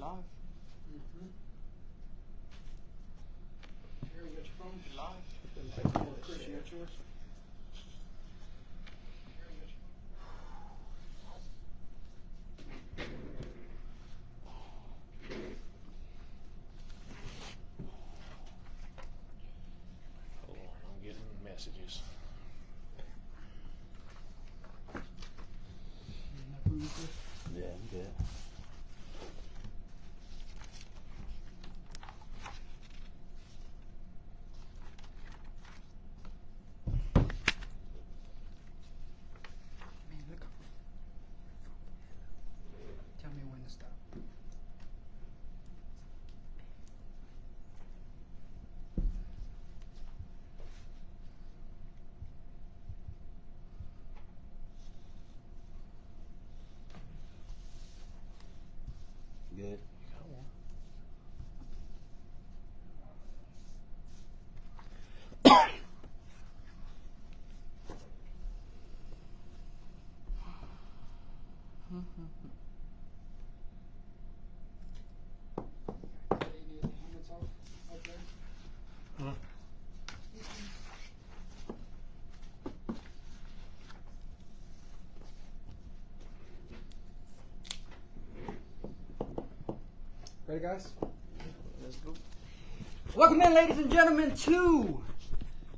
live. Here, you got your phone? Live. Chris, you got yours? Hold on, I'm getting messages. Yeah, I'm good. Man, look. Tell me when to stop. Good. Got one. Okay, you need the helmets off? Okay. Huh? Ready, guys? Let's go. Welcome in, ladies and gentlemen, to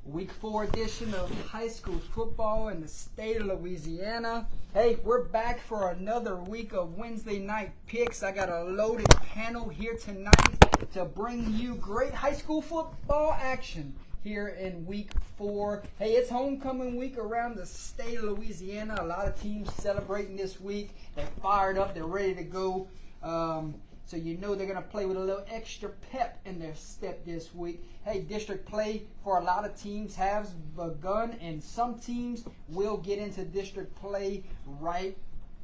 Week 4 edition of high school football in the state of Louisiana. Hey, we're back for another week of Wednesday night picks. I got a loaded panel here tonight to bring you great high school football action here in Week 4. Hey, it's homecoming week around the state of Louisiana. A lot of teams celebrating this week. They're fired up. They're ready to go. So you know they're going to play with a little extra pep in their step this week. Hey, district play for a lot of teams has begun, and some teams will get into district play right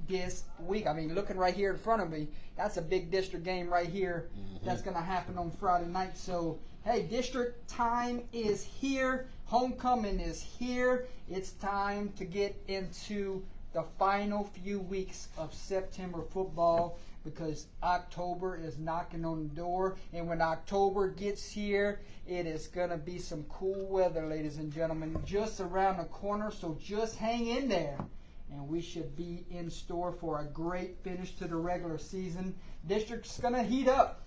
this week. I mean, looking right here in front of me, that's a big district game right here. That's going to happen on Friday night. So, hey, district time is here. Homecoming is here. It's time to get into the final few weeks of September football, because October is knocking on the door. And when October gets here, it is going to be some cool weather, ladies and gentlemen, just around the corner. So just hang in there, and we should be in store for a great finish to the regular season. District's going to heat up.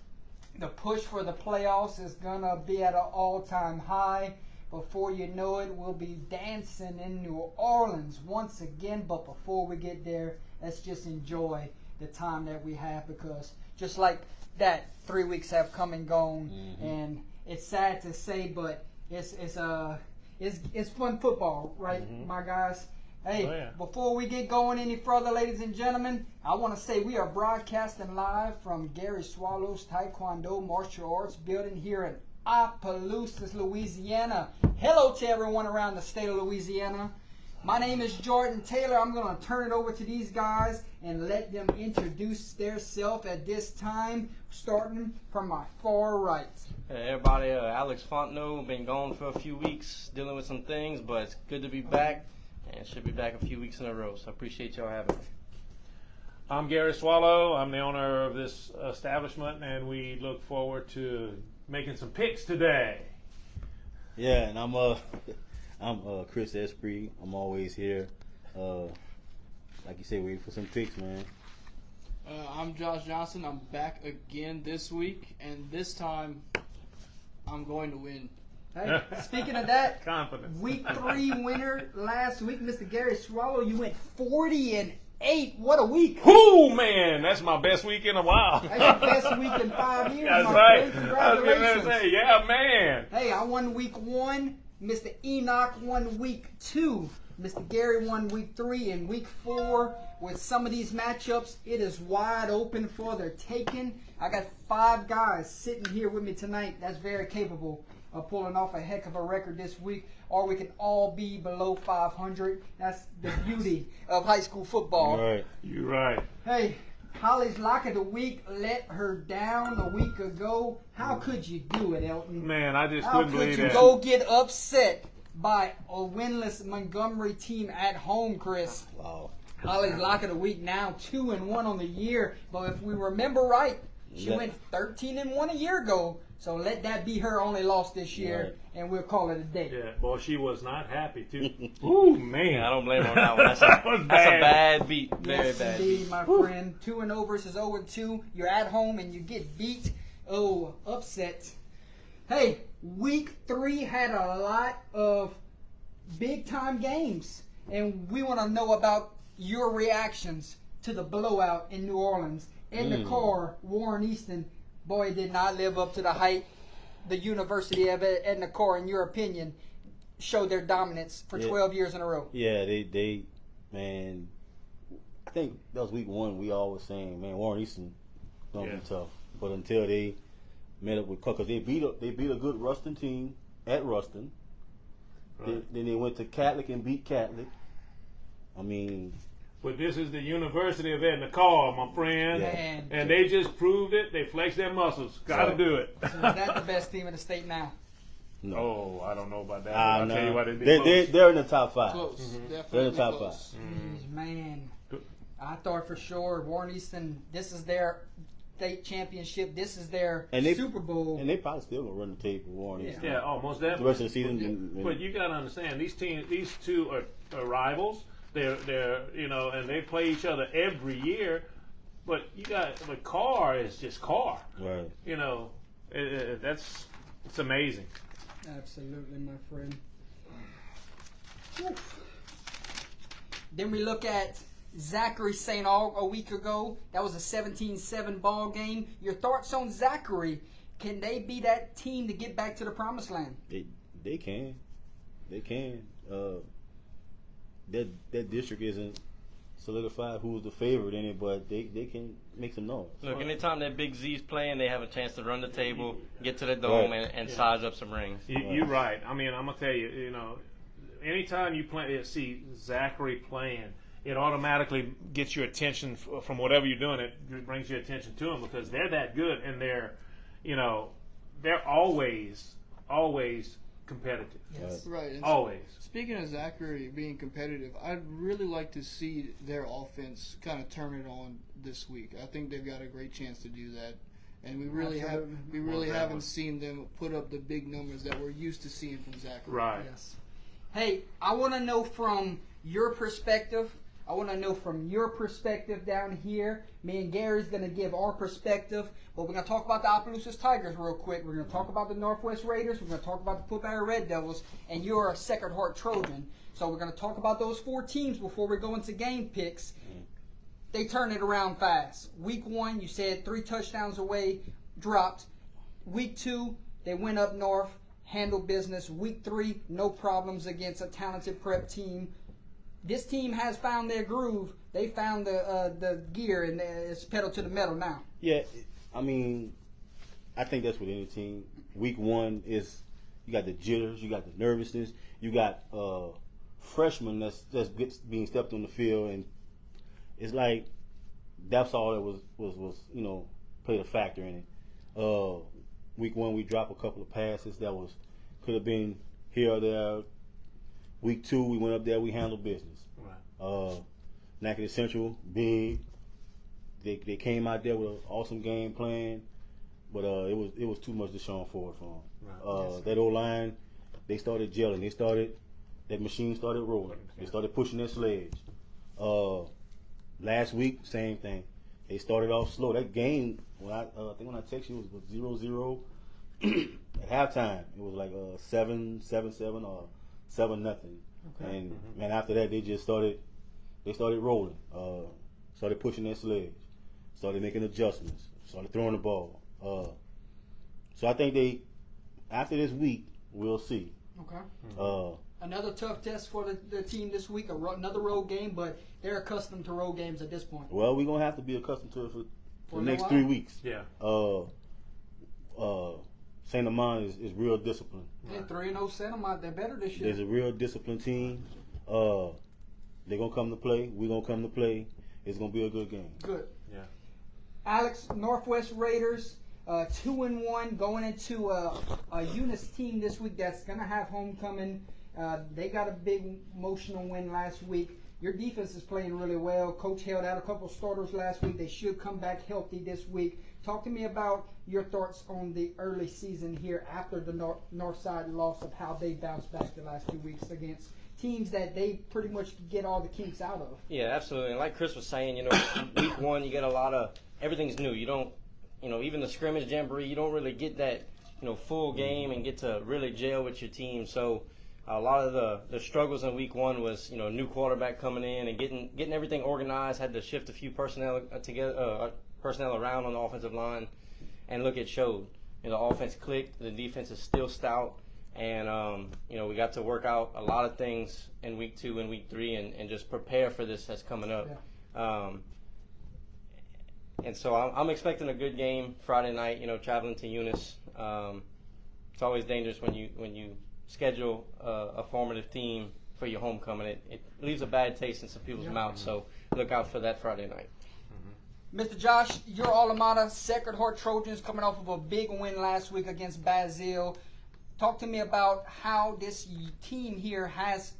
The push for the playoffs is going to be at an all-time high. Before you know it, we'll be dancing in New Orleans once again. But before we get there, let's just enjoy the time that we have, because just like that, 3 weeks have come and gone, and it's sad to say, but it's fun football, right, my guys? Hey, Oh, yeah. Before we get going any further, ladies and gentlemen, I want to say we are broadcasting live from Gary Swallow's Taekwondo Martial Arts building here in Opelousas, Louisiana. Hello to everyone around the state of Louisiana. My name is Jordan Taylor. I'm going to turn it over to these guys and let them introduce themselves at this time, starting from my far right. Hey everybody, Alex Fontenot. Been gone for a few weeks dealing with some things, but it's good to be back, and should be back a few weeks in a row. So I appreciate y'all having me. I'm Gary Swallow. I'm the owner of this establishment, and we look forward to making some picks today. Yeah, and I'm Chris Esprit. I'm always here. Like you said, waiting for some picks, man. I'm Josh Johnson. I'm back again this week, and this time I'm going to win. Hey, speaking of that, Confidence. Week 3 winner last week, Mr. Gary Swallow, you went 40-8. What a week! Oh man, that's my best week in a while. That's your best week in 5 years, That's my right. friend. I was going to Congratulations. say, yeah, man. Hey, I won Week 1. Mr. Enoch won Week 2. Mr. Gary won Week 3. And Week 4, with some of these matchups, it is wide open for their taking. I got 5 guys sitting here with me tonight that's very capable of pulling off a heck of a record this week, or we can all be below 500. That's the beauty of high school football. All right. You're right. Hey, Holly's Lock of the Week let her down a week ago. How could you do it, Elton? Man, I just How couldn't could believe you that. go get upset by a winless Montgomery team at home, Chris? Wow. Holly's Lock of the Week now 2-1 on the year. But if we remember right, She went 13-1 a year ago, so let that be her only loss this year, and we'll call it a day. Yeah, boy, she was not happy too. Ooh, man. I don't blame her on that one. That's a bad beat. Very Yes, bad indeed, beat. my friend. 2-0 versus 0-2. You're at home and you get beat. Oh, upset. Hey, week 3 had a lot of big-time games, and we want to know about your reactions to the blowout in New Orleans. In the car, Warren Easton, boy, did not live up to the hype. The University of Edna Core, in your opinion, showed their dominance for 12 years in a row. Yeah, they, man. I think that was week 1. We all was saying, man, Warren Easton gonna be tough. But until they met up with Cook, because they beat a good Ruston team at Ruston. Right. Then they went to Catholic and beat Catholic. I mean, But this is the University of Edna Car, my friend. Yeah. And they just proved it. They flexed their muscles. Got to Right. do it. So is that the best team in the state now? no. Oh, I don't know about that. Ah, I'll tell you what, it'd be they're in the top 5. Close. They're Definitely in the top close. 5. Man, I thought for sure Warren Easton, this is their state championship. This is their And they- Super Bowl. And they probably still gonna run the tape with Warren Easton. Yeah, almost The definitely. rest of the season. and- But you got to understand, these two are rivals. They're and they play each other every year. But the Carr is just Carr. right. It's amazing. Absolutely, my friend. Oof. Then we look at Zachary St. Aug a week ago. That was a 17-7 ball game. Your thoughts on Zachary? Can they be that team to get back to the promised land? They can. That district isn't solidified who's the favorite in it, but they can make some noise. Look, anytime that Big Z's playing, they have a chance to run the table, get to the dome, Right. and size up some rings. You're right. I mean, I'm gonna tell you. Anytime you see Zachary playing, it automatically gets your attention from whatever you're doing. It brings your attention to them because they're that good, and they're always competitive. Yes. Right. And Always. Speaking of Zachary being competitive, I'd really like to see their offense kind of turn it on this week. I think they've got a great chance to do that, and we really Absolutely. haven't seen them put up the big numbers that we're used to seeing from Zachary. Right. Yes. Hey, I want to know from your perspective. I want to know from your perspective down here. Me and Gary's going to give our perspective. But we're going to talk about the Opelousas Tigers real quick. We're going to talk about the Northwest Raiders. We're going to talk about the Pillsbury Red Devils. And you're a Sacred Heart Trojan. So we're going to talk about those 4 teams before we go into game picks. They turn it around fast. Week 1, you said 3 touchdowns away, dropped. Week 2, they went up north, handled business. Week 3, no problems against a talented prep team. This team has found their groove. They found the gear, and it's pedal to the metal now. Yeah, I mean, I think that's with any team. Week 1 is you got the jitters, you got the nervousness, you got freshmen that's being stepped on the field, and it's like that's all that was played a factor in it. Week 1 we dropped a couple of passes that could have been here or there. Week 2 we went up there, we handled business. Right. Natchitoches Central, big. They came out there with an awesome game plan, but it was too much to Sean Ford for them. Right. That old line, they started gelling. That machine started rolling. They started pushing their sledge. Last week, same thing. They started off slow. That game, I think when I texted you, it was 0-0 at halftime. It was like 7-7 or 7-0. Okay. And man, after that, they started rolling. Started pushing their sledge. Started making adjustments. Started throwing the ball. So I think after this week, we'll see. Okay. Another tough test for the team this week. Another road game, but they're accustomed to road games at this point. Well, we're gonna have to be accustomed to it for For the next a 3 while? weeks. Yeah. Saint Amand is real disciplined. Yeah, 3-0 Santa, they're better this year. There's a real disciplined team. They're gonna come to play. We're gonna come to play. It's gonna be a good game. Good. Yeah. Alex, Northwest Raiders, 2-1, going into a Eunice team this week that's going to have homecoming. They got a big emotional win last week. Your defense is playing really well. Coach held out a couple starters last week. They should come back healthy this week. talk to me about your thoughts on the early season here after the Northside loss, of how they bounced back the last 2 weeks against teams that they pretty much get all the kinks out of. Yeah, absolutely. And like Chris was saying, week one, you get a lot of everything's new. You don't, even the scrimmage jamboree, you don't really get that, full game and get to really gel with your team. So a lot of the struggles in week one was, new quarterback coming in and getting everything organized. Had to shift a few personnel around on the offensive line, and look, it showed. The offense clicked. The defense is still stout. And, we got to work out a lot of things in week 2 and week 3 and just prepare for this that's coming up. Yeah. And so I'm expecting a good game Friday night, traveling to Eunice. It's always dangerous when you schedule a formative team for your homecoming. It leaves a bad taste in some people's mouths, so look out for that Friday night. Mr. Josh, your alma mater, Sacred Heart Trojans, coming off of a big win last week against Basile. Talk to me about how this team here has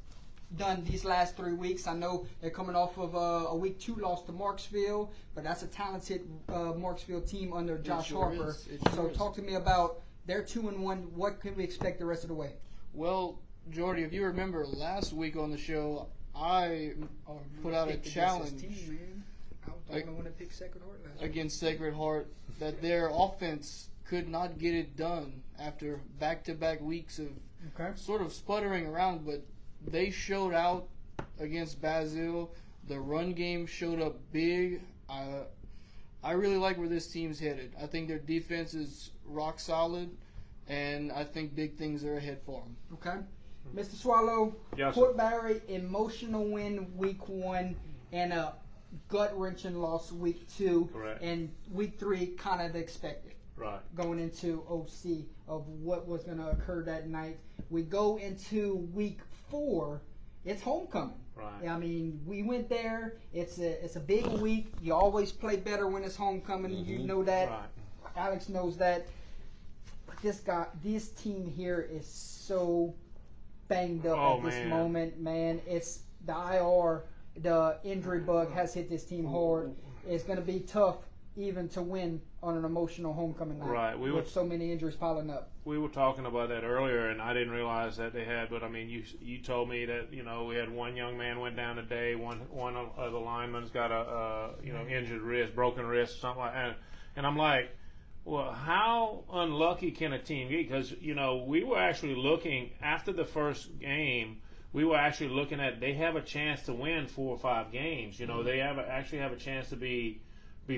done these last 3 weeks. I know they're coming off of a week 2 loss to Marksville, but that's a talented Marksville team under Josh Harper. So talk to me about their 2-1. What can we expect the rest of the way? Well, Jordy, if you remember last week on the show, I put out a challenge against Sacred Heart that their offense could not get it done after back-to-back weeks of sort of sputtering around, but they showed out against Basile. The run game showed up big. I really like where this team's headed. I think their defense is rock solid, and I think big things are ahead for them. Okay. Mr. Swallow, Yes, Port Barry, emotional win week 1 and a gut-wrenching loss week 2. Correct. And week 3 kind of expected. Right. Going into OC of what was going to occur that night. We go into week 4. It's homecoming. Right. I mean, we went there. It's a big week. You always play better when it's homecoming. Mm-hmm. You know that. Right. Alex knows that. But this team here is so banged up at this moment, man. It's the IR, the injury bug has hit this team hard. It's going to be tough even to win on an emotional homecoming night. Right. With so many injuries piling up. We were talking about that earlier, and I didn't realize that they had. But I mean, you told me that we had one young man went down today. One of the linemen's got a injured wrist, broken wrist, something like that. And I'm like, well, how unlucky can a team get? Because we were actually looking after the first game. We were actually looking at they have a chance to win 4 or 5 games. They actually have a chance to be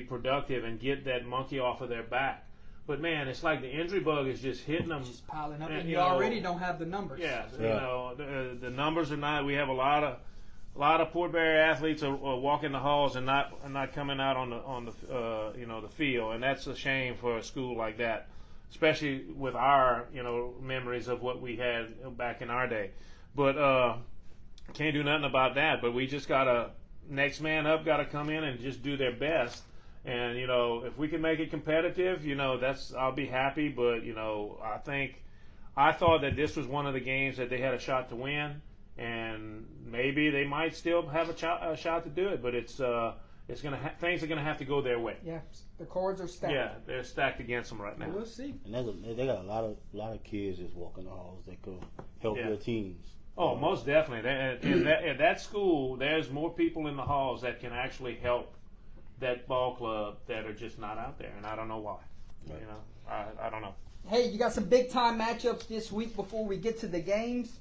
productive and get that monkey off of their back. But man, it's like the injury bug is just hitting them. Just piling up, and you already don't have the numbers. Yeah. The numbers are not. We have a lot of Port Barry athletes are walking the halls and not coming out on the field, and that's a shame for a school like that, especially with our memories of what we had back in our day. But can't do nothing about that. But we just gotta next man up, gotta come in and just do their best. And if we can make it competitive, I'll be happy. But I thought that this was one of the games that they had a shot to win, and maybe they might still have a shot to do it. But things are gonna have to go their way. Yeah, the cards are stacked. Yeah, they're stacked against them right now. We'll see. And they got a lot of kids just walking the halls that could help their teams. Oh, most definitely. At that school, there's more people in the halls that can actually help that ball club that are just not out there, and I don't know why. Right. I don't know. Hey, you got some big time matchups this week before we get to the games.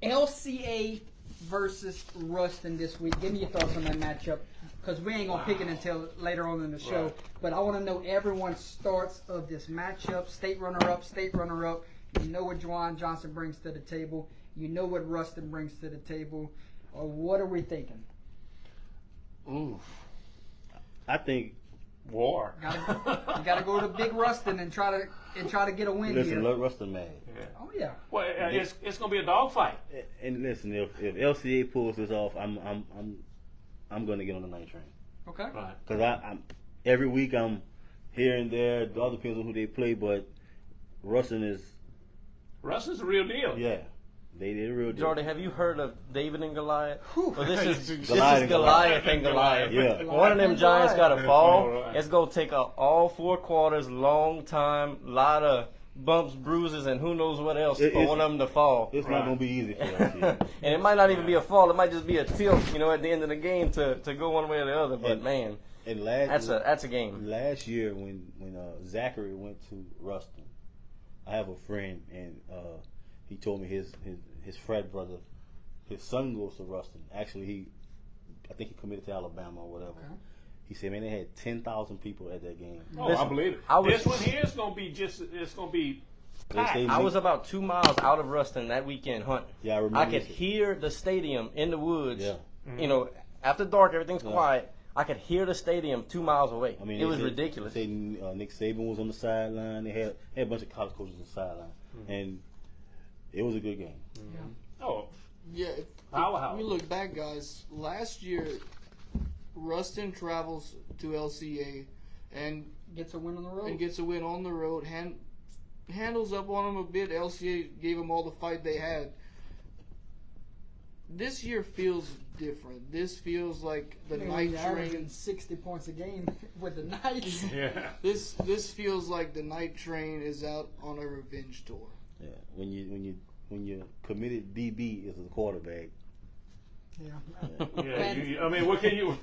LCA versus Ruston this week. Give me your thoughts on that matchup, because we ain't gonna pick it until later on in the show. Right. But I want to know everyone's thoughts of this matchup. State runner-up. You know what Juwan Johnson brings to the table. You know what Ruston brings to the table. What are we thinking? Ooh, I think. war. You gotta go to Big Ruston and try to get a win Listen, here. let Ruston mad. Yeah. Oh yeah. Well, it's going to be a dogfight. And listen, if LCA pulls this off, I'm going to get on the night train. Okay. Right. Because I'm every week I'm here and there. It all depends on who they play, but Ruston's Ruston's the real deal. yeah. They did a real deal. Jordan, have you heard of David and Goliath? Whew. Well, this is Goliath and Goliath and Goliath. Yeah. One of them and giants got to Goliath. fall. Oh, right. It's gonna take all 4 quarters, long time, lot of bumps, bruises, and who knows what else for one of them to fall. It's not going to be easy for us. And it might not even be a fall. It might just be a tilt, at the end of the game to go one way or the other. But man, And that's a game. Last year when Zachary went to Ruston, I have a friend and he told me his frat brother, his son goes to Ruston. Actually, I think he committed to Alabama or whatever. Okay. He said, man, they had 10,000 people at that game. Oh, Listen, I believe it. I was- This one here is going to be it's going to be packed. They say- I was about 2 miles out of Ruston that weekend hunting. Yeah, I remember. I could this. hear the stadium in the woods. Yeah. After dark, everything's Yeah. quiet. I could hear the stadium 2 miles away. I mean, it was they said- ridiculous. They say Nick Saban was on the sideline. They had a bunch of college coaches on the sideline, and it was a good game. Oh, Yeah, if Powerhouse. we look back, guys, last year, Ruston travels to LCA and Gets a win on the road. gets a win on the road. Handles up on them a bit. LCA gave them all the fight they had. This year feels different. This feels like the night averaging train. 60 points a game with the Knights. yeah. This feels like the night train is out on a revenge tour. Yeah, when you committed DB as a quarterback. Yeah. I mean, what can you?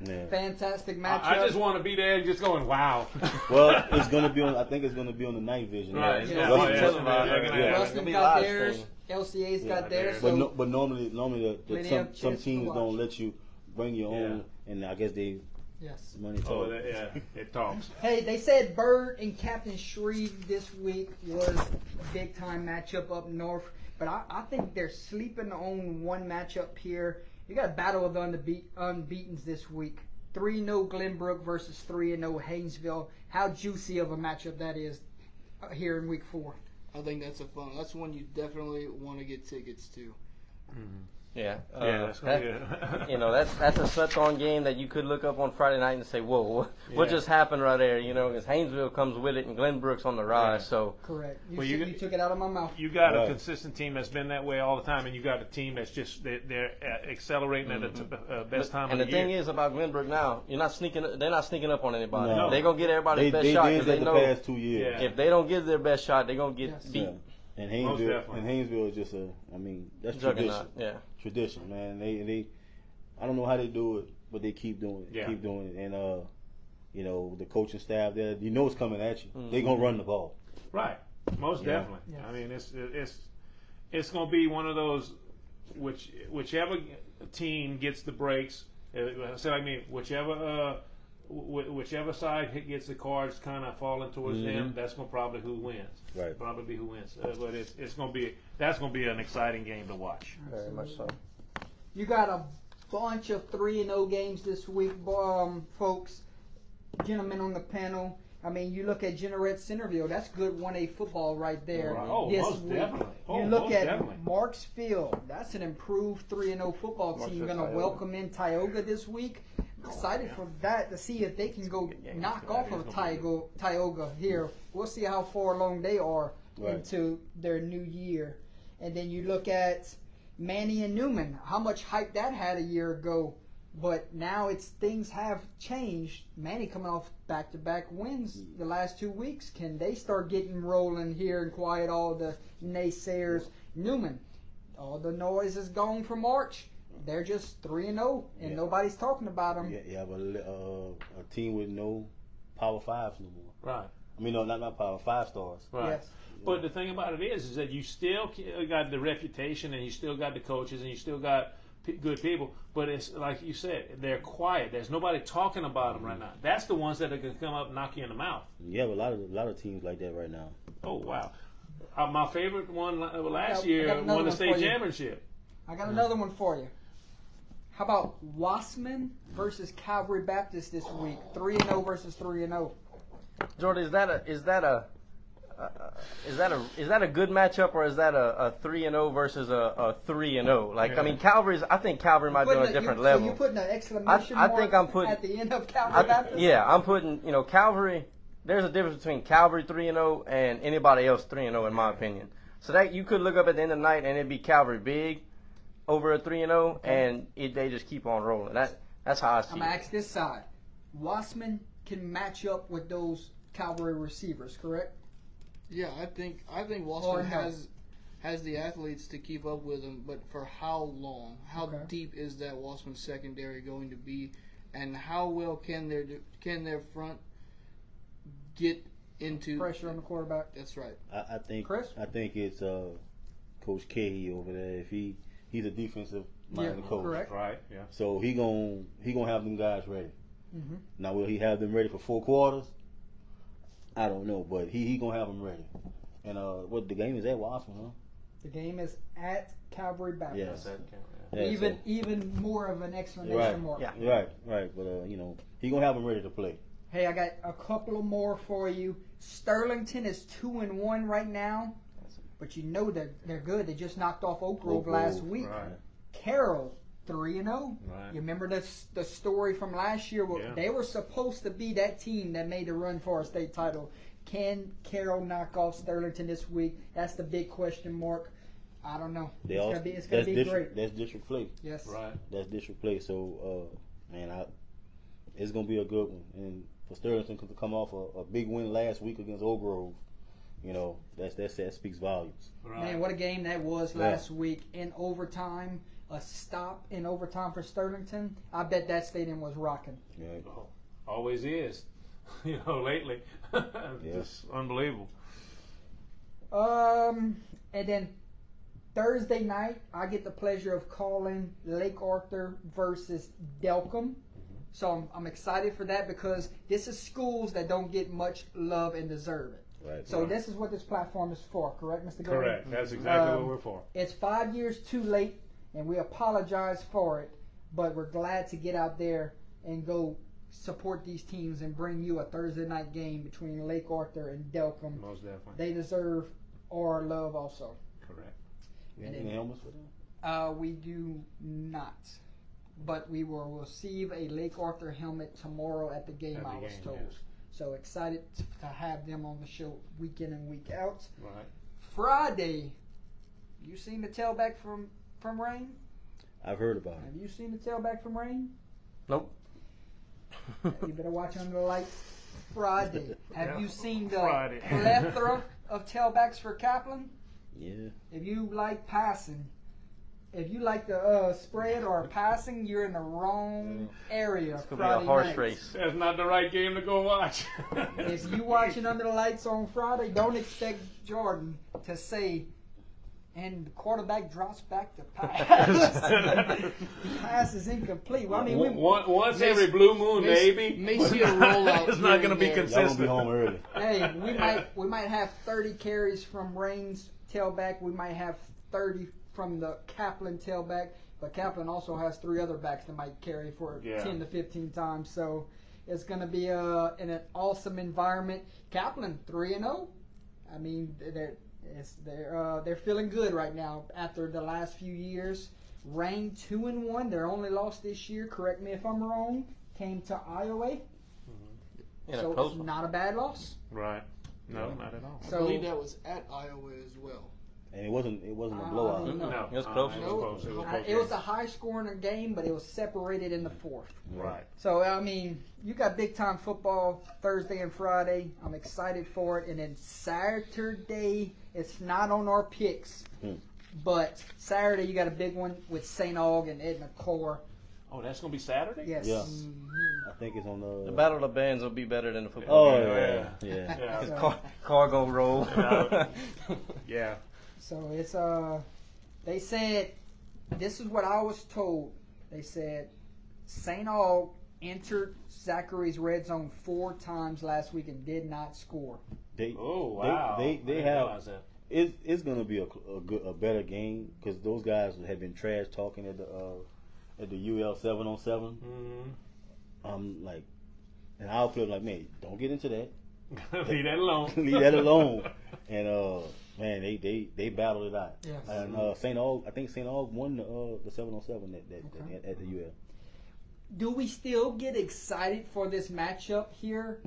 Yeah. Fantastic matchup. I just want to be there and just going, wow. Well, it's gonna be on. I think it's gonna be on the night vision. Right. Yeah. Ruston- Yeah. televised. Yeah. Yeah. It's Ruston gonna be got live theirs. stream. LCA's Yeah, got theirs. theirs. So But normally Plenty some of some chance to teams watch. don't let you bring your own, and I guess they yes. money Oh, talk. yeah. It talks. Hey, they said Bird and Captain Shreve this week was a big time matchup up north, but I think they're sleeping on one matchup here. You got a battle of the unbeatens this week. 3-0 Glenbrook versus 3-0 Haynesville. How juicy of a matchup that is here in week 4. I think that's that's one you definitely want to get tickets to. Yeah. Yeah, that's gonna be good. That's a slept-on game that you could look up on Friday night and say, "Whoa, what Yeah. just happened right there?" Because Haynesville comes with it and Glenbrook's on the rise. Yeah. So Correct. Well, you You took it out of my mouth. You got a Right. consistent team that's been that way all the time, and you got a team that's just they're accelerating at the best time and of the the year. thing is about Glenbrook now, they're not sneaking up on anybody. No. They're gonna get everybody's best They shot did because that they the know past 2 years. Yeah. if they don't give their best shot, they're gonna get Yes. beat. Yeah. And Most definitely. Haynesville is just that's Juggernaut. tradition. Yeah. Tradition, man. They I don't know how they do it, but they keep doing it. Yeah. Keep doing it. And the coaching staff there, it's coming at you. They're gonna run the ball. Right, most Yeah. definitely. Yes. I mean, it's going to be one of those whichever team gets the breaks. Whichever side gets the cards kind of falling towards them, that's going to probably who wins. Right. Probably be who wins. But it's going to be an exciting game to watch. Very much so. You got a bunch of 3-0 games this week, folks. Gentlemen on the panel. I mean, you look at Generette Centerville. That's good 1A football right there. Right. Oh, this most week. definitely. Oh, You look most at definitely. Marksfield. That's an improved 3-0 football team. Marksfield, Going to Tioga. welcome in Tioga this week. Excited for that to see if they can go Yeah, knock that off is of gonna be Tioga here. We'll see how far along they are Right. into their new year. And then you look at Manny and Newman. How much hype that had a year ago. But now things have changed. Manny coming off back-to-back wins the last 2 weeks. Can they start getting rolling here and quiet all the naysayers? Newman, all the noise is gone from March. They're just 3-0, and Yeah. nobody's talking about them. You have a team with no Power Fives no more. Right. I mean, no, not Power 5 stars. Right. Yes. But the thing about it is that you still got the reputation, and you still got the coaches, and you still got good people. But it's like you said, they're quiet. There's nobody talking about them right now. That's the ones that are going to come up and knock you in the mouth. You have a lot of teams like that right now. Oh wow! My favorite one last I year got another won the one state for you. championship. I got another one for you. How about Wassman versus Calvary Baptist this week? 3-0 versus 3-0. Jordan, is that a good matchup, or is that a 3-0 versus a 3-0? Like, I mean, I think Calvary might be on a different level. So you're putting an exclamation I mark think I'm putting- at the end of Calvary Baptist? Yeah, I'm putting, Calvary. There's a difference between Calvary 3-0 and anybody else 3-0 in my opinion. So that you could look up at the end of the night and it'd be Calvary big over a 3-0, and they just keep on rolling. That's how I see I'm it. going to ask this side. Wassman can match up with those Calvary receivers, correct? Yeah, I think Or Wassman no. has the athletes to keep up with him, but for how long? How Okay. deep is that Wassman secondary going to be, and how well can their front get into Pressure on the quarterback. That's right. I think Chris? I think it's Coach K over there. If he's a defensive minded coach, correct. Right. Yeah. so he gonna have them guys ready. Mm-hmm. Now will he have them ready for 4 quarters? I don't know, but he gonna have them ready. And what the game is at Wassman, huh? The game is at Calvary Baptist. Yeah. That's that count. Yeah, Even more of an explanation Right. mark. Yeah. Right. But he gonna have them ready to play. Hey, I got a couple of more for you. Sterlington is 2-1 right now, but you know they're good. They just knocked off Oak Grove last week. Right. Carroll 3-0. Right. You remember the story from last year? Well, Yeah. they were supposed to be that team that made the run for a state title. Can Carroll knock off Sterlington this week? That's the big question mark. I don't know. It's gonna be great. That's district play. Yes. Right. That's district play. So it's gonna be a good one. And for Sterlington to come off a big win last week against Oak Grove, that speaks volumes. Right. Man, what a game that was Yeah. last week in overtime. A stop in overtime for Sterlington. I bet that stadium was rocking. Yeah. Always is. Lately. Just unbelievable. And then Thursday night, I get the pleasure of calling Lake Arthur versus Delcom. So I'm excited for that because this is schools that don't get much love and deserve it. Right. So this is what this platform is for, correct, Mr. Gordon? Correct. That's exactly Um, what we're for. It's 5 years too late, and we apologize for it, but we're glad to get out there and go support these teams and bring you a Thursday night game between Lake Arthur and Delcom. Most definitely. They deserve our love also. Correct. You have any helmets for them? We do not, but we will receive a Lake Arthur helmet tomorrow at the game, At the I was game, told. yes. So excited to have them on the show week in and week out. Right. Friday, you seen the tailback from Rain? I've heard about Have it. you seen the tailback from Rain? Nope. You better watch Under the Lights Friday. Have Yeah. you seen the Friday. plethora of tailbacks for Kaplan? Yeah. If you like passing, if you like the spread or passing, you're in the wrong area. It's gonna Friday be a horse night. race. That's not the right game to go watch. If you watching Under the Lights on Friday, don't expect Jordan to say, and the quarterback drops back to pass. Pass is incomplete. Well, I mean, Once every blue moon, maybe. May see a rollout. It's not here going to and be there. Y'all gonna consistent. be home early. hey, we might have 30 carries from Rain's tailback. We might have 30 from the Kaplan tailback. But Kaplan also has 3 other backs that might carry for Yeah. 10 to 15 times. So it's going to be in an awesome environment. Kaplan 3-0. I mean, they're feeling good right now after the last few years. Rain 2-1. Their only loss this year, correct me if I'm wrong, came to Iowa. Yeah, So close it's one. not a bad loss. Right. No, not at all. I So believe that was at Iowa as well. And it wasn't a Uh, blowout. no. No, It was close. It was close. It was close. it was a high scoring game, but it was separated in the 4th. Right. So I mean, you got big time football Thursday and Friday. I'm excited for it, and then Saturday it's not on our picks, but Saturday you got a big one with St. Aug and Edna Core. Oh, that's going to be Saturday? Yes. Yeah. I think it's on The the. Battle of the Bands will be better than the football Oh game. yeah. Yeah. So, Cargo roll. Yeah. so it's they said this is what I was told. They said St. Aug entered Zachary's red zone 4 times last week and did not score. They, Oh, wow. They I didn't have. realize that. It's gonna be a better game because those guys have been trash talking at the UL 7-on-7. Mm-hmm. Like, and I'll play like, man, don't get into that. Leave that alone. Leave that alone. And man, they battled it out. Yes. And St. Aug, I think St. Aug won the 7-on-7 at the UL. Do we still get excited for this matchup here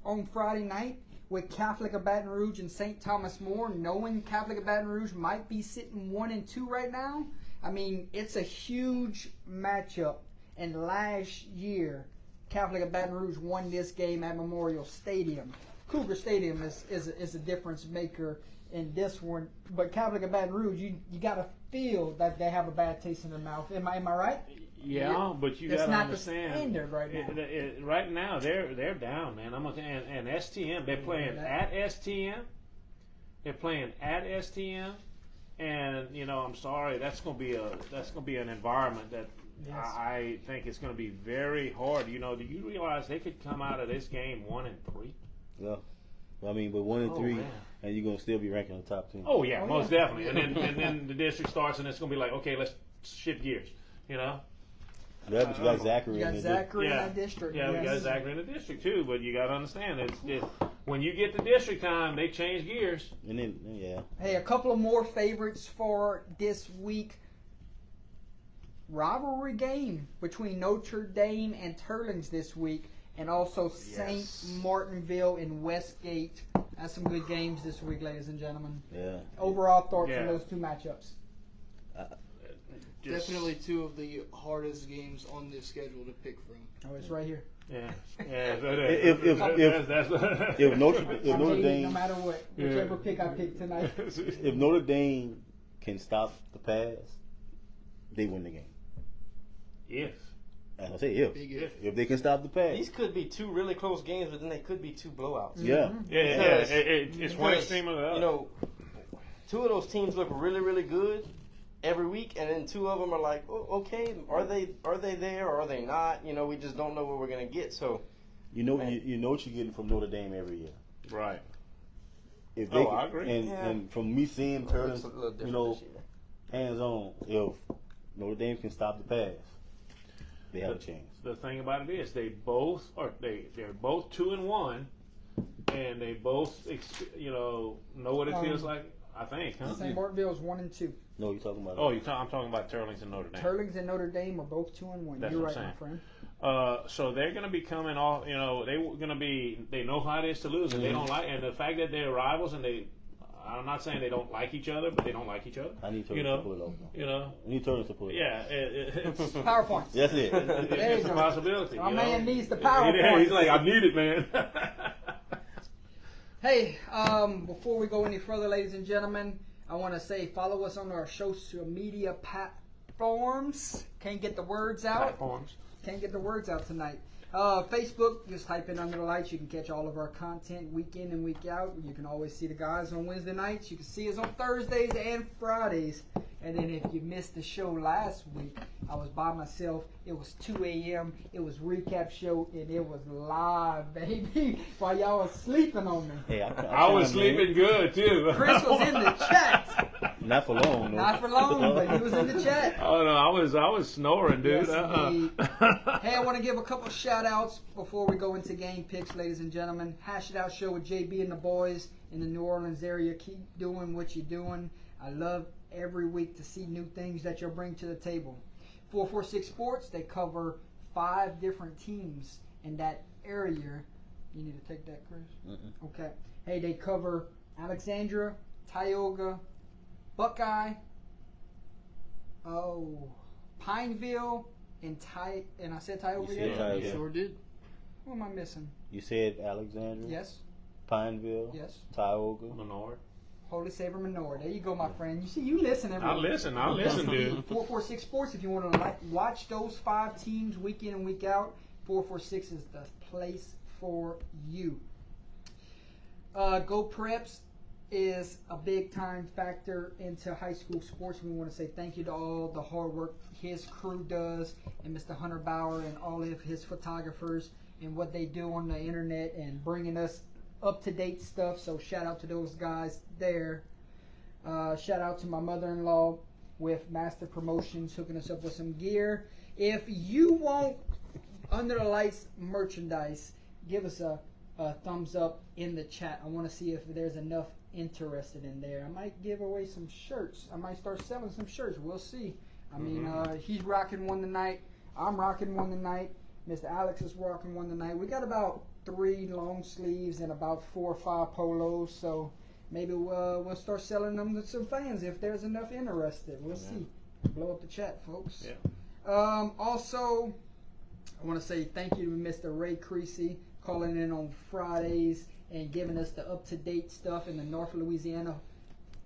on Friday night? with Catholic of Baton Rouge and St. Thomas More, knowing Catholic of Baton Rouge might be sitting 1-2 right now. I mean, it's a huge matchup. And last year, Catholic of Baton Rouge won this game at Memorial Stadium. Cougar Stadium is a difference maker in this one. But Catholic of Baton Rouge, you got to feel that they have a bad taste in their mouth. Am I right? Yeah, but you That's got to not understand. the standard right now. Right now, they're down, man. And STM, they're playing at STM. They're playing at STM, and I'm sorry, that's gonna be an environment that Yes. I think it's gonna be very hard. Do you realize they could come out of this game 1-3? Yeah. I mean, but 1 and 3, man. and you're gonna still be ranking in the top 10. Oh yeah, Oh, most yeah. definitely. And then the district starts, and it's gonna be like, okay, let's shift gears. Yeah, but you got Zachary You in got there. Zachary in that district. Yeah, we got yes. Zachary in the district too, but you got to understand it's when you get to district time, they change gears. And then, yeah. Hey, a couple of more favorites for this week. Rivalry game between Notre Dame and Turlings this week, and also St. Martinville and Westgate. That's some good games this week, ladies and gentlemen. Yeah. Overall thoughts Yeah. on those two matchups? Definitely two of the hardest games on this schedule to pick from. Oh, it's right here. Yeah. If If Notre I'm hating no Dame matter what, whichever pick I pick tonight. if Notre Dame can stop the pass, they win the game. If. And I say if. Big if. If they can stop the pass. These could be two really close games, but then they could be two blowouts. Yeah. Yeah, it's one Because, extreme or the other. You know, two of those teams look really, really good every week, and then two of them are like, oh, okay, are they there or are they not? We just don't know what we're gonna get. So You know what you're getting from Notre Dame every year. Right. If Oh, I agree. And from me seeing it's Turtles, a little different this year. hands on, if Notre Dame can stop the pass, they have a chance. The thing about it is they're both 2-1, and they both know what it feels like. I think, huh? St. Martinville is 1-2. No, you're talking about. Oh, I'm talking about Turlings and Notre Dame. Turlings and Notre Dame are both 2-1. That's You're what right, I'm my friend. So they're going to be coming off. They know how it is to lose, and they don't like. And the fact that they're rivals, and I'm not saying they don't like each other, but they don't like each other. I need Turtles to pull it off. I need Turtles to pull it off. Yeah, it's PowerPoints. That's it. There it's you a go. possibility. Our you man know? needs the Yeah, PowerPoints. he's like, I need it, man. Hey, before we go any further, ladies and gentlemen, I want to say follow us on our social media platforms. Can't get the words out. Platforms. Can't get the words out tonight. Facebook, just type in Under the Lights. You can catch all of our content week in and week out. You can always see the guys on Wednesday nights. You can see us on Thursdays and Fridays. And then if you missed the show last week, I was by myself. It was 2 a.m. It was recap show, and it was live, baby, while y'all was sleeping on me. Hey, I was sleeping good too. Chris was in the chat. Not for long. No. Not for long, but he was in the chat. Oh no, I was snoring, dude. Yes, indeed. Hey, I want to give a couple shout outs before we go into game picks, ladies and gentlemen. Hash It Out Show with JB and the boys in the New Orleans area. Keep doing what you're doing. I love every week to see new things that you'll bring to the table. 446 Sports, they cover 5 different teams in that area. You need to take that, Chris? Mm-mm. Okay. Hey, they cover Alexandria, Tioga, Buckeye, Pineville, and I said Tioga You again? said Tioga. You sure did. What am I missing? You said Alexandria, Yes, Pineville, yes. Tioga. Menard. Holy Savior Menor. There you go, my friend. You see, you listen every I listen, dude. 446 Sports, if you want to watch those 5 teams week in and week out, 446 is the place for you. Go Preps is a big time factor into high school sports. We want to say thank you to all the hard work his crew does, and Mr. Hunter Bauer and all of his photographers and what they do on the internet and bringing us up-to-date stuff. So shout out to those guys there. Shout out to my mother-in-law with Master Promotions hooking us up with some gear. If you want Under the Lights merchandise, give us a thumbs up in the chat. I want to see if there's enough interested in there. I might give away some shirts. I might start selling some shirts. We'll see. I mean, he's rocking one tonight. I'm rocking one tonight. Mr. Alex is rocking one tonight. We got about 3 long sleeves and about 4 or 5 polos. So maybe we'll start selling them to some fans if there's enough interested. We'll see. Blow up the chat, folks. Yeah. Also, I want to say thank you to Mr. Ray Creasy calling in on Fridays and giving us the up-to-date stuff in the North Louisiana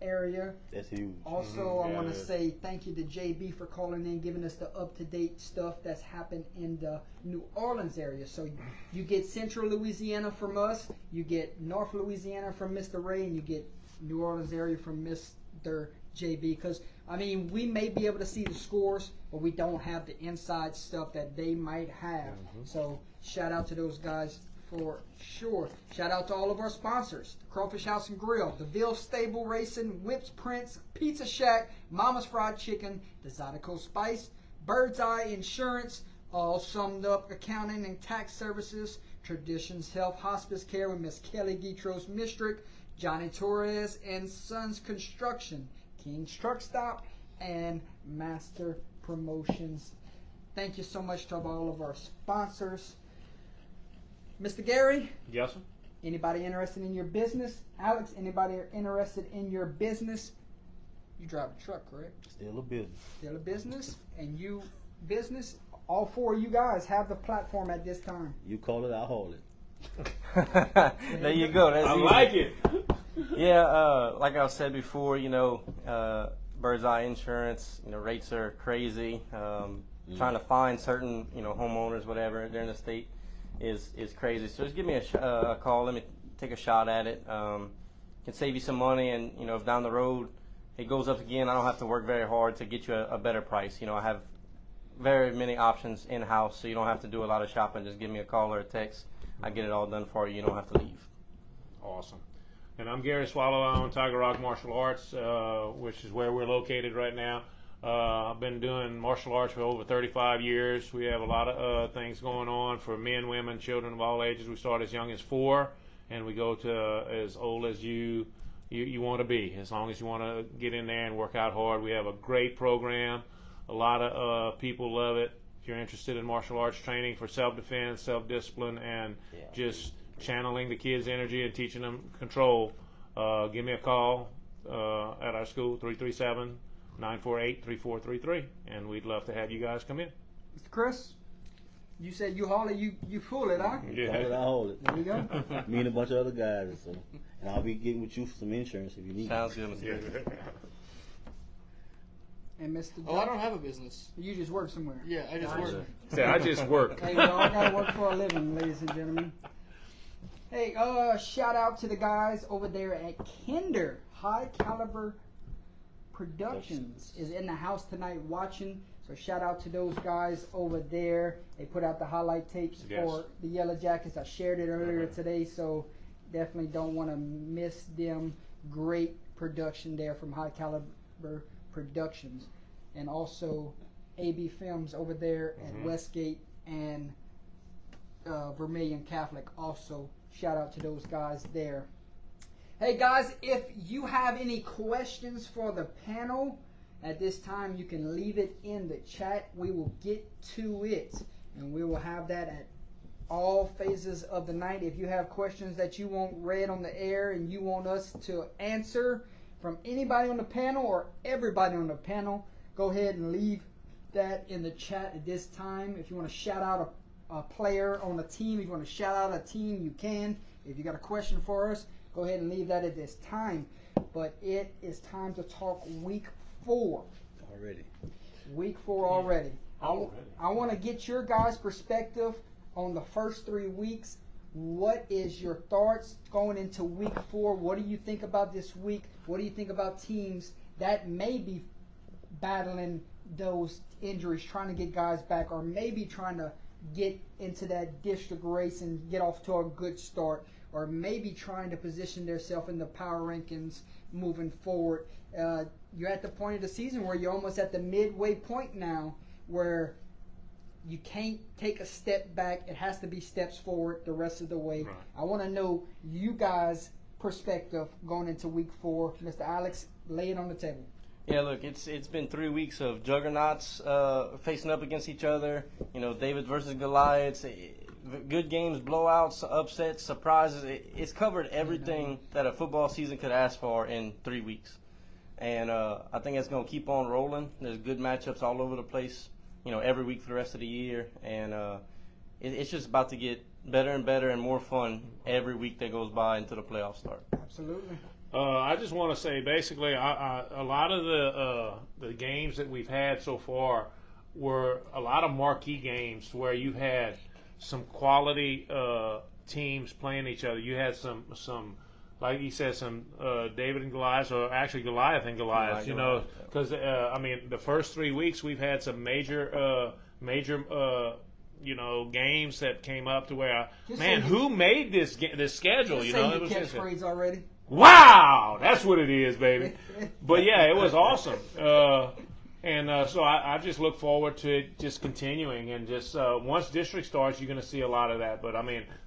area. That's huge. Also, I want to Yeah. say thank you to JB for calling in, giving us the up-to-date stuff that's happened in the New Orleans area. So you get Central Louisiana from us, you get North Louisiana from Mr. Ray, and you get New Orleans area from Mr. JB. Because, I mean, we may be able to see the scores, but we don't have the inside stuff that they might have. So shout out to those guys for sure. Shout out to all of our sponsors: the Crawfish House and Grill, the Ville Stable Racing, Whips Prince, Pizza Shack, Mama's Fried Chicken, the Zydeco Spice, Bird's Eye Insurance, All Summed Up Accounting and Tax Services, Traditions Health Hospice Care with Miss Kelly Guitros Mistrick, Johnny Torres and Sons Construction, King's Truck Stop, and Master Promotions. Thank you so much to all of our sponsors. Mr. Gary, Yes, sir. anybody interested in your business? Alex, anybody interested in your business? You drive a truck, correct? Still a business. Still a business? And you business? All 4 of you guys have the platform at this time. You call it, I'll haul it. There you go. That's I easy. like it. Yeah, like I said before, Bird's Eye Insurance, rates are crazy. Trying to find certain, homeowners, whatever, during the state is crazy. So just give me a call. Let me take a shot at it. Can save you some money, and if down the road it goes up again, I don't have to work very hard to get you a better price. I have very many options in house, so you don't have to do a lot of shopping. Just give me a call or a text. I get it all done for you. You don't have to leave. Awesome. And I'm Gary Swallow. I own Tiger Rock Martial Arts, which is where we're located right now. I've been doing martial arts for over 35 years. We have a lot of things going on for men, women, children of all ages. We start as young as 4, and we go to as old as you want to be, as long as you want to get in there and work out hard. We have a great program. A lot of people love it. If you're interested in martial arts training for self-defense, self-discipline, and just channeling the kids' energy and teaching them control, give me a call at our school, 337-948-3433, and we'd love to have you guys come in. Mr. Chris, you said you haul it, you pull it, huh? Call it, I'll haul it. There you go. Me and a bunch of other guys. So. And I'll be getting with you for some insurance if you need it. Sounds good, Mr. Gary. And Mr. Oh, I don't have a business. You just work somewhere. Yeah, I just Gotcha. work. Say, I just work. Hey, we all gotta work for a living, ladies and gentlemen. Hey, shout out to the guys over there at Kinder. High Caliber Productions is in the house tonight watching. So shout out to those guys over there. They put out the highlight tapes Yes. for the Yellow Jackets. I shared it earlier today, so definitely don't want to miss them. Great production there from High Caliber Productions. And also AB Films over there at Westgate and Vermilion Catholic. Also, shout out to those guys there. Hey guys, if you have any questions for the panel at this time, you can leave it in the chat. We will get to it, and we will have that at all phases of the night. If you have questions that you want read on the air and you want us to answer from anybody on the panel or everybody on the panel, go ahead and leave that in the chat at this time. If you want to shout out a player on the team, if you want to shout out a team, you can. If you got a question for us, go ahead and leave that at this time. But it is time to talk week 4. Already. Week 4 already. Already. I want to get your guys' perspective on the first 3 weeks. What is your thoughts going into week 4? What do you think about this week? What do you think about teams that may be battling those injuries, trying to get guys back, or maybe trying to get into that district race and get off to a good start, or maybe trying to position themselves in the power rankings moving forward? You're at the point of the season where you're almost at the midway point now, where you can't take a step back. It has to be steps forward the rest of the way. Right. I want to know you guys' perspective going into week 4. Mr. Alex, lay it on the table. Yeah, look, it's been 3 weeks of juggernauts facing up against each other. David versus Goliath. good games, blowouts, upsets, surprises. It's covered everything that a football season could ask for in 3 weeks. And I think it's going to keep on rolling. There's good matchups all over the place, every week for the rest of the year. And it's just about to get better and better and more fun every week that goes by until the playoffs start. Absolutely. I just want to say, basically, a lot of the games that we've had so far were a lot of marquee games where you had some quality teams playing each other. You had some like you said, some David and Goliath, or actually Goliath and Goliath. Because the first 3 weeks we've had some major games that came up to where, who made this schedule? Just say your catchphrase already. Wow, that's what it is, baby. But yeah, it was awesome. So I just look forward to it just continuing, and just once district starts, you're going to see a lot of that. But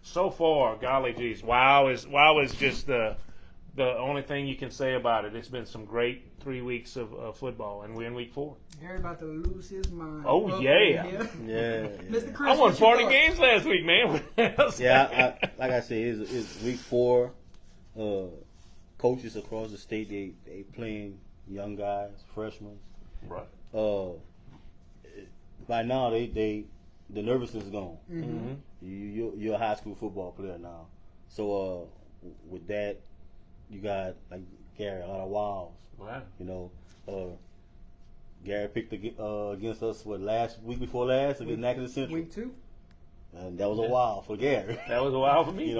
so far, golly geez, wow is just the only thing you can say about it. It's been some great 3 weeks of football, and we're in week 4. Harry about to lose his mind. Oh yeah, Mr. Chris, I won 40 games last week, man. Yeah, like I said, it's week 4. Coaches across the state, they playing young guys, freshmen. Right. By now, the nervousness is gone. Mm-hmm. You're a high school football player now. So with that, you got, like Gary, a lot of wows. Wow. Gary picked against us week before last against Natchez Central. Week 2. And that was a wow for Gary. That was a wow for me.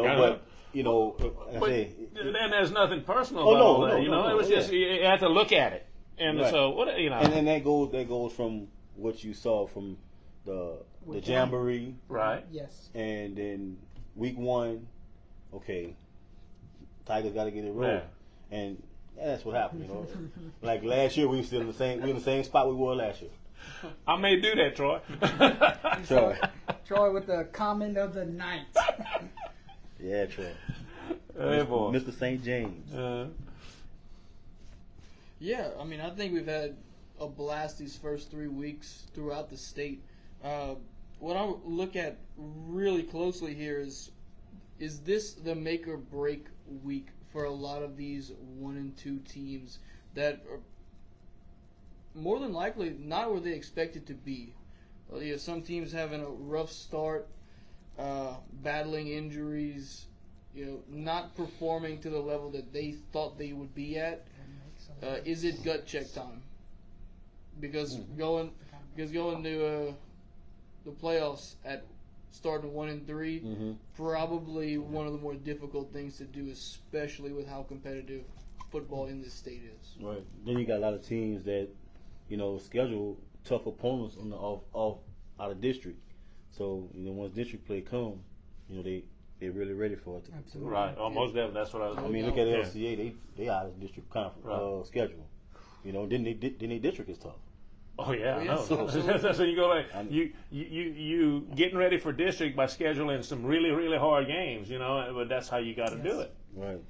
Then there's nothing personal about all that. It was just you had to look at it, and right. so what And then that goes from what you saw from the jamboree, right? Yes. And then week 1, okay, Tigers got to get it rolling, and that's what happened. Like last year, we were still in the same spot we were last year. I may do that, Troy. Troy with the comment of the night. Yeah, Troy. Hey, boy. Mr. St. James. Yeah, I think we've had a blast these first 3 weeks throughout the state. What I look at really closely here is this the make or break week for a lot of these 1 and 2 teams that are more than likely not where they expected to be. Some teams having a rough start, battling injuries, not performing to the level that they thought they would be at. Is it gut check time? Because going to the playoffs at starting 1 and 3, probably one of the more difficult things to do, especially with how competitive football in this state is. Right. Then you got a lot of teams that schedule tough opponents on the off out of district. So once district play come, they're really ready for it. Absolutely. Right. Oh, most definitely. That's what I was. Look at LCA. They out of district conference schedule. Then they district is tough. Oh yeah, I know. So so you go like you getting ready for district by scheduling some really really hard games, but that's how you got to do it. Right.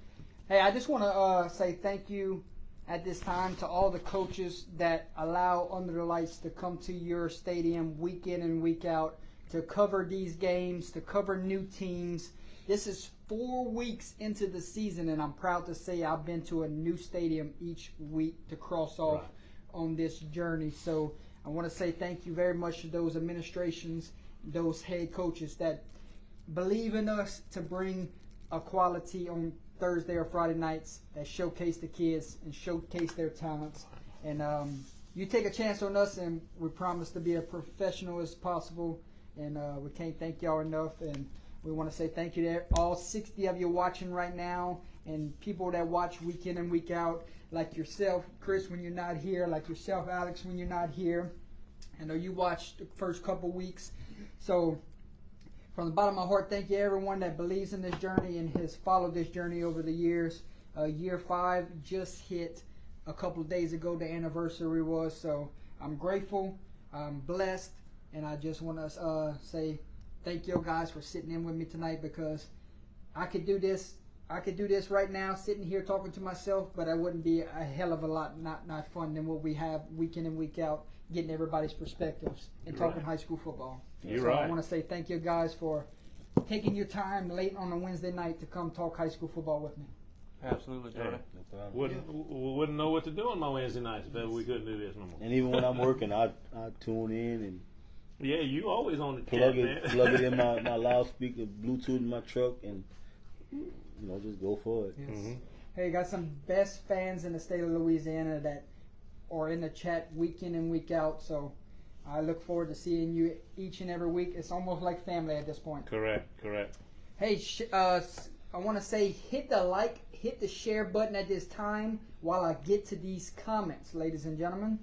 Hey, I just want to say thank you at this time to all the coaches that allow Under the Lights to come to your stadium week in and week out to cover these games, to cover new teams. This is 4 weeks into the season, and I'm proud to say I've been to a new stadium each week to cross off on this journey. So I want to say thank you very much to those administrations, those head coaches that believe in us to bring a quality on Thursday or Friday nights that showcase the kids and showcase their talents. And you take a chance on us, and we promise to be as professional as possible. And we can't thank y'all enough. And we want to say thank you to all 60 of you watching right now, and people that watch week in and week out, like yourself, Chris, when you're not here, like yourself, Alex, when you're not here. I know you watched the first couple weeks. So from the bottom of my heart, thank you everyone that believes in this journey and has followed this journey over the years. Year 5 just hit a couple of days ago, the anniversary was. So I'm grateful, I'm blessed, and I just want to say thank you guys for sitting in with me tonight, because I could do this right now, sitting here talking to myself, but it wouldn't be a hell of a lot not fun than what we have week in and week out, getting everybody's perspectives and talking high school football. You're so right. I want to say thank you guys for taking your time late on a Wednesday night to come talk high school football with me. Absolutely, Jordan. Wouldn't know what to do on my Wednesday nights if we couldn't do this no more. And even when I'm working, I tune in and Yeah, you always on the plug chat, man. plug it in my loudspeaker, Bluetooth in my truck, and just go for it. Yes. Hey, got some best fans in the state of Louisiana that are in the chat week in and week out. So I look forward to seeing you each and every week. It's almost like family at this point. Correct. Hey, I want to say hit the like, hit the share button at this time while I get to these comments, ladies and gentlemen.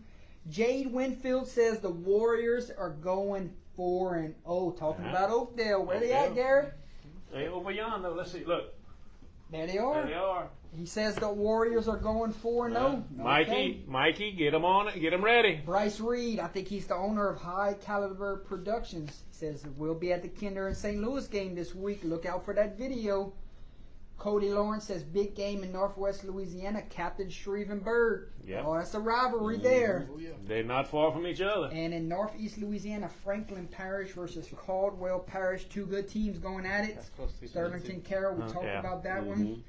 Jade Winfield says the Warriors are going 4-0. Talking about Oakdale. Where they at, Garrett? Hey, over yonder. Let's see. Look. There they are. There they are. He says the Warriors are going 4-0. Mikey, get them on it. Get them ready. Bryce Reed, I think he's the owner of High Caliber Productions, says we'll be at the Kinder and St. Louis game this week. Look out for that video. Cody Lawrence says big game in Northwest Louisiana. Captain Shreve and Bird. Yep. Oh, that's a rivalry there. Oh, yeah. They're not far from each other. And in Northeast Louisiana, Franklin Parish versus Caldwell Parish. Two good teams going at it. That's close to each other, Sterlington Carroll, we talked yeah. about that one.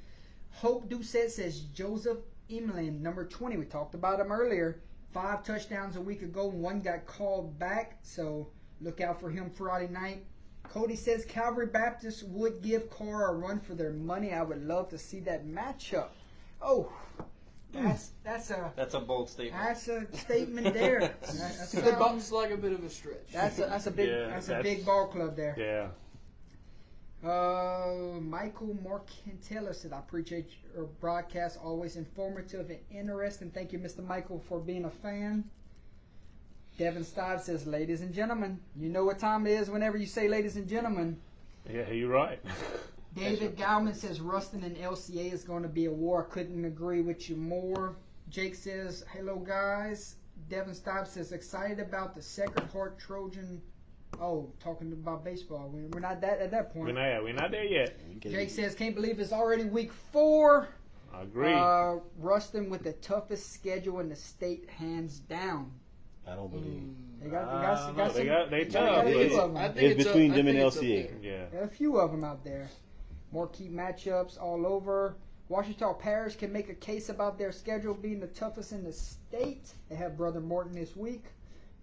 Hope Doucette says Joseph Emlin, number 20. We talked about him earlier. 5 touchdowns a week ago. 1 got called back. So look out for him Friday night. Cody says Calvary Baptist would give Carr a run for their money. I would love to see that matchup. Oh, that's That's a bold statement. That's a statement there. That's a good ball. Sounds like a bit of a stretch. That's a big a big ball club there. Yeah. Michael Morcantello said, I appreciate your broadcast, always informative and interesting. Thank you, Mr. Michael, for being a fan. Devin Stives says, ladies and gentlemen, you know what time it is whenever you say ladies and gentlemen. Yeah, you're right. David Gauman says, Ruston and LCA is going to be a war. I couldn't agree with you more. Jake says, hello, guys. Devin Stives says, excited about the Sacred Heart Trojan. Oh, talking about baseball. We're not at that point. We're not there yet. Jake says, can't believe it's already week 4. I agree. Ruston with the toughest schedule in the state, hands down. I don't believe. They tough. It's between them and LCA. Yeah. There are a few of them out there. More key matchups all over. Washita Parish can make a case about their schedule being the toughest in the state. They have Brother Morton this week.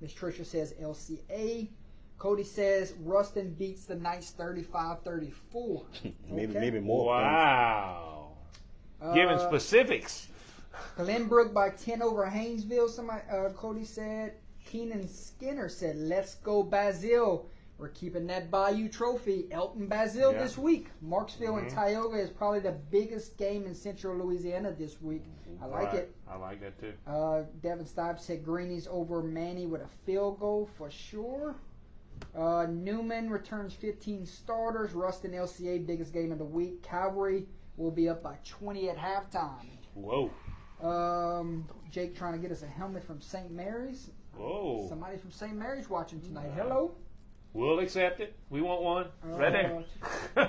Miss Tricia says LCA. Cody says Ruston beats the Knights 35-34. Maybe more. Wow. Giving specifics. Glenbrook by 10 over Haynesville. Somebody, Cody said. Keenan Skinner said, let's go Basil. We're keeping that Bayou Trophy. Elton Basil this week. Marksville and Tioga is probably the biggest game in central Louisiana this week. I like it. I like that too. Devin Stives said Greenies over Manny with a field goal for sure. Newman returns 15 starters. Ruston LCA, biggest game of the week. Cavalry will be up by 20 at halftime. Whoa. Jake trying to get us a helmet from St. Mary's. Whoa. Somebody from St. Mary's watching tonight. Hello. We'll accept it. We want one. Right there.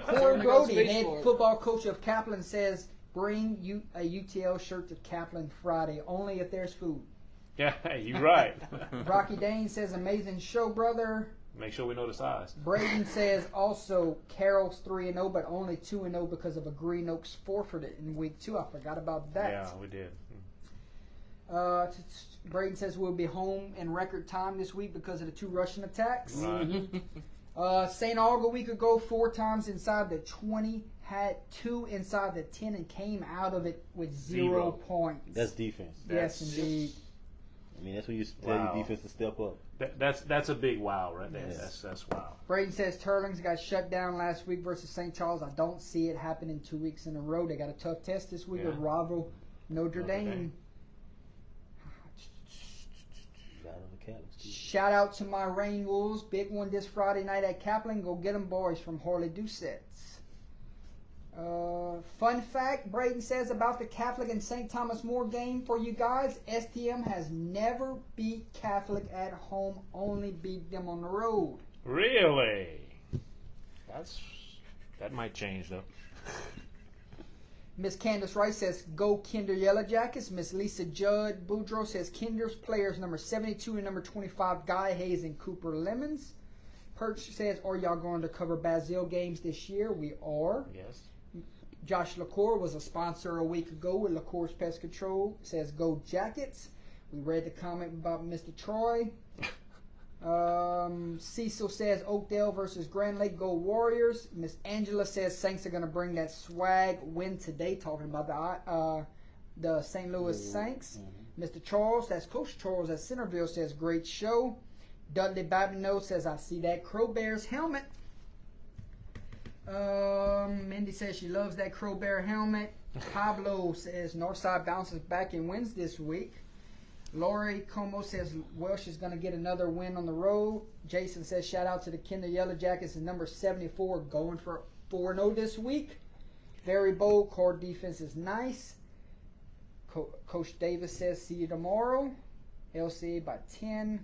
Corey Brody, head football coach of Kaplan, says bring a UTL shirt to Kaplan Friday, only if there's food. Yeah, you're right. Rocky Dane says amazing show, brother. Make sure we know the size. Braden says also Carroll's 3-0, but only 2-0 because of a Green Oaks forfeited in week 2. I forgot about that. Yeah, we did. Braden says we'll be home in record time this week because of the 2 Russian attacks. Right. St. Aug a week ago, 4 times inside the 20, had 2 inside the 10, and came out of it with 0 points. That's defense. Yes, indeed. I mean, that's when you tell your defense to step up. That's a big wow right there. Yes. That's wow. Braden says Turlings got shut down last week versus St. Charles. I don't see it happening 2 weeks in a row. They got a tough test this week with Rival Notre Dame. Shout out to my Rain Wolves. Big one this Friday night at Kaplan. Go get them, boys, from Harley Doucette's. Fun fact, Braden says about the Catholic and St. Thomas More game for you guys. STM has never beat Catholic at home, only beat them on the road. Really? That might change, though. Miss Candace Rice says, go Kinder Yellow Jackets. Miss Lisa Judd Boudreaux says, Kinder's players number 72 and number 25, Guy Hayes and Cooper Lemons. Perch says, are y'all going to cover Basile games this year? We are. Yes. Josh LaCour was a sponsor a week ago with LaCour's Pest Control. Says, go Jackets. We read the comment about Mr. Troy. Cecil says, Oakdale versus Grand Lake, go Warriors. Miss Angela says, Saints are going to bring that swag win today, talking about the St. Louis Saints. Mr. Charles, that's Coach Charles at Centerville, says, great show. Dudley Babineau says, I see that Crow Bears helmet. Mindy says she loves that Crow Bear helmet. Pablo says Northside bounces back and wins this week. Lori Como says Welsh is going to get another win on the road. Jason says shout out to the Kinder Yellow Jackets, is number 74, going for 4-0 this week. Very bold. Core defense is nice. Coach Davis says see you tomorrow. LCA by 10.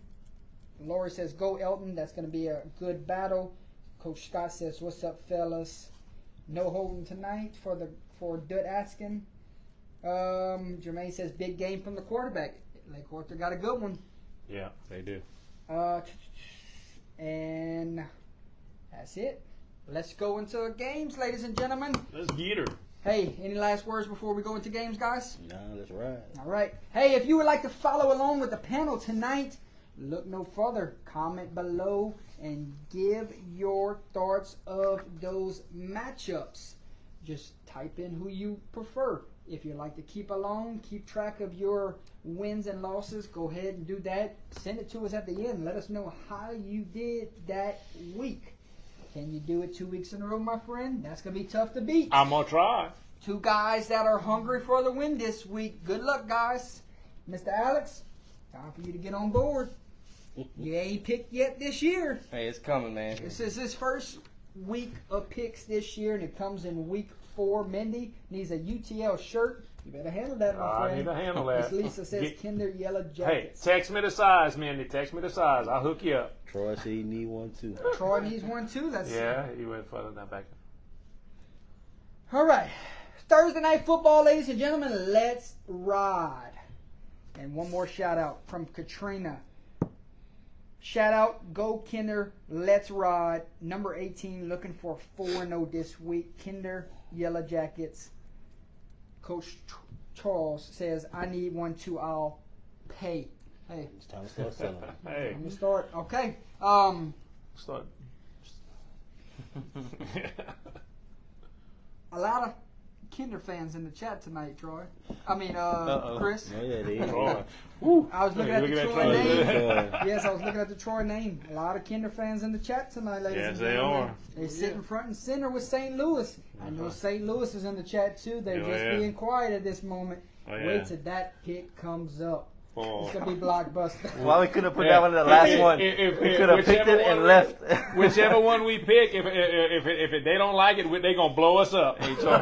Lori says go Elton. That's going to be a good battle. Coach Scott says what's up, fellas. No holding tonight for Dud Askin. Jermaine says big game from the quarterback. Lake Arthur got a good one. Yeah, they do. And that's it. Let's go into games, ladies and gentlemen. Let's get her. Hey, any last words before we go into games, guys? Nah, that's right. All right. Hey, if you would like to follow along with the panel tonight, look no further. Comment below and give your thoughts of those matchups. Just type in who you prefer. If you like to keep track of your wins and losses, go ahead and do that. Send it to us at the end. Let us know how you did that week. Can you do it 2 weeks in a row, my friend? That's going to be tough to beat. I'm going to try. Two guys that are hungry for the win this week. Good luck, guys. Mr. Alex, time for you to get on board. You ain't picked yet this year. Hey, it's coming, man. This is his first week of picks this year, and it comes in week 4. Mindy needs a UTL shirt. You better handle that, my friend. I need to handle that. Miss Lisa says Kinder Yellow Hey, Jackets. text me the size, Mindy. Text me the size. I'll hook you up. Troy said he need one too. Troy needs one too. Yeah, he went further than back. All right. Thursday night football, ladies and gentlemen. Let's ride. And one more shout out from Katrina. Shout out, go Kinder, let's ride. Number 18, looking for 4-0 this week. Kinder Yellow Jackets. Coach Charles says, I need one too, I'll pay. Hey. It's time to start selling. Hey, Let me start. Okay. start. A lot of Kinder fans in the chat tonight, Troy. I mean, Chris. Oh, yeah, they is. Troy. I was looking at the Look at Troy Troy. name. Yes, I was looking at the Troy name. A lot of Kinder fans in the chat tonight, ladies Yes, and they gentlemen. are. They sit in front and center with St. Louis. I know St. Louis is in the chat too. They're Oh, just yeah. being quiet at this moment. Oh, yeah. Wait till that pick comes up. Oh. It's gonna be blockbuster. Why we couldn't have put that one in the last one? We could have picked whichever it and one left. Whichever one we pick, if they don't like it, they gonna blow us up. Hey, Troy,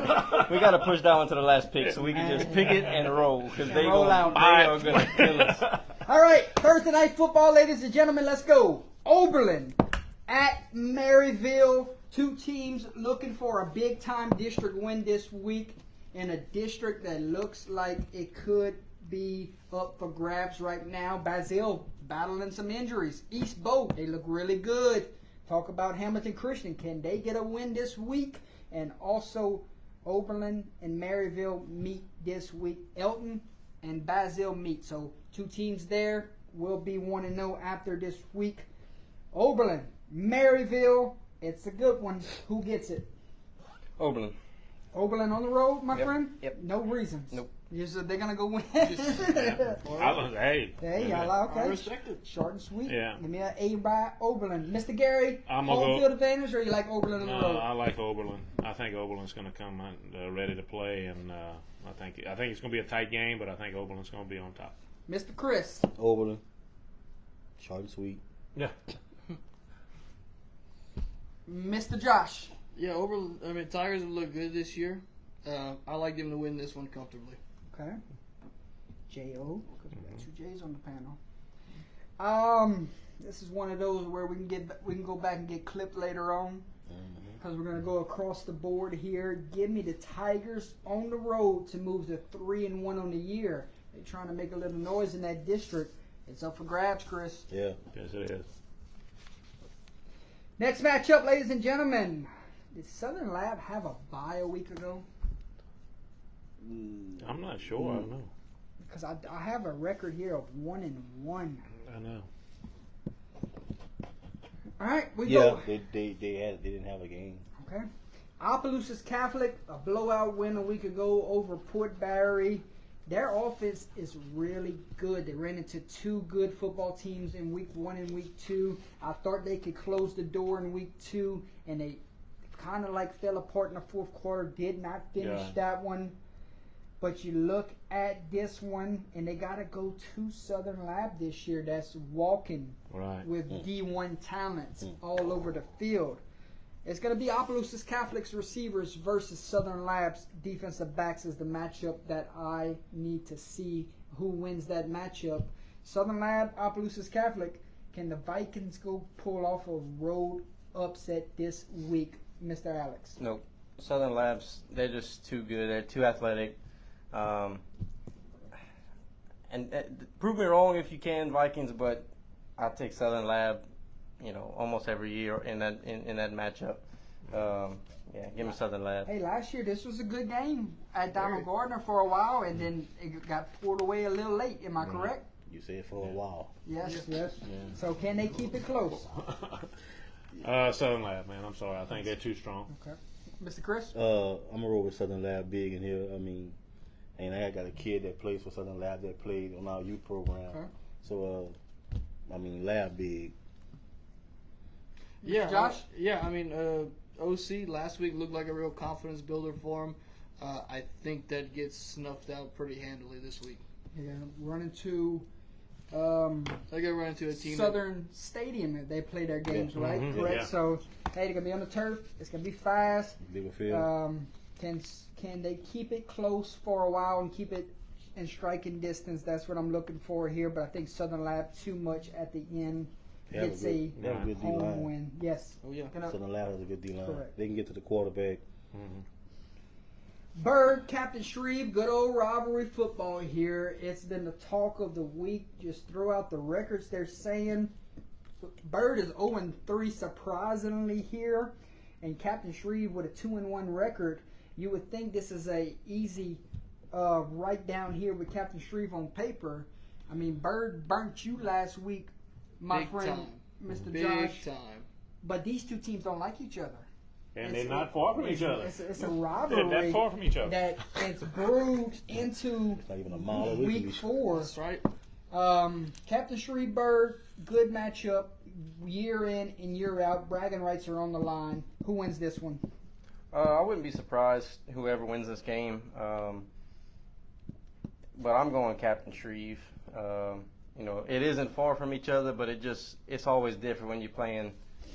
we got to push that one to the last pick so we can just pick it and roll because they roll out. are going to kill us. All right, Thursday night football, ladies and gentlemen. Let's go. Oberlin at Maryville. Two teams looking for a big-time district win this week in a district that looks like it could be up for grabs right now. Basile battling some injuries. East Bow, they look really good. Talk about Hamilton Christian. Can they get a win this week? And also Oberlin and Maryville meet this week. Elton and Basile meet. So two teams there will be 1-0 after this week. Oberlin, Maryville, it's a good one. Who gets it? Oberlin. Oberlin on the road, my Yep, friend? yep. No reasons. Nope. Just that they're going to go win. Hey, Hey, I like I okay. respect it. Short and sweet. Yeah. Give me an A by Oberlin. Mr. Gary, I'm gonna home go- field advantage, or you like Oberlin on the road? I like Oberlin. I think Oberlin's going to come ready to play, and I think it's going to be a tight game, but I think Oberlin's going to be on top. Mr. Chris, Oberlin. Short and sweet. Yeah. Mr. Josh. Yeah, Tigers have looked good this year. I like them to win this one comfortably. Okay. J.O. because we got two J's on the panel. This is one of those where we can go back and get clipped later on because we're gonna go across the board here. Give me the Tigers on the road to move to 3-1 on the year. They're trying to make a little noise in that district. It's up for grabs, Chris. Yeah. Yes, it is. Next matchup, ladies and gentlemen. Did Southern Lab have a bye a week ago? I'm not sure. I don't know. Because I have a record here of 1-1. I know. All right, we Yeah, go. they didn't have a game. Okay. Opelousas Catholic, a blowout win a week ago over Port Barry. Their offense is really good. They ran into two good football teams in week 1 and week 2. I thought they could close the door in week 2, and they kind of like fell apart in the fourth quarter. Did not finish that one. But you look at this one, and they got to go to Southern Lab this year. That's walking Right. with D1 talents all over the field. It's going to be Opelousas Catholic's receivers versus Southern Lab's defensive backs is the matchup that I need to see who wins that matchup. Southern Lab, Opelousas Catholic. Can the Vikings go pull off a road upset this week, Mr. Alex? Nope. Southern Labs, they're just too good. They're too athletic. And prove me wrong if you can, Vikings, but I'll take Southern Lab, almost every year in that matchup. Give me Southern Lab. Hey, last year this was a good game at Donald Gardner for a while, and then it got pulled away a little late. Am I correct? You say it for a while. Yes. So can they keep it close? Southern Lab, man. I'm sorry. I think they're too strong. Okay. Mr. Chris? I'm gonna roll with Southern Lab big in here. I mean, and I got a kid that plays for Southern Lab that played on our youth program. Okay. So, Lab big. Yeah, Josh? OC last week looked like a real confidence builder for him. I think that gets snuffed out pretty handily this week. You're going to run into They're gonna run into a team. Southern Stadium if they play their games, right? Mhm. Correct. Yeah. So, hey, they're going to be on the turf. It's going to be fast. Bigger field. Can they keep it close for a while and keep it in striking distance? That's what I'm looking for here. But I think Southern Lab too much at the end They have gets they have a good home D-line. win. Yes. Oh yeah. Gonna- Southern Lab has a good D-line. Correct. They can get to the quarterback. Bird, Captain Shreve, good old rivalry football here. It's been the talk of the week. Just throw out the records they're saying. Bird is 0-3 surprisingly here, and Captain Shreve with a 2-1 record. You would think this is a easy write down here with Captain Shreve on paper. I mean, Bird burnt you last week, my Big friend, time. Mr. Big Josh. time. But these two teams don't like each other. And they're not far from each other. It's a They're rivalry that far from each other. that it's brewed into It's not even a mile away from week each other. 4. That's right. Captain Shreve Bird, good matchup, year in and year out. Bragging rights are on the line. Who wins this one? I wouldn't be surprised whoever wins this game. But I'm going Captain Shreve. It isn't far from each other, but it's always different when you're playing,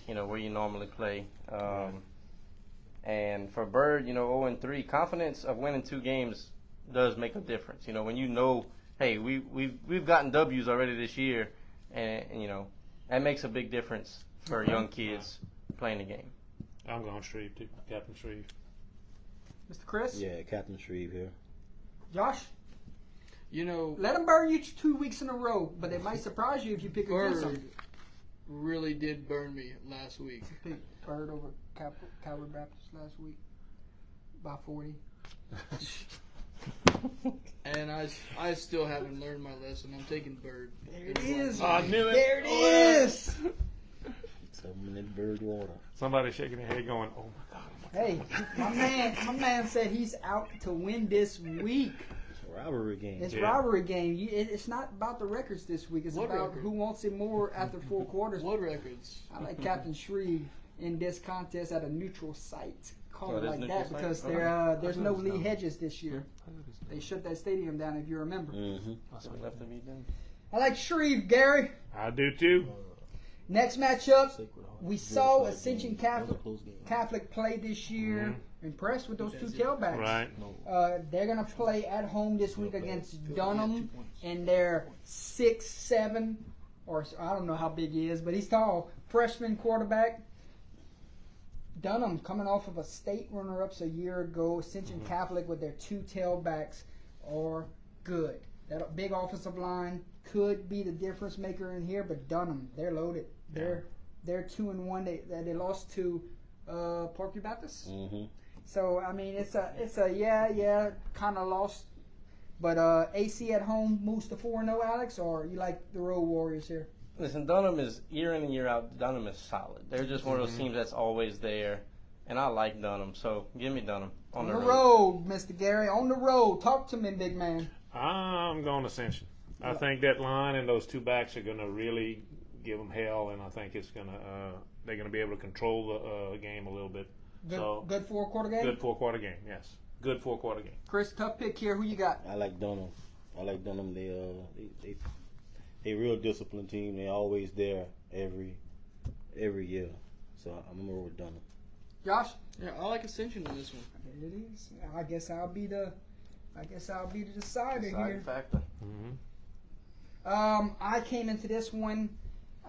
where you normally play. And for Bird, 0-3, confidence of winning 2 games does make a difference. When hey, we've gotten W's already this year, and that makes a big difference for young kids playing the game. I'm going Shreve too. Captain Shreve. Mr. Chris? Yeah, Captain Shreve here. Josh? Let them burn you 2 weeks in a row, but it might surprise you if you pick against Bird them. really did burn me last week. Pick Bird over Calvary Baptist last week by 40. And I still haven't learned my lesson. I'm taking Bird. There it is. I knew it. There it is. 7-minute bird water. Somebody shaking their head going, oh my God. Hey, my man said he's out to win this week. It's a rivalry game. It's Yeah. rivalry game. It's not about the records this week. It's What about record? who wants it more after 4 quarters. What records? I like Captain Shreve in this contest at a neutral site. Call Oh, it it is like neutral that site? because Okay. there's no Lee Hedges this year. They shut that stadium down, if you remember. Mm-hmm. Something left to be done. I like Shreve, Gary. I do too. Next matchup, Sacred Heart. we Good saw close Ascension game. Catholic That was a close game. Catholic play this year. Impressed with those 2 tailbacks. Right. They're going to play at home this week against Dunham, and their 6'7", or I don't know how big he is, but he's tall, freshman quarterback. Dunham coming off of a state runner-ups a year ago. Ascension Catholic with their 2 tailbacks are good. That big offensive line could be the difference maker in here, but Dunham, they're loaded. They're They're 2-1. They lost to Parkview Baptist. Mm-hmm. So I mean, it's a kind of lost. But AC at home moves to 4-0, Alex, or you like the Road Warriors here? Listen, Dunham is year in and year out. Dunham is solid. They're just one of those teams that's always there, and I like Dunham. So give me Dunham On the road, Mr. Gary. On the road. Talk to me, big man. I'm going Ascension. I think that line and those two backs are going to really give them hell, and I think it's going to they're going to be able to control the game a little bit. Good 4-quarter game. Good 4-quarter game. Yes, good 4-quarter game. Chris, tough pick here. Who you got? I like Dunham. They real disciplined team. They always there every year. So I'm gonna roll with Dunham. Josh? Yeah, I like Ascension in this one. It is. I guess I'll be the decider here. Factor. I came into this one.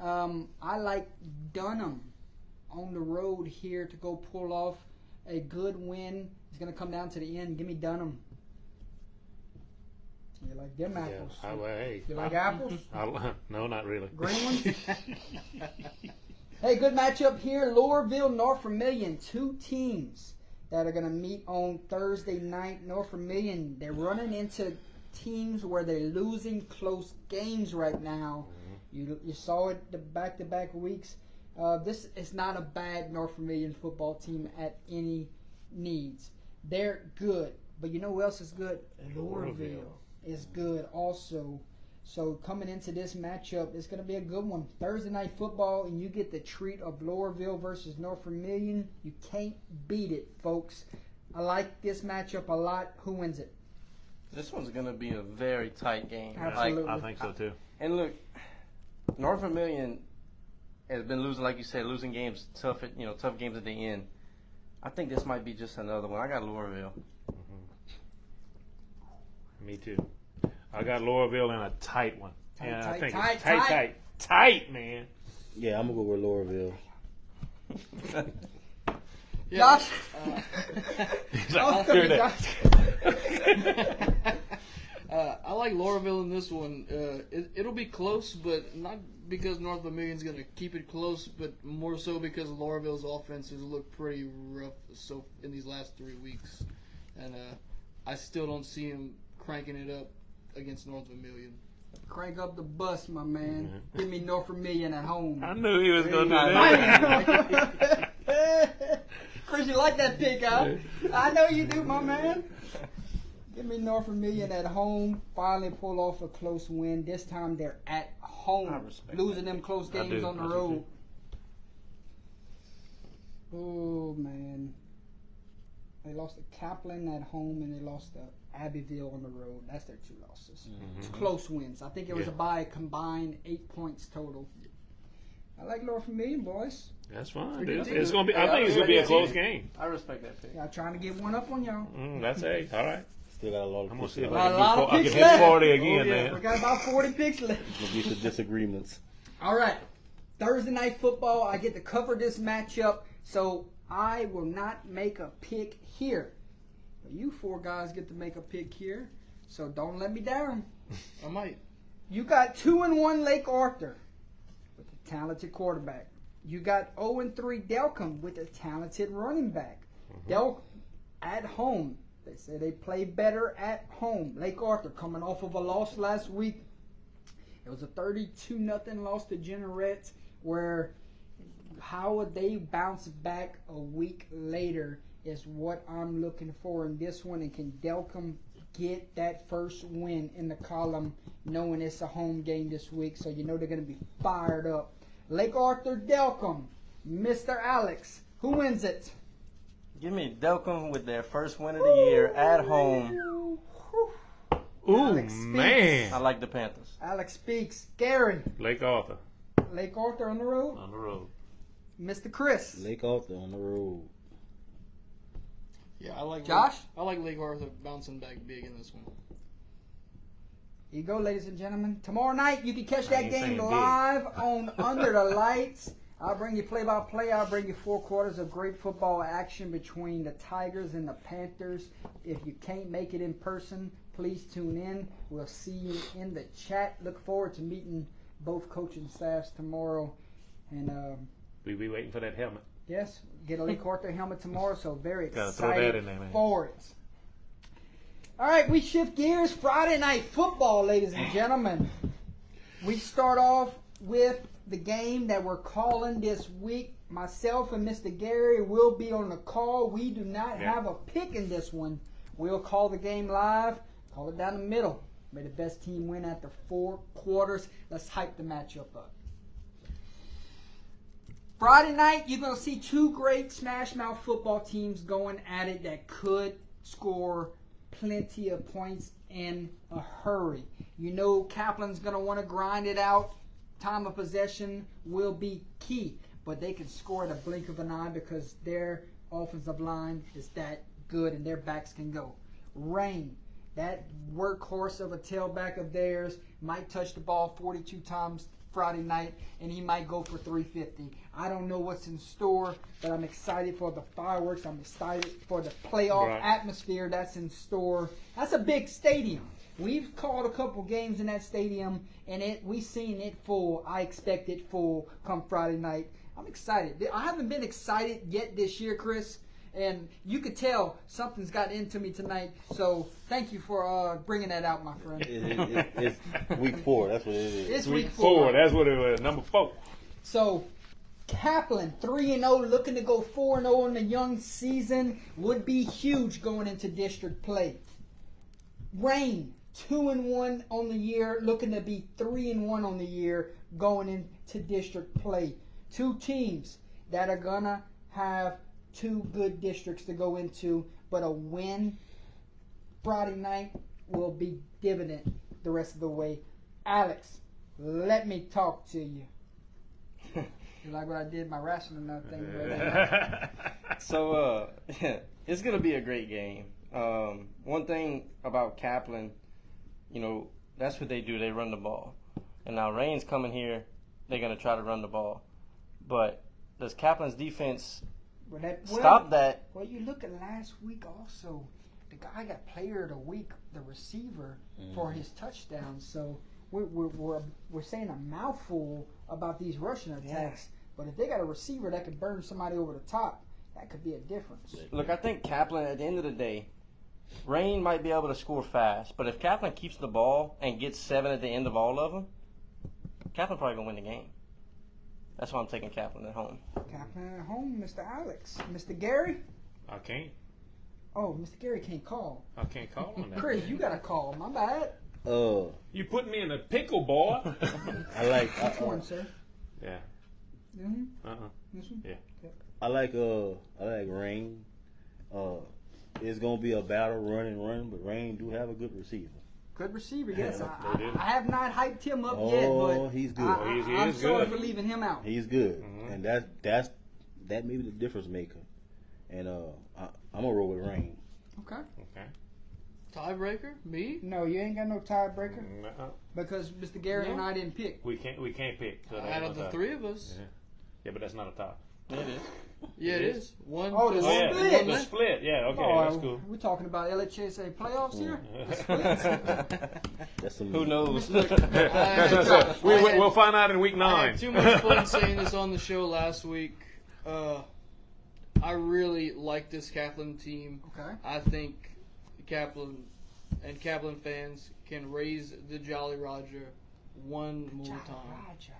I like Dunham on the road here to go pull off a good win. It's going to come down to the end. Give me Dunham. You like them apples? Hey, You like apples? no, not really. Green ones? Hey, good matchup here. Lowerville, North Vermilion. Two teams that are going to meet on Thursday night. North Vermilion, they're running into teams where they're losing close games right now. You saw it the back-to-back weeks. This is not a bad North Vermilion football team at any needs. They're good. But you know who else is good? Lowerville is good also. So coming into this matchup, it's going to be a good one. Thursday night football, and you get the treat of Lowerville versus North Vermilion. You can't beat it, folks. I like this matchup a lot. Who wins it? This one's going to be a very tight game. Absolutely. I think so too. And look, North Vermilion has been losing, like you said, losing games, tough games at the end. I think this might be just another one. I got Lowerville. Me too. I got Lowerville in a tight one. Tight, man. Yeah, I'm gonna go with Lowerville. Josh? I like Lowerville in this one. It'll be close, but not because North Vermilion's going to keep it close, but more so because Lowerville's offenses look pretty rough in these last 3 weeks. And I still don't see him cranking it up against North Vermilion. Crank up the bus, my man. Give me North Vermilion at home. I knew he was going to do that. Chris, you like that pick, huh? I know you do, my man. Give me North Vermilion at home. Finally pull off a close win. This time they're at home. Losing them close games on the road. Oh, man. They lost to Kaplan at home and they lost to Abbeville on the road. That's their 2 losses. It's close wins. I think it was a combined 8 points total. I like North Vermilion, boys. That's fine, dude. It's gonna be. I think it's gonna be a close game. I respect that pick. Y'all trying to get one up on y'all. That's all right. Still got a lot of I'm gonna picks see if left. I can hit 40 again, We man. got about 40 picks left. There'll be some disagreements. All right. Thursday night football. I get to cover this matchup, so I will not make a pick here. But you 4 guys get to make a pick here, so don't let me down. I might. You got 2-1 Lake Arthur with a talented quarterback. You got 0-3 Delcom with a talented running back. Delcom at home. They say they play better at home. Lake Arthur coming off of a loss last week. It was a 32-0 loss to Generette, where how would they bounce back a week later is what I'm looking for in this one. And can Delcom get that first win in the column, knowing it's a home game this week, so you know they're going to be fired up. Lake Arthur, Delcom, Mr. Alex, who wins it? Give me Delcom with their first win of the year at home. Ooh, Alex speaks. man. I like the Panthers. Alex speaks. Gary, Lake Arthur Lake Arthur on the road. on the road. Mr. Chris. Lake Arthur on the road. Yeah, I like Josh? I like Lake Arthur bouncing back big in this one. Here you go, ladies and gentlemen. Tomorrow night, you can catch that ain't game saying big. live on Under the Lights. I'll bring you play-by-play. I'll bring you 4 quarters of great football action between the Tigers and the Panthers. If you can't make it in person, please tune in. We'll see you in the chat. Look forward to meeting both coaching staffs tomorrow. And We be waiting for that helmet. Yes, get a Lee Carter helmet tomorrow, so very Gotta throw that excited in there, man. for it. All right, we shift gears. Friday night football, ladies and gentlemen. We start off with the game that we're calling this week. Myself and Mr. Gary will be on the call. We do not have a pick in this one. We'll call the game live, call it down the middle. May the best team win after 4 quarters. Let's hype the matchup up. Friday night, you're going to see 2 great Smash Mouth football teams going at it that could score plenty of points in a hurry. You know Kaplan's going to want to grind it out. Time of possession will be key, but they can score at a blink of an eye because their offensive line is that good and their backs can go. Rain, that workhorse of a tailback of theirs, might touch the ball 42 times Friday night, and he might go for 350. I don't know what's in store, but I'm excited for the fireworks. I'm excited for the playoff atmosphere that's in store. That's a big stadium. We've called a couple games in that stadium, and we've seen it full. I expect it full come Friday night. I'm excited. I haven't been excited yet this year, Chris, and you could tell something's got into me tonight. So thank you for bringing that out, my friend. It's week 4. That's what it is. It's week 4. That's what it was. Number 4. So Kaplan 3-0, looking to go 4-0 in the young season, would be huge going into district play. Rain 2-1 on the year, looking to be 3-1 on the year going into district play. 2 teams that are gonna have 2 good districts to go into, but a win Friday night will be dividend the rest of the way. Alex, let me talk to you. You like what I did, my wrestling thing? So, it's going to be a great game. One thing about Kaplan, you know, that's what they do. They run the ball. And now Rain's coming here. They're going to try to run the ball. But does Kaplan's defense stop that? Well, you look at last week also. The guy got player of the week, the receiver, for his touchdown. So we're saying a mouthful about these rushing attacks. But if they got a receiver that could burn somebody over the top, that could be a difference. Look, I think Kaplan, at the end of the day, Rain might be able to score fast. But if Kaplan keeps the ball and gets 7 at the end of all of them, Kaplan probably going to win the game. That's why I'm taking Kaplan at home. Kaplan at home, Mr. Alex. Mr. Gary? I can't. Oh, Mr. Gary can't call. I can't call on that. Chris, you got to call. My bad. You put me in a pickle, boy. I like. Which one, sir? Yeah. Mm-hmm. This one? Yeah. I like Rain. It's gonna be a battle, run, but Rain do have a good receiver. Good receiver, yes. Yeah, I have not hyped him up yet, but he's good. I'm sorry for leaving him out. He's good, and that may be the difference maker. And I'm gonna roll with Rain. Okay. Tiebreaker? Me? No, you ain't got no tiebreaker No, because Mr. Gary and I didn't pick. we can't pick. So Out of the 3 of us. Yeah, but that's not a tie. Yeah, it is. Yeah, it is. One. Oh, the Oh, yeah, split. the split. Yeah, okay, Oh, that's cool. We're talking about LHSA playoffs here. That's some. Who knows? We'll find out in week I 9. had too much fun saying this on the show last week. I really like this Kaplan team. Okay. I think Kaplan and Kaplan fans can raise the Jolly Roger one more time. Roger.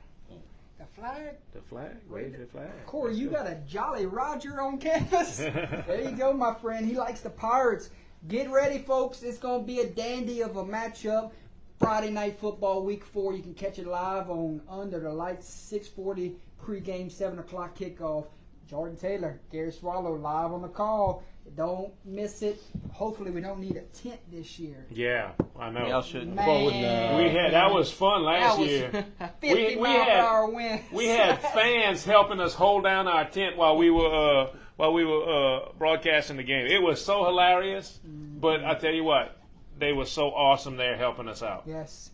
The flag? The flag? Raise the flag. Corey, you got a Jolly Roger on campus? There you go, my friend. He likes the Pirates. Get ready, folks. It's going to be a dandy of a matchup. Friday Night Football, Week 4. You can catch it live on Under the Lights, 6:40 pregame, 7 o'clock kickoff. Jordan Taylor, Gary Swallow, live on the call. Don't miss it. Hopefully, we don't need a tent this year. Yeah, I know. Y'all shouldn't. Man, We had that was fun last that was year. 50 We mile per had- hour wind. We had fans helping us hold down our tent while we were broadcasting the game. It was so hilarious, but I tell you what, they were so awesome there helping us out. Yes.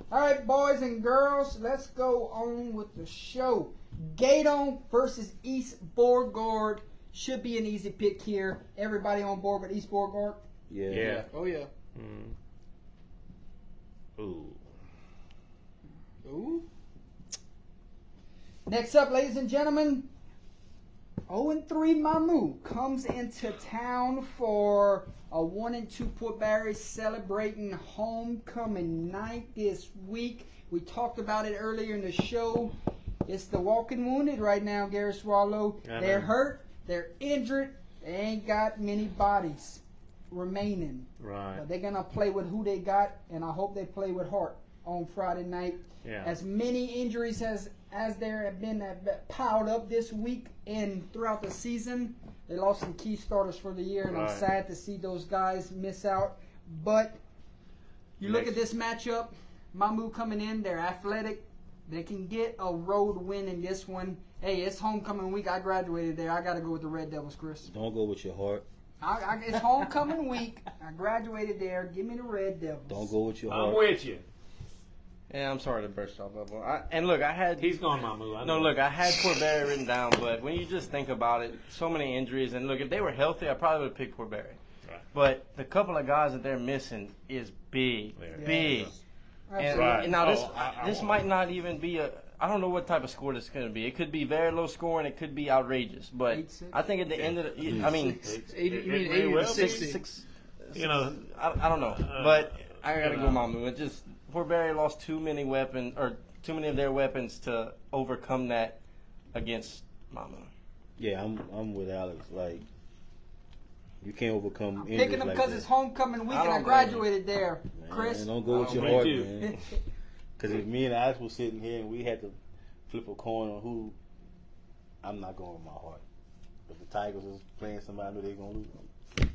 All right, boys and girls, let's go on with the show. Gaydon versus East Beauregard should be an easy pick here. Everybody on board with East Beauregard? Yeah. Oh, yeah. Ooh. Ooh. Next up, ladies and gentlemen, 0-3 Mamu comes into town for a 1-2 Port Barry celebrating homecoming night this week. We talked about it earlier in the show. It's the walking wounded right now, Gary Swallow. They're hurt. They're injured. They ain't got many bodies remaining. Right. But they're going to play with who they got, and I hope they play with heart on Friday night. Yeah. As many injuries as there have been piled up this week and throughout the season, they lost some key starters for the year, and I'm sad to see those guys miss out. But you look at this matchup, Mamu coming in, they're athletic. They can get a road win in this one. Hey, it's homecoming week. I graduated there. I got to go with the Red Devils, Chris. Don't go with your heart. It's homecoming week. I graduated there. Give me the Red Devils. Don't go with your heart. I'm with you. Yeah, I'm sorry to burst your bubble. I had... He's gone, Mamu. I had Port Barry written down, but when you just think about it, so many injuries. And look, if they were healthy, I probably would have picked Port Barry. Right. But the couple of guys that they're missing is big. Big. And, Right. and now this might not even be I don't know what type of score this is going to be. It could be very low scoring. It could be outrageous. But 8-6. I think at the end of the... I mean... 80, you mean It 80 will to be. 60? You know, I don't know. But I got to go Mamu. It just... Port Barry lost too many weapons, or too many of their weapons to overcome that against Mamu. Yeah, I'm with Alex. Like, you can't overcome I'm injuries picking them like because that. it's homecoming week I and I don't blame graduated there, Man, Chris. don't go with I your don't heart, blame you. man. Because if me and Alex were sitting here and we had to flip a coin on who, I'm not going with my heart. If the Tigers was playing somebody I knew they were going to lose.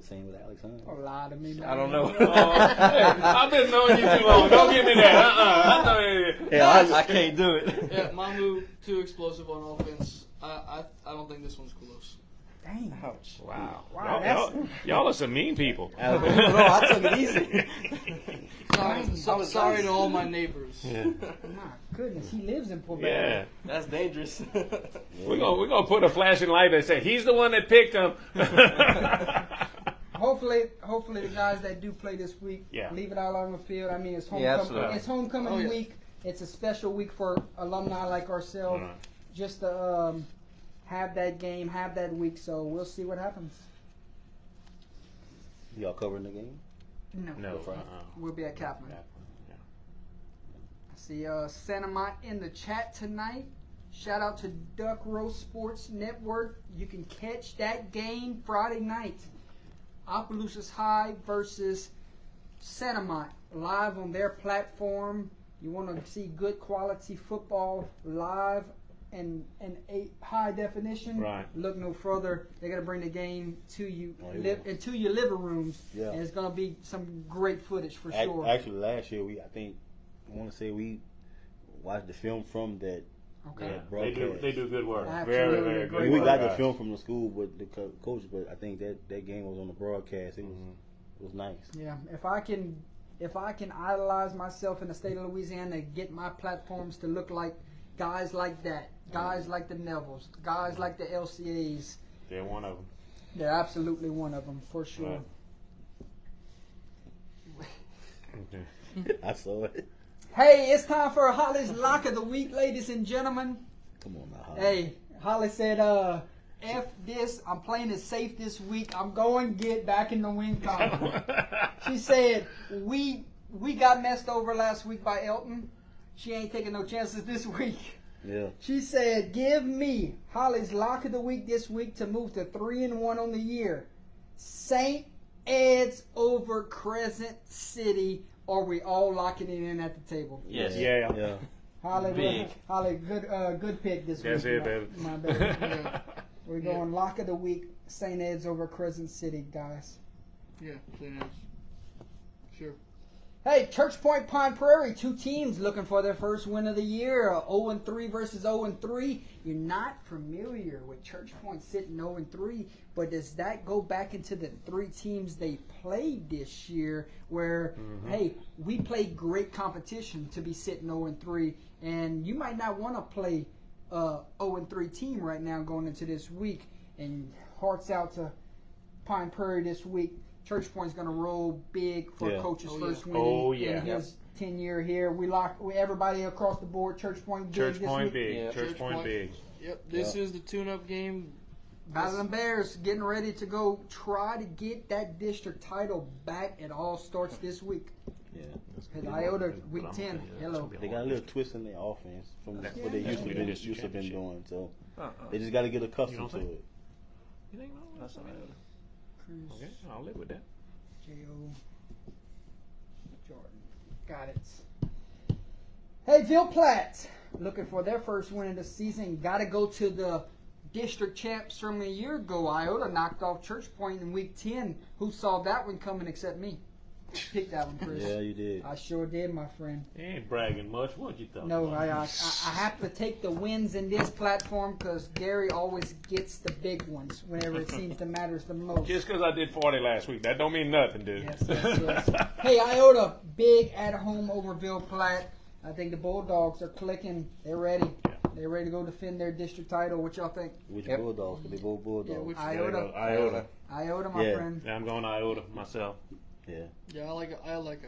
Same with Alex Hunt. Don't lie to me. I don't know. hey, I've been knowing you too long. Don't give me that. I can't do it. Yeah, Mamu, too explosive on offense. I don't think this one's close. Dang. Ouch. Wow. Wow, Y'all are some mean people. No, I took it easy. Sorry to all my neighbors. Yeah. My goodness, he lives in Port Yeah. Barry. That's dangerous. We're gonna put a flashing light that say he's the one that picked him. Hopefully the guys that do play this week Yeah. leave it all on the field. I mean, it's Yeah, homecoming. absolutely. It's homecoming Oh, yeah. week. It's a special week for alumni like ourselves, Right. just to have that game, have that week. So we'll see what happens. Y'all covering the game? No. We'll be at Kaplan. Yeah. I see Santa Mont in the chat tonight. Shout out to Duck Roast Sports Network. You can catch that game Friday night. Opelousas High versus Santa Mont live on their platform. You want to see good quality football live and a high definition. Right. Look no further. They're gonna bring the game to you, Oh, they will. into your living rooms, Yeah. and it's gonna be some great footage for sure. Actually, last year I want to say we watched the film from that. Okay. Yeah, broadcast. they do good work. Absolutely Very, very great good. I mean, we work, got the guys. film from the school with the coach, but I think that game was on the broadcast. It was nice. Yeah, if I can idolize myself in the state of Louisiana, get my platforms to look like guys like that, guys like the Nevilles, guys like the LCAs. They're one of them. They're absolutely one of them for sure. Okay. I saw it. Hey, it's time for Holly's Lock of the Week, ladies and gentlemen. Come on now, Holly. Hey, Holly said, F this, I'm playing it safe this week. I'm going to get back in the win column. She said, we got messed over last week by Elton. She ain't taking no chances this week. Yeah. She said, give me Holly's Lock of the Week this week to move to 3-1 on the year. St. Ed's over Crescent City, or we all locking it in at the table. Yes. Yeah. Yeah. Holly, Big. Holly, good pick this That's week. it, baby. My baby. Yeah. We're going Lock of the Week, St. Ed's over Crescent City, guys. Yeah, St. Ed's. Sure. Hey, Church Point, Pine Prairie, two teams looking for their first win of the year. 0-3 versus 0-3. You're not familiar with Church Point sitting 0-3, but does that go back into the three teams they played this year where, hey, we played great competition to be sitting 0-3, and you might not want to play 0-3 team right now going into this week, and hearts out to Pine Prairie this week. Church Point's going to roll big for Yeah. Coach's Oh, first yeah. win Oh, in yeah. tenure here. Everybody across the board. Church Point big Church this Point week. big. Yeah. Church Church Point Point. big. Yep, this is the tune-up game. Battling Bears getting ready to go try to get that district title back. It all starts this week. Yeah. Because Iota, week 10, hello. They got a little twist in their offense from what they That's used gonna to be the been district doing. So Uh-uh. they just got to get You accustomed don't to think? it. You think no? That's all right. Cruz, Okay, I'll live with that. J.O. Jordan. Got it. Hey, Ville Platte, looking for their first win of the season. Got to go to the district champs from a year ago. Iota knocked off Church Point in week 10. Who saw that one coming except me? Pick that one, Chris. Yeah, you did. I sure did, my friend. You ain't bragging much. What you thought? No, I have to take the wins in this platform because Gary always gets the big ones whenever it seems to matters the most. Just because I did 40 last week, that don't mean nothing, dude. Yes. Hey, Iota, big at home over Ville Platte. I think the Bulldogs are clicking. They're ready. They're ready to go defend their district title. What y'all think? Which Yep. Bulldogs? 'Cause they both Bulldogs. which- Iota. Iota. Iota, my Yeah. friend. Yeah, I'm going Iota myself. Yeah. Yeah, I like Iota.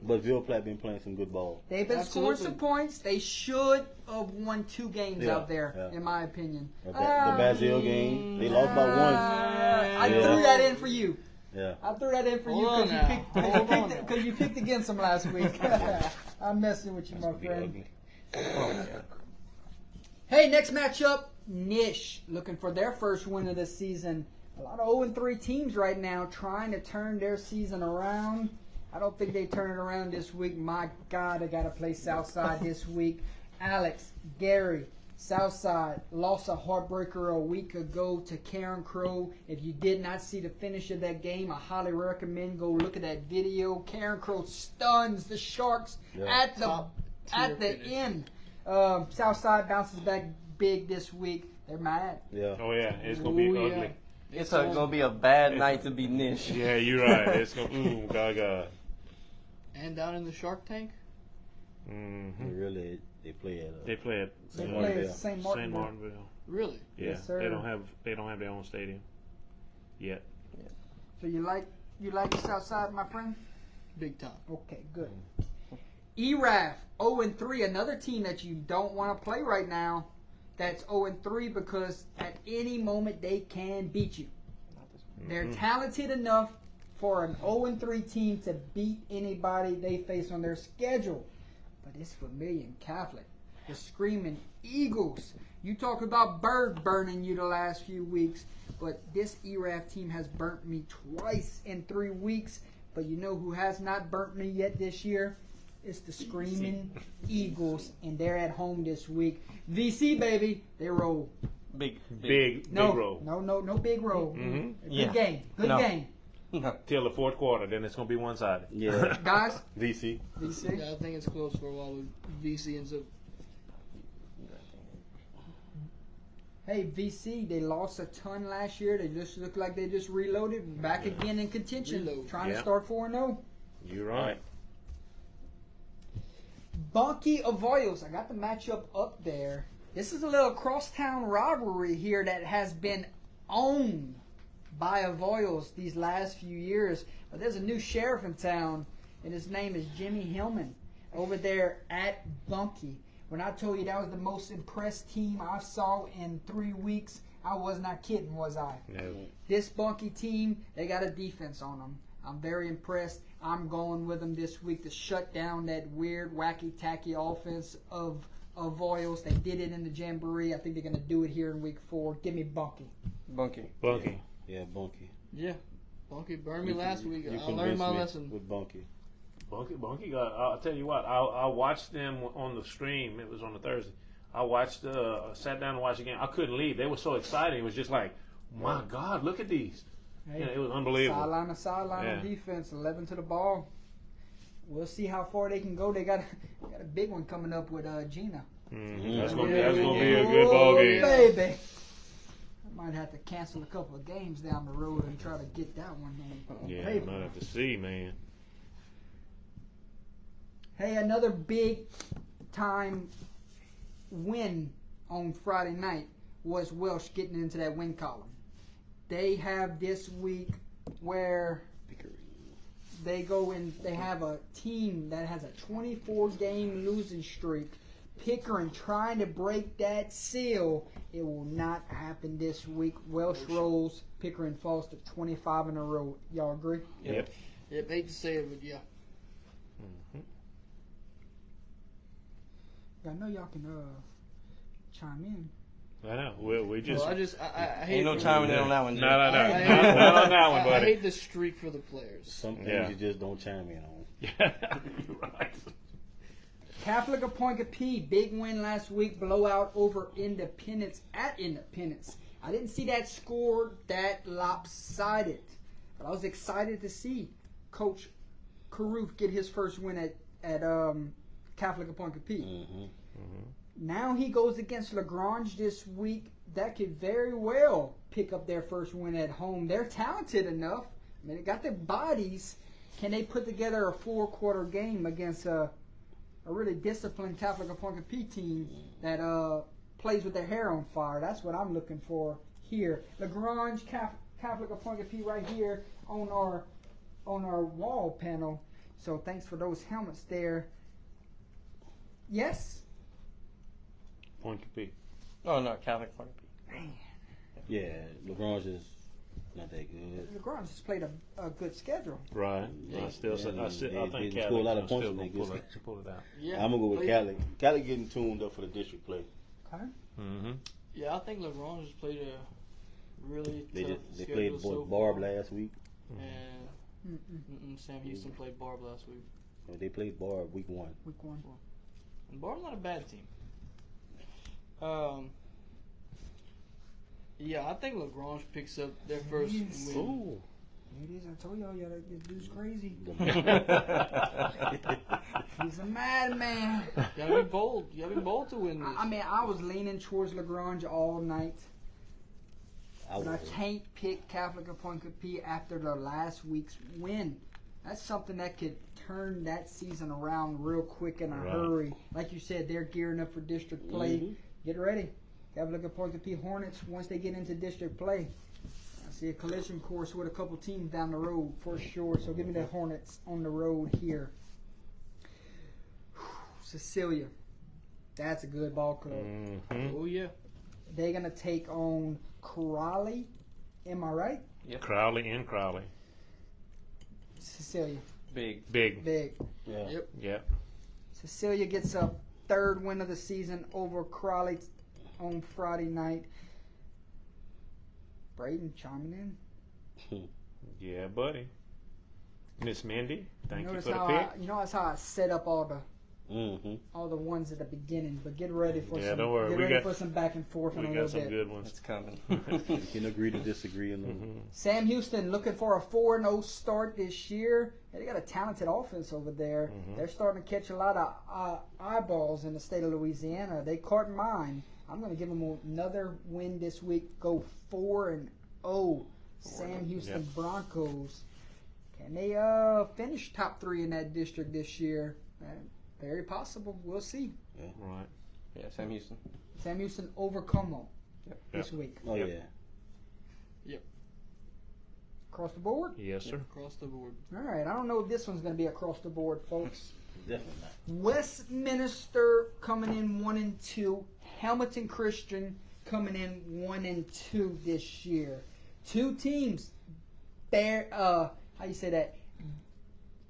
But Ville Platte been playing some good ball. They've been scoring Absolutely. some points. They should have won 2 games Yeah, out there, yeah. in my opinion. The Basile game, they lost by one. I Yeah. threw that in for you. Yeah. I threw that in for Hold you on now. because you picked against them last week. I'm messing with you, my Be friend. ugly. Hey, next matchup, Nish looking for their first win of the season. A lot of 0-3 teams right now trying to turn their season around. I don't think they turn it around this week. My God, I got to play Southside this week. Alex, Gary, Southside lost a heartbreaker a week ago to Karen Crow. If you did not see the finish of that game, I highly recommend go look at that video. Karen Crow stuns the Sharks at the Top-tier finish. end. Southside bounces back big this week. They're mad. Yeah. Oh, yeah. It's going to be Ooh, yeah. ugly. It's gonna be a bad night to be Nish. Yeah, you're right. It's going to, God. And down in the Shark Tank. Mm-hmm. They play at They play at They St. play Martinville. at St. St. Martinville. Martinville. Really? Yeah, Yes, sir. they don't have their own stadium yet. So you like the Southside, my friend? Big time. Okay, good. ERAF 0-3, another team that you don't want to play right now. That's 0-3 because at any moment they can beat you. They're talented enough for an 0-3 team to beat anybody they face on their schedule. But it's Vermilion Catholic, the Screaming Eagles. You talk about bird burning you the last few weeks, but this ERAF team has burnt me twice in 3 weeks. But you know who has not burnt me yet this year? It's the Screaming Eagles, and they're at home this week. VC, baby, they roll. Big. Big roll. No big roll. Mhm. Good Yeah. game. Good No. game. Till the fourth quarter, then it's going to be one-sided. Yeah. Guys, VC. VC. Yeah, I think it's close for a while. With VC ends up. Hey, VC, they lost a ton last year. They just look like they just reloaded. Back again in contention. Reload. Trying to Yeah. start 4-0. You're right. Bunky Avoyos. I got the matchup up there. This is a little crosstown rivalry here that has been owned by Avoyos these last few years. But there's a new sheriff in town, and his name is Jimmy Hillman over there at Bunky. When I told you that was the most impressed team I saw in 3 weeks, I was not kidding, was I? No. This Bunky team, they got a defense on them. I'm very impressed. I'm going with them this week to shut down that weird, wacky-tacky offense of Avoyos. They did it in the Jamboree. I think they're going to do it here in week 4. Give me Bunky. Bunky. Bunky. Yeah, Bunky. Yeah. Bunky burned me last week. You I learned convinced my me lesson. with Bunky. Bunky got. I'll tell you what. I watched them on the stream. It was on the Thursday. I watched. Sat down and watched the game. I couldn't leave. They were so excited. It was just like, my God, look at these. Hey, You know, it was unbelievable. Sideline to sideline Yeah. on defense, 11 to the ball. We'll see how far they can go. They got a big one coming up with Gina. Mhm. That's Yeah. gonna be a good ball game. Oh, baby. I might have to cancel a couple of games down the road and try to get that one on Yeah, paper. I'm have to see, man. Hey, another big time win on Friday night was Welsh getting into that win column. They have this week where they go and they have a team that has a 24-game losing streak. Pickering trying to break that seal. It will not happen this week. Welsh rolls. Pickering falls to 25 in a row. Y'all agree? Yep. Yep, hate to say it, but yeah. I know y'all can chime in. I know. We just. Well, I hate Ain't no the- timing in on that one. No, Jay. no, no. I Not, hate- not on that one, I buddy. hate the streak for the players. Some things Yeah. you just don't chime in on. Yeah, you're right. Catholic of Poincaré, big win last week, blowout over Independence at Independence. I didn't see that score that lopsided, but I was excited to see Coach Carruth get his first win at Catholic of Poincaré. Mm-hmm. Now he goes against Lagrange this week. That could very well pick up their first win at home. They're talented enough. I mean, they got the bodies. Can they put together a four-quarter game against a really disciplined Catholic of Poincaré team that plays with their hair on fire? That's what I'm looking for here. Lagrange, Catholic of Poincaré right here on our wall panel. So thanks for those helmets there. Yes? Point to be. Oh no, Catholic Poincaré. Yeah, Lagrange is not that good. Lagrange has played a good schedule. Right. Yeah. I still, Yeah, I think they Catholic score a lot of still points when gonna they get pull it out. Yeah, I'm gonna go with played- Catholic. Catholic getting tuned up for the district play. Okay. Mm-hmm. Yeah, I think LeBron just played a really They tough they schedule played so Barb far. last week. And Sam Houston played Barb last week. They played Barb week 1. Week 1. And Barb's not a bad team. Yeah, I think Lagrange picks up their first Yes. win. Ooh. It is. I told y'all, this dude's crazy. He's a madman. You gotta be bold. You gotta be bold to win this. I mean, I was leaning towards Lagrange all night, I but I was. can't pick Catholic of Poincaré after the last week's win. That's something that could turn that season around real quick in a Right. hurry. Like you said, they're gearing up for district play. Mhm. Get ready. Catholic of Poincaré Hornets, once they get into district play, I see a collision course with a couple teams down the road for sure. So give me the Hornets on the road here. Cecilia. That's a good ball club. Mm-hmm. Oh yeah. They're going to take on Crowley. Am I right? Crowley and Crowley. Cecilia. Big. Big. Big. Yeah. Yep. Yep. Cecilia gets a third win of the season over Crowley on Friday night. Braden chiming in. Yeah, buddy. Miss Mindy, thank you Notice for the how pick. that's how I set up all Mm-hmm. the ones at the beginning. But get ready for Yeah, some. don't worry. Get We ready got- for some back and forth in We a got little some bit. good ones. It's coming. You can agree to disagree. And Sam Houston looking for a 4-0 start this year. They got a talented offense over there. They're starting to catch a lot of eyeballs in the state of Louisiana. They caught mine. I'm going to give them another win this week. Go 4-0. Sam Houston Yep. Broncos. Can they finish top 3 in that district this year? Very possible. We'll see. Right. Yeah, Sam Houston. Sam Houston over Como Yep. this week. Oh Yep. yeah. Across the board? Yes, sir. Across the board. All right. I don't know if this one's going to be across the board, folks. Definitely not. Westminster coming in 1-2. Hamilton Christian coming in 1-2 this year. Two teams. How you say that?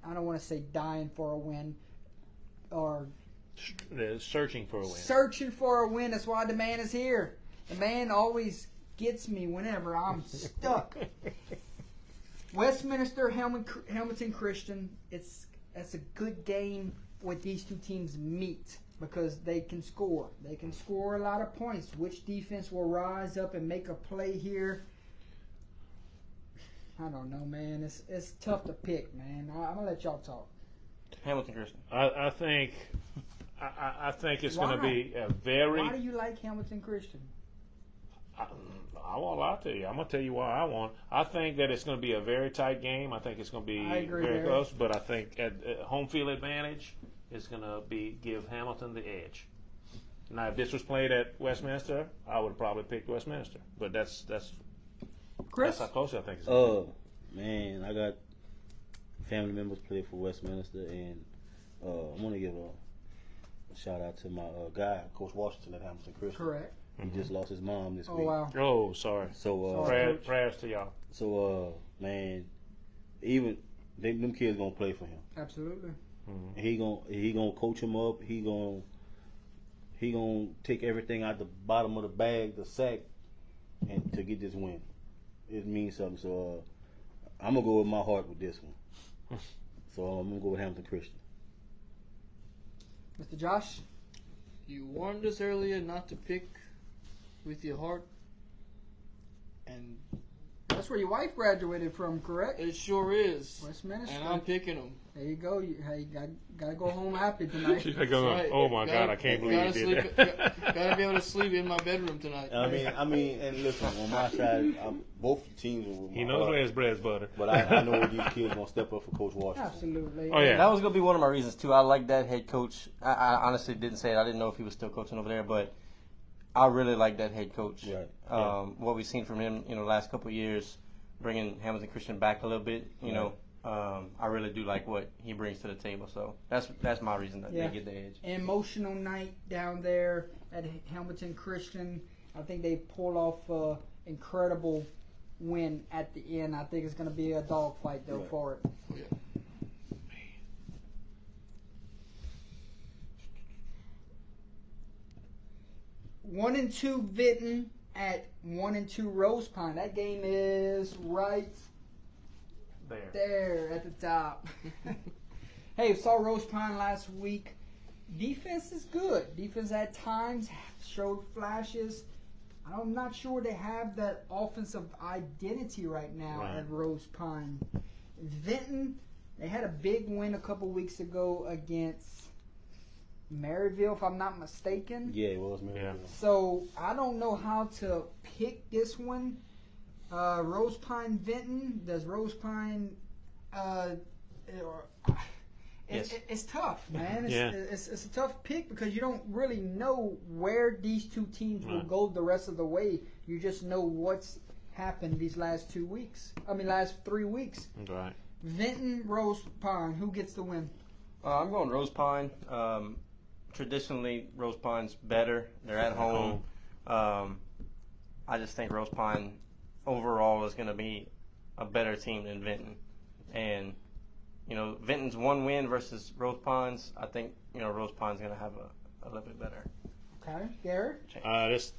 I don't want to say dying for a win, or They're searching for a win. searching for a win. That's why the man is here. The man always gets me whenever I'm stuck. Westminster Hamilton Christian. That's a good game when these two teams meet because they can score. They can score a lot of points. Which defense will rise up and make a play here? I don't know, man. It's tough to pick, man. I'm gonna let y'all talk. Hamilton Christian. I think it's going to Why? be a very. Why do you like Hamilton Christian? I won't lie to you. I'm going to tell you why I want. I think that it's going to be a very tight game. I think it's going to be I agree, very Barry. close. But I think at home field advantage is going to give Hamilton the edge. Now, if this was played at Westminster, I would probably pick Westminster. But that's Chris? how close I think it's going to Man, I got family members play for Westminster, and I want to give a shout out to my guy, Coach Washington at Hamilton Christian. Correct. He just lost his mom this Oh week. wow. Oh, sorry. So Prayers to y'all. man, even them kids gonna play for him. Absolutely. And he gonna coach him up. He gonna take everything out the bottom of the bag, the sack, and to get this win. It means something. So I'm gonna go with my heart with this one. So I'm gonna go with Hamilton Christian. Mr. Josh. You warned us earlier not to pick with your heart, and That's where your wife graduated from, correct? it sure is. Westminster. And I'm picking them. There you go. You gotta go home happy tonight. She's like, oh my God, I can't believe you did that. Gotta be able to sleep in my bedroom tonight. I mean, and listen, on my side, both teams are with my He knows heart, where his bread's butter. but I know these kids gonna step up for Coach Washington. Absolutely. Oh, yeah. That was gonna be one of my reasons too. I like that head coach. I honestly didn't say it. I didn't know if he was still coaching over there, but I really like that head coach. Right. What we've seen from him, last couple of years, bringing Hamilton Christian back a little bit. I really do like what he brings to the table. So that's my reason that they get the edge. Emotional night down there at Hamilton Christian. I think they pulled off an incredible win at the end. I think it's going to be a dogfight though Right. for it. Yeah. 1-2 Vinton at 1-2 Rose Pine. That game is right there at the top. Hey, saw Rose Pine last week. Defense is good. Defense at times showed flashes. I'm not sure they have that offensive identity right now Right. at Rose Pine. Vinton, they had a big win a couple weeks ago against Maryville, if I'm not mistaken. Yeah, it was, man. Yeah. So I don't know how to pick this one. Rose Pine Vinton. Does Rose Pine? Yes. It's tough, man. Yeah. It's a tough pick because you don't really know where these two teams will Right. go the rest of the way. You just know what's happened these last 2 weeks. Last 3 weeks. Right. Vinton, Rose Pine. Who gets the win? I'm going Rose Pine. Traditionally, Rose Pine's better. They're at home. I just think Rose Pine overall is going to be a better team than Vinton. And, Vinton's one win versus Rose Pine's. I think, Rose Pine's going to have a little bit better. Okay, Garrett.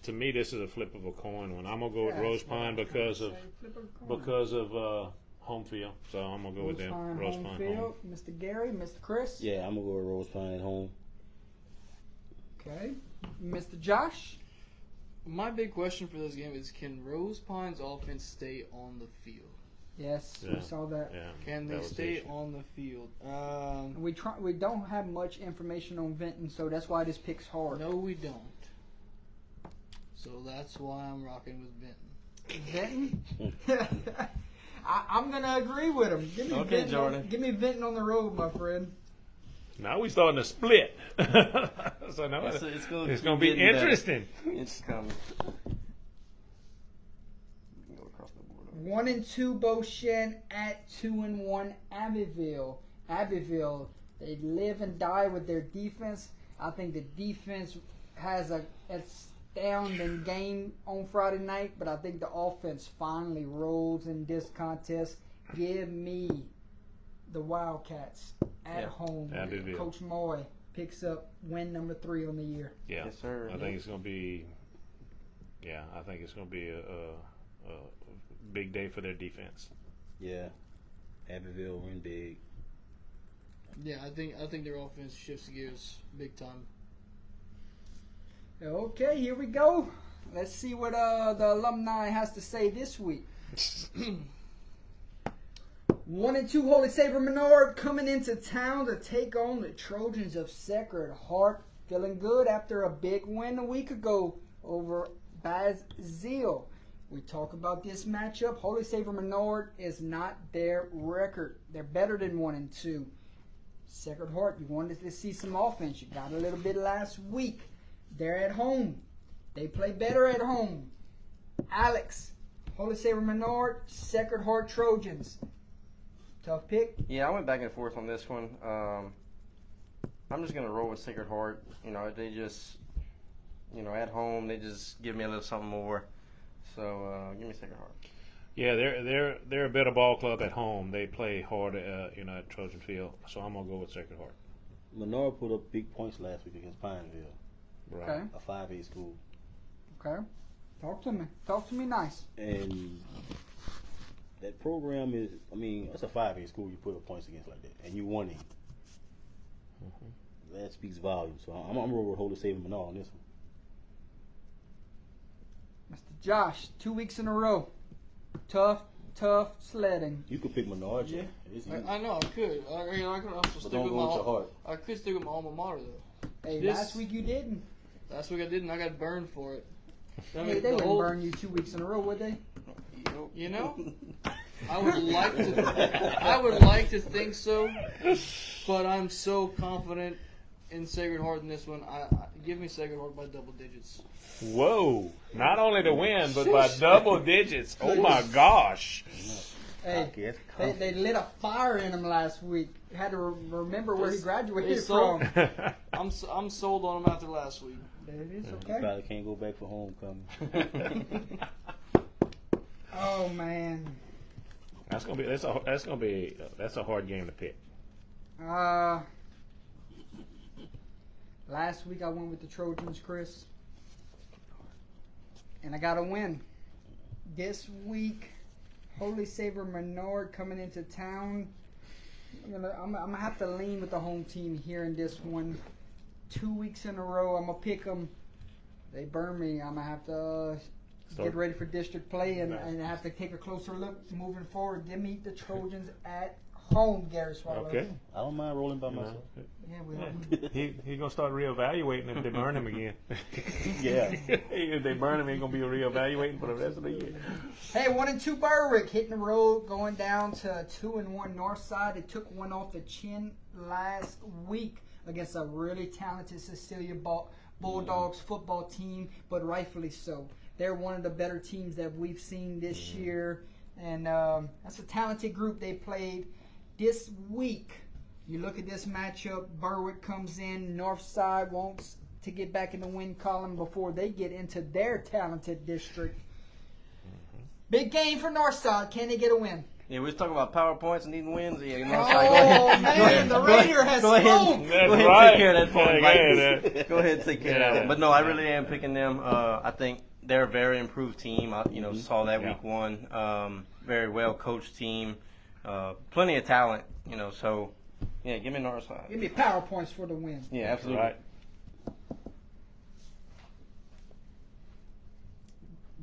To me, this is a flip of a coin one. I'm gonna go with Yeah, Rose that's what Pine I'm because trying of to say. Flip a coin. home field. So I'm gonna go with them. Pine, Rose home Pine field. home. Mr. Gary, Mr. Chris. Yeah, I'm gonna go with Rose Pine at home. Okay. Mr. Josh. My big question for this game is: can Rose Pine's offense stay on the field? Yes, we Yeah. saw that. Yeah. Can that they was the stay issue. on the field? We don't have much information on Vinton, so that's why this pick's hard. No, we don't. So that's why I'm rocking with Vinton. Vinton. I'm gonna agree with him. Give me Okay, Vinton. Jordan. Give me Vinton on the road, my friend. Now we starting to split. So now It's gonna it's keep gonna be getting better. interesting. It's coming. Go across the board. 1-2 Beauchene at 2-1 Abbeville. Abbeville, they live and die with their defense. I think the defense has a astounding game on Friday night, but I think the offense finally rolls in this contest. Give me the Wildcats at home. Abbeville. Coach Moy picks up win number 3 on the year. Yeah. Yes, sir. I think it's gonna be. Yeah, I think it's gonna be a big day for their defense. Yeah, Abbeville win big. Yeah, I think their offense shifts gears big time. Okay, here we go. Let's see what the alumni has to say this week. 1-2 Holy Savior Menard coming into town to take on the Trojans of Sacred Heart. Feeling good after a big win a week ago over Basile. We talk about this matchup. Holy Savior Menard is not their record. They're better than 1-2. Sacred Heart, you wanted to see some offense. You got a little bit last week. They're at home. They play better at home. Alex, Holy Savior Menard, Sacred Heart Trojans. Tough pick. Yeah, I went back and forth on this one. I'm just gonna roll with Sacred Heart. They just, at home they just give me a little something more. So give me Sacred Heart. Yeah, they're a better ball club at home. They play hard, at Trojan Field. So I'm gonna go with Sacred Heart. Menard put up big points last week against Pineville, Right. Okay. a 5A school, Okay. Talk to me. Talk to me nice. and that program is. I mean, that's a 5A school. You put up points against like that, and you won it. That speaks volumes. So I'm gonna roll with Holy Saving Menard on this one. Mr. Josh, 2 weeks in a row. Tough sledding. You could pick Menard, yeah. It's easy. I know I could. I could also But stick don't with go with your my. heart. I could stick with my alma mater though. Hey, This- last week you didn't. Last week I didn't. I got burned for it. I Hey, mean, they the wouldn't whole- burn you 2 weeks in a row, would they? You know, I would like to. I would like to think so, but I'm so confident in Sacred Heart in this one. I give me Sacred Heart by double digits. Whoa! Not only to win, but by double digits. Oh my gosh! Hey, Okay, that's they confident. lit a fire in him last week. Had to remember where he It's- graduated it's so- from. I'm sold on him after last week. There it is, You okay. probably can't go back for homecoming. Oh, man. That's a hard game to pick. Last week I went with the Trojans, Chris. And I got a win. This week, Holy Savior Menard coming into town. I'm gonna have to lean with the home team here in this one. 2 weeks in a row, I'm gonna pick them. They burn me. I'm gonna have to get ready for district play and have to take a closer look moving forward. Give me the Trojans at home, Gary Swallow. Okay. I don't mind rolling by myself. Yeah, we He's gonna start reevaluating if they burn him again. Yeah. If they burn him, he's gonna be reevaluating for the rest of the year. Hey, 1-2 Berwick hitting the road, going down to 2-1 Northside. They took one off the chin last week against a really talented Cecilia Bulldogs football team, but rightfully so. They're one of the better teams that we've seen this year, and that's a talented group they played this week. You look at this matchup, Berwick comes in, Northside wants to get back in the win column before they get into their talented district. Big game for Northside. Can they get a win? Yeah, we was talking about PowerPoints and needing wins. Yeah, Oh, man, the Raider has go ahead, spoke. go That's ahead and right. take care of that for me, Yeah, Mike. yeah. Go ahead and take care of that Yeah. one. But no, I really am picking them. I think they're a very improved team. I saw that Yeah. week one. Very well coached team. Plenty of talent. So yeah, give me Northside. Give me power points for the win. Yeah, absolutely. Right.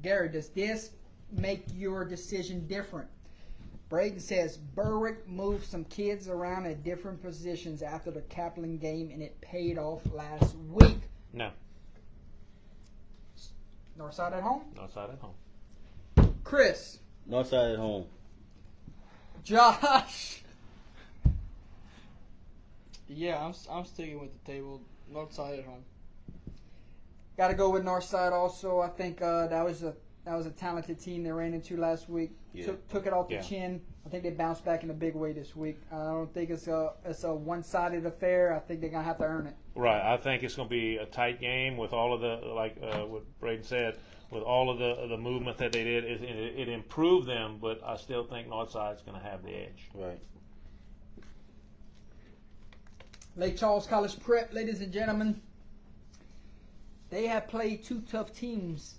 Gary, does this make your decision different? Braden says Berwick moved some kids around at different positions after the Kaplan game, and it paid off last week. No, Northside at home. outside at home. Chris, Northside at home. Josh. Yeah, I'm sticking with the table. Northside at home. Got to go with Northside also. I think that was a talented team they ran into last week. Yeah. Took it off the Yeah. chin. I think they bounced back in a big way this week. I don't think it's a one-sided affair. I think they're gonna have to earn it. Right. I think it's going to be a tight game with all of the what Braden said, with all of the movement that they did. It improved them, but I still think Northside's going to have the edge. Right. Lake Charles College Prep, ladies and gentlemen, they have played two tough teams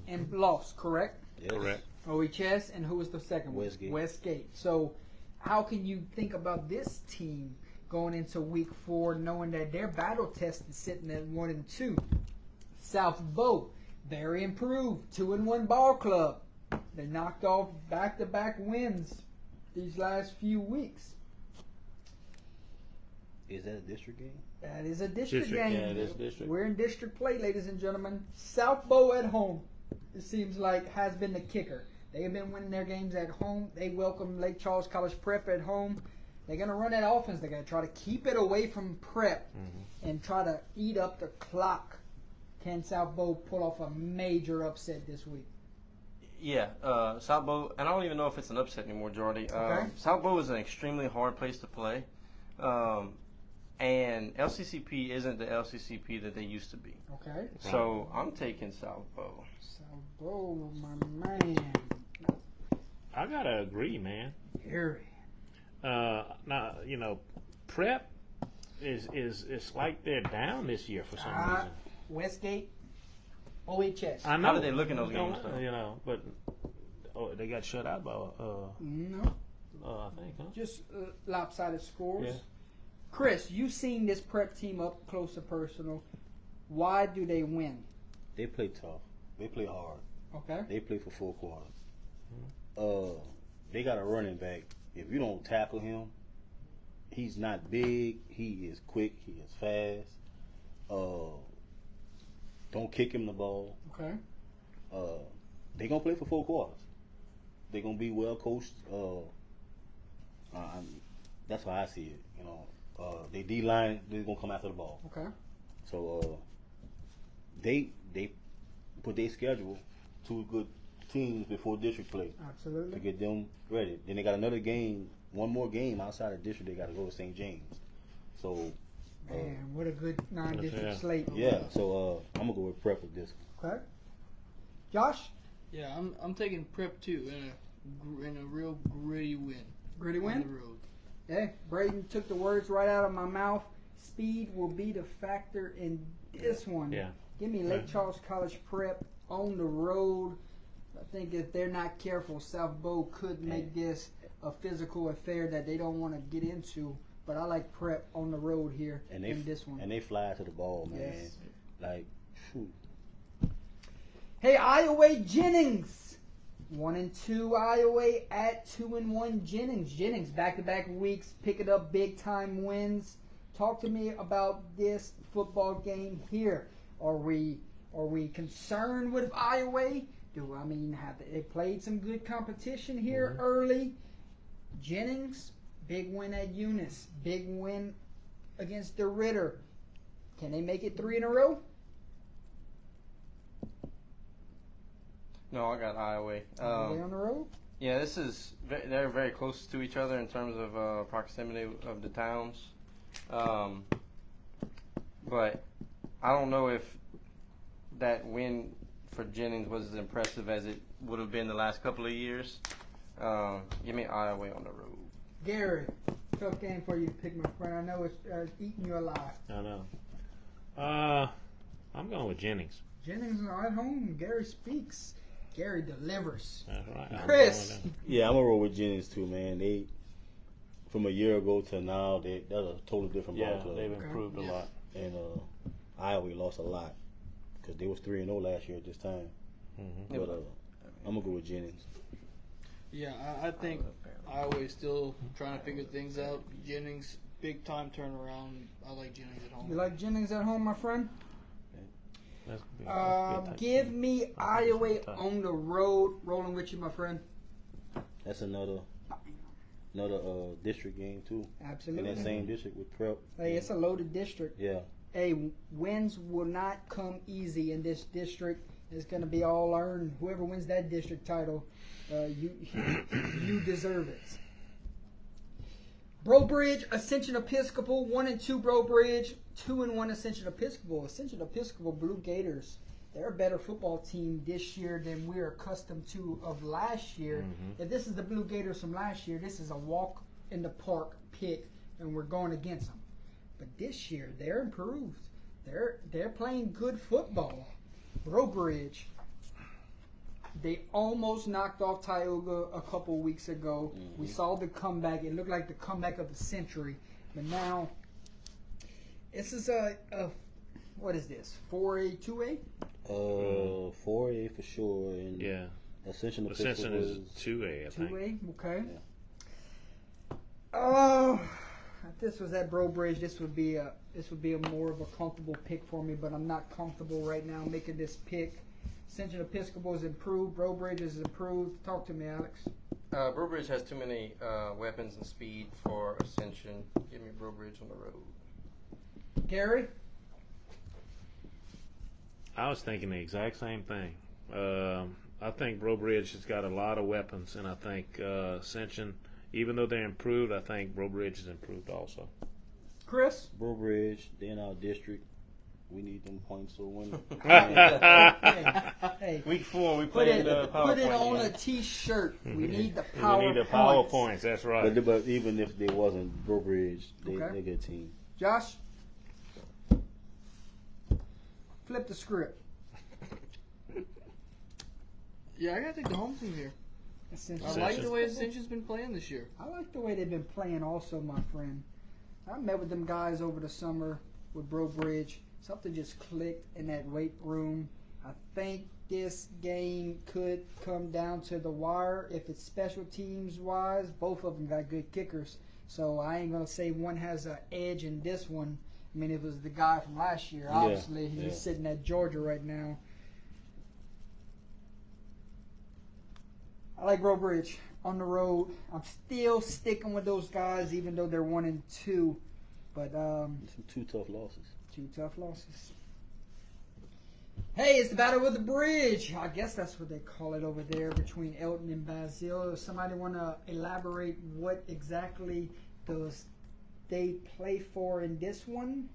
and lost, correct? Yes. Correct. OHS, and who was the second one? Westgate. Westgate. So how can you think about this team going into week 4 knowing that their battle test is sitting at 1-2? South Bow, very improved, 2-1 ball club. They knocked off back-to-back wins these last few weeks. Is that a district game? That is a district District, game. yeah, it is district. We're in district play, ladies and gentlemen. South Bow at home, it seems like, has been the kicker. They have been winning their games at home. They welcome Lake Charles College Prep at home. They're going to run that offense. They're going to try to keep it away from Prep and try to eat up the clock. Can South Bow pull off a major upset this week? Yeah, South Bow, and I don't even know if it's an upset anymore, Jordy. Okay. South Bow is an extremely hard place to play, and LCCP isn't the LCCP that they used to be. Okay. So I'm taking South Bow. Sabo, my man. I gotta agree, man. Gary. Now Prep is like they're down this year for some reason. Westgate. OHS. I know. How did they look in those games, though? But they got shut out by No. I think, huh? Just lopsided scores. Yeah. Chris, you've seen this Prep team up close and personal. Why do they win? They play tough. They play hard. Okay. They play for 4 quarters. They got a running back. If you don't tackle him, he's not big. He is quick. He is fast. Don't kick him the ball. Okay. They gonna play for 4 quarters. They gonna be well coached. That's how I see it. They D line. They're gonna come after the ball. Okay. So they put their schedule 2 good teams before district play to Absolutely. get them ready. Then they got another game, one more game outside of district. They got to go to St. James. So Man, what a good non-district Yeah. slate. yeah, so I'm gonna go with Prep with this. Okay. Josh, Yeah, I'm taking Prep too in a real gritty win. gritty On win. the road. Yeah, Braden took the words right out of my mouth. Speed will be the factor in this one. Yeah. Give me Lake Right. Charles College Prep on the road. I think if they're not careful, South Bow could make this a physical affair that they don't want to get into. But I like Prep on the road here And in this one. and they fly to the ball, man. Yes. Like, shoot. Hey, Iowa Jennings. 1-2 Iowa at 2-1 Jennings. Jennings back-to-back weeks picking up big-time wins. Talk to me about this football game here. Are we concerned with Iowa? Have they played some good competition here early? Jennings, big win at Eunice, big win against the Ritter. Can they make it 3 in a row? No, I got Iowa. Iowa on the road? Yeah, they're very close to each other in terms of proximity of the towns. But I don't know if that win for Jennings was as impressive as it would have been the last couple of years. Give me Iowa on the road. Gary, tough game for you to pick, my friend. I know it's eating you alive. I know. I'm going with Jennings. Jennings is at home. Gary speaks. Gary delivers. That's right. I'm Chris. going with Yeah, I'm gonna roll with Jennings too, man. They from a year ago to now, they're a totally different them. ball Yeah, club. they've improved a lot. And Iowa lost a lot because they was 3-0 last year at this time. Mm-hmm. But I'm gonna go with Jennings. Yeah, I think Iowa's still trying to figure things out. Jennings, big time turnaround. I like Jennings at home. You like Jennings at home, my friend? That's good. That's good. Give me Iowa Tough. on the road. Rolling with you, my friend. That's another district game too. In Absolutely. that same district with Prep. Hey, it's a loaded district. Yeah. Hey, wins will not come easy in this district. It's going to be all earned. Whoever wins that district title, you deserve it. Brobridge, Ascension Episcopal, 1-2 Brobridge, 2-1 Ascension Episcopal. Ascension Episcopal Blue Gators, they're a better football team this year than we're accustomed to of last year. Mm-hmm. If this is the Blue Gators from last year, this is a walk in the park pick, and we're going against them. But this year, they're improved. They're playing good football. Brobridge, they almost knocked off Tioga a couple weeks ago. Mm-hmm. We saw the comeback. It looked like the comeback of the century. But now, this is what is this? 4A, 2A? 4A for sure, and Yeah. Ascension Ascension Episcopal is 2A, I think. 2A, okay. Yeah. Oh, if this was at Brobridge, this would be a more of a comfortable pick for me, but I'm not comfortable right now making this pick. Ascension Episcopal is improved. Brobridge is improved. Talk to me, Alex. Brobridge has too many weapons and speed for Ascension. Give me Brobridge on the road. Gary? I was thinking the exact same thing. I think Bro Bridge has got a lot of weapons, and I think Ascension, even though they're improved, I think Bro Bridge is improved also. Chris? Bro Bridge, they're in our district. We need them points to win. Hey, Week 4, we put played it, the put it PowerPoint on game. a T-shirt. We need the We power need the power points. points. That's right. But even if they wasn't Bro Bridge, Okay. they're a good team. Josh? Flip the script. Yeah, I gotta take the home team here. Ascension. I like the way Ascension's been playing this year. I like the way they've been playing also, my friend. I met with them guys over the summer with Bro Bridge. Something just clicked in that weight room. I think this game could come down to the wire. If it's special teams wise, both of them got good kickers. So I ain't going to say one has an edge in this one. I mean, it was the guy from last year, obviously. He's yeah. sitting at Georgia right now. I like Bro Bridge on the road. I'm still sticking with those guys, even though they're 1-2. But Some 2 tough losses. 2 tough losses. Hey, it's the Battle of the Bridge. I guess that's what they call it over there between Elton and Basile. Does somebody want to elaborate what exactly does they play for in this one?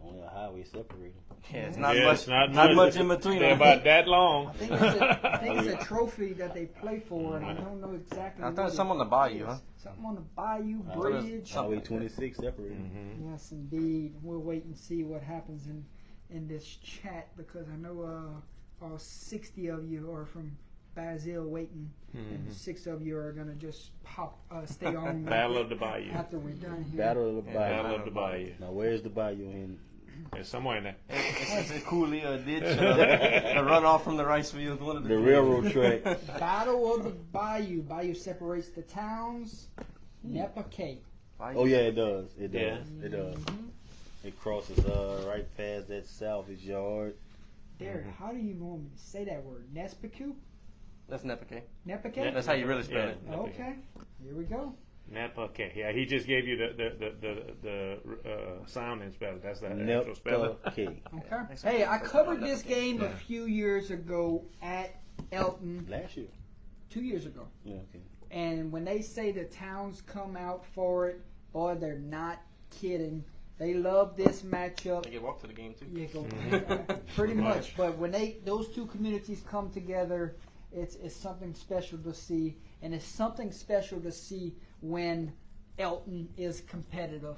Only a highway separate them. Yeah, it's not Yeah, much. it's not much in between. They're about that long. I think it's a trophy that they play for, and I don't know exactly. I thought what it's something it on the bayou, is. huh? Something on the Bayou Highway- Bridge. Highway 26 separate them. Mm-hmm. Yes, indeed. We'll wait and see what happens in this chat because I know all 60 of you are from Basile waiting, and 6 of you are gonna just stay on. Battle of the Bayou. After we're done here. Battle of the Bayou. Battle of the Bayou. Now, where's the Bayou in? It's somewhere in there. It's a coulee, a ditch, a runoff from the rice field. One of The railroad track. Battle of the Bayou. Bayou separates the towns. Nepa Cape. Oh, yeah, it does. It does. Yeah. It does. It crosses right past that salvage yard. Derek, how do you normally say that word? Nespaku? That's Nepake. Nepa Cape? That's how you really spell it. Yeah. Okay, here we go. Napa. Okay. Yeah, he just gave you the sounding spelling. That's the actual spelling. Okay. Okay. Hey, I covered this game a few years ago at Elton. Last year. 2 years ago. Yeah, okay. And when they say the towns come out for it, boy, they're not kidding. They love this matchup. They get walked to the game too. Yeah, pretty much. But when those two communities come together, it's something special to see, and it's something special to see when Elton is competitive.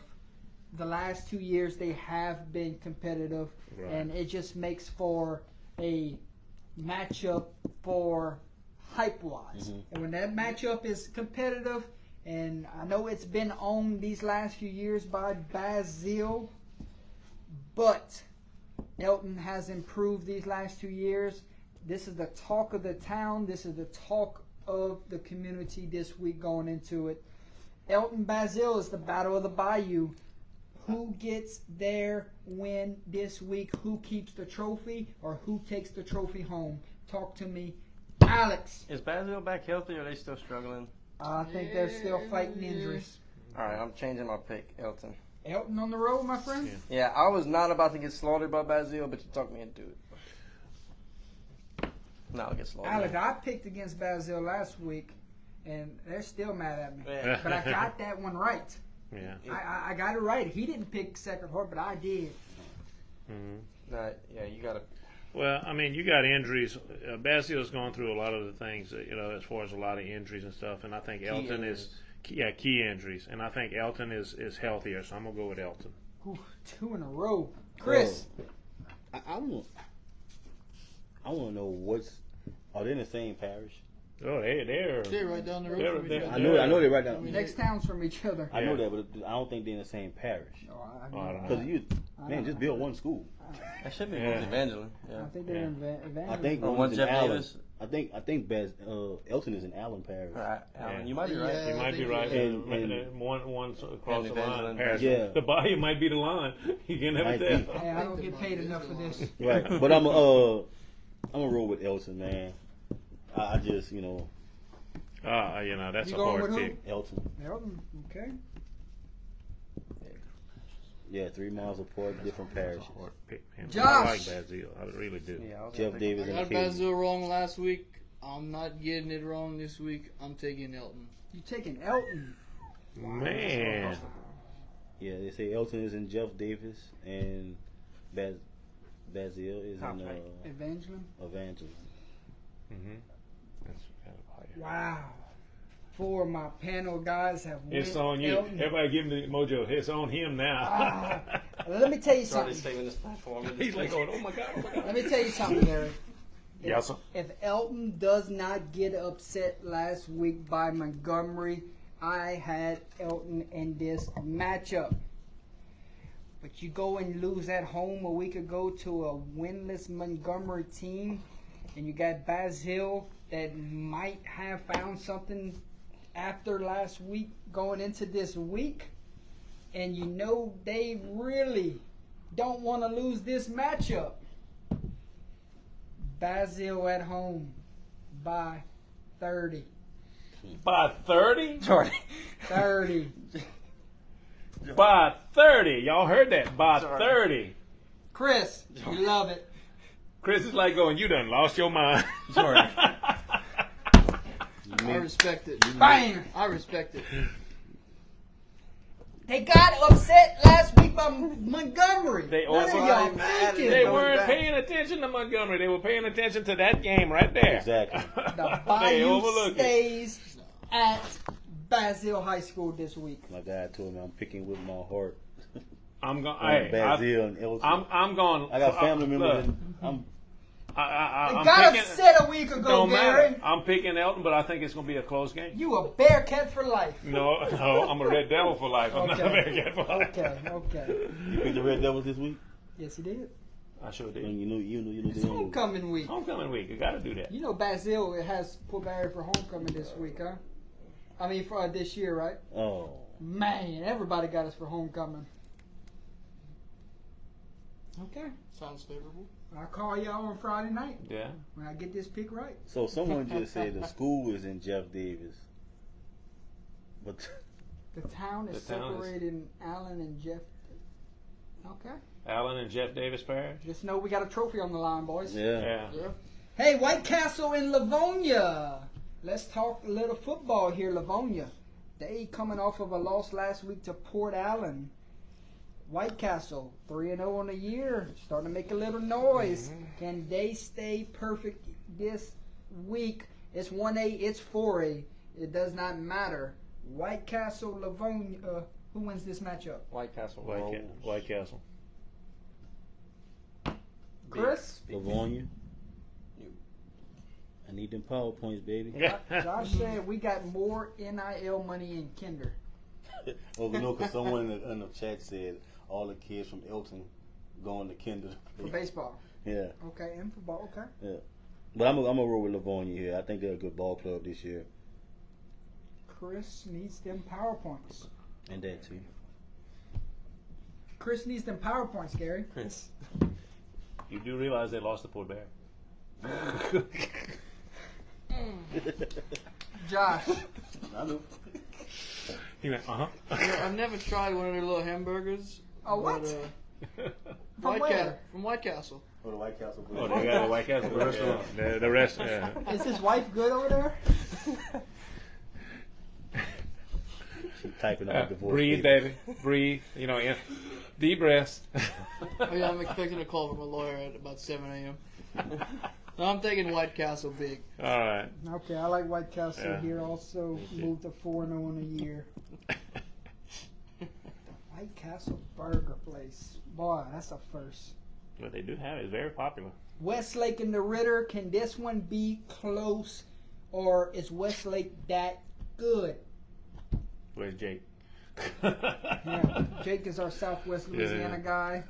The last 2 years they have been competitive, Right. and it just makes for a matchup for hype-wise. And when that matchup is competitive, and I know it's been on these last few years by Basile, but Elton has improved these last 2 years. This is the talk of the town. This is the talk of the community this week going into it. Elton Basile is the Battle of the Bayou. Who gets their win this week? Who keeps the trophy or who takes the trophy home? Talk to me. Alex. Is Basile back healthy or are they still struggling? I think they're still fighting injuries. All right, I'm changing my pick, Elton. Elton on the road, my friend? Yeah, I was not about to get slaughtered by Basile, but you talked me into it. Now I'll get slaughtered. Alex, I picked against Basile last week, and they're still mad at me. Yeah. But I got that one right. Yeah. I got it right. He didn't pick Sacred Heart, but I did. Nah, yeah, you gotta. Well, I mean, you got injuries. Basile's gone through a lot of the things, as far as a lot of injuries and stuff. And I think Elton is, key injuries. And I think Elton is healthier, so I'm gonna go with Elton. Whew, 2 in a row. Chris. I want to know are they in the same parish? Oh, they're They're right down the road They're- from each they're- other. I know they're right down. Next towns from each other. I know that, but I don't think they're in the same parish. No, I don't know. Because just build one school. That should be Yeah. Evangeline. Yeah. I think they're in Evangeline. I think Or one's one in Jeff Allen. Davis. I think Elton is in Allen Parish. Right, Alan, Yeah. you might be right. Yeah. You might be right. And- One's across And the line. Evangeline. Paris. Yeah. The Bayou might be the line. You can never Might tell. be. Hey, I don't get paid enough for this. Right, but I'm gonna roll with Elton, man. I just That's You a going hard with who? pick. Elton. Elton, okay. Yeah, 3 miles apart, different parishes. Josh! I like Bazille. I really do. Yeah, I was Jeff gonna Davis I and got Katie. Basil wrong last week. I'm not getting it wrong this week. I'm taking Elton. You taking Elton? Man. Yeah, they say Elton is in Jeff Davis and Bazille is in Okay. Evangeline? Evangeline. Mm-hmm. That's kind of high. Wow. 4 of my panel guys have went It's on you. Elton. Everybody give him the mojo. It's on him now. Ah. Let me tell you Try to something. stay on this platform. He's like, going, oh my God, oh my God. Let me tell you something, Gary. Yes, sir. If Elton does not get upset last week by Montgomery, I had Elton in this matchup. But you go and lose at home a week ago to a winless Montgomery team, and you got Bazille that might have found something after last week going into this week, and you know they really don't want to lose this matchup. Bazille at home by 30. By 30? Jordan. 30. By 30. Y'all heard that. By Sorry. 30. Chris, you love it. Chris is like going, you done lost your mind. Jordan. I respect it. Bam! I respect it. They got upset last week by Montgomery. They What are over- y'all mad. thinking? They Going weren't back. paying attention to Montgomery. They were paying attention to that game right there. Exactly. The they Bayou overlook it. stays at Bazille High School this week. My guy told me I'm picking with my heart. I'm going. On Hey, Bazille and Elton. I'm going. I got family members. Look, I'm They I'm got picking, upset a week ago, Don't Gary. matter. I'm picking Elton, but I think it's going to be a close game. You a Bearcat for life. No, I'm a Red Devil for life. I'm not a Okay. Bearcat for life. Okay. You picked the Red Devils this week, Yes, he did. I sure and did. you knew It's the homecoming week. Homecoming week. You got to do that. You know Bazille has put Barry for homecoming this week, huh? I mean, for this year, right? Oh, Man, everybody got us for homecoming. Okay. Sounds favorable. I'll call y'all on Friday night Yeah. when I get this pick right. so someone just said the school is in Jeff Davis, but The town is The town is- separated in Allen and Jeff. Okay. Allen and Jeff Davis Parish. Just know we got a trophy on the line, boys. yeah. Yeah. Yeah. Hey, White Castle in Livonia. Let's talk a little football here, Livonia. They coming off of a loss last week to Port Allen. White Castle, 3-0 on the year, starting to make a little noise. Can they stay perfect this week? It's 1A, it's 4A. It does not matter. White Castle, Livonia, who wins this matchup? White Castle. White Castle. Chris? Livonia. I need them PowerPoints, baby. Josh said we got more NIL money in Kinder. Oh, no, because someone in the chat said all the kids from Elton going to Kinder. For baseball. Yeah, Okay, and football, okay. yeah. But I'm gonna roll with Livonia here. I think they're a good ball club this year, Chris needs them PowerPoints. and that too. Chris needs them PowerPoints, Gary. Chris. You do realize they lost to Port Bear. Josh, I know. He went, You know, I've never tried one of their little hamburgers. Oh, what? But, from White where? From White Castle. Oh, the White Castle. Oh, they got the White Castle restaurant. The rest, yeah. Is his wife good over there? She's typing up the voice. Breathe, baby. Breathe. You know, deep breaths. Oh, yeah, I'm expecting a call from a lawyer at about 7 a.m. No, I'm taking White Castle big. All right. Okay, I like White Castle Yeah. here also. Me too. Moved to 4-0 in a year. White Castle Burger Place. Boy, that's a first. But they do have it. It's very popular. Westlake and the Ritter, can this one be close? Or is Westlake that good? Where's Jake? Yeah, Jake is our Southwest Yeah, Louisiana guy.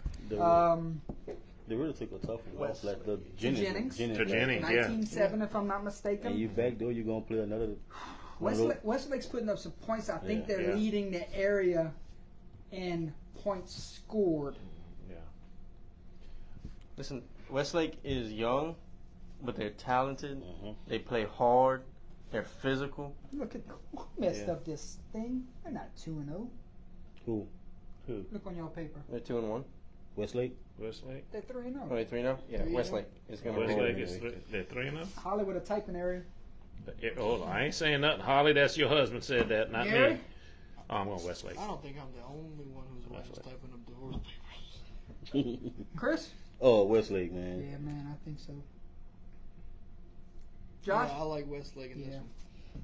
They really took a tough one off like the Jennings. To last- Jennings, yeah. 19-7, if I'm not And mistaken. you back door, you're gonna play another. Westlake's putting up some points. I think Yeah. they're Yeah. leading the area in points scored. Yeah. Listen, Westlake is young, but they're talented. Uh-huh. They play hard. They're physical. Look at who messed Yeah. up this thing. They're not 2-0. Who? Look on your paper. They're 2-1. Westlake. Westlake. They're 3-0. Oh, they 3-0. Yeah, 3-0. Westlake is going to Westlake roll. is they're 3-0. Holly with a typing area. Oh, I ain't saying nothing. Holly, that's your husband said that, not Gary? me. Oh, I'm going Westlake. I don't think I'm the only one who's always That's right. typing up divorce papers. Chris? Oh, Westlake, man. Yeah, man, I think so. Josh? Yeah, I like Westlake in this Yeah. one.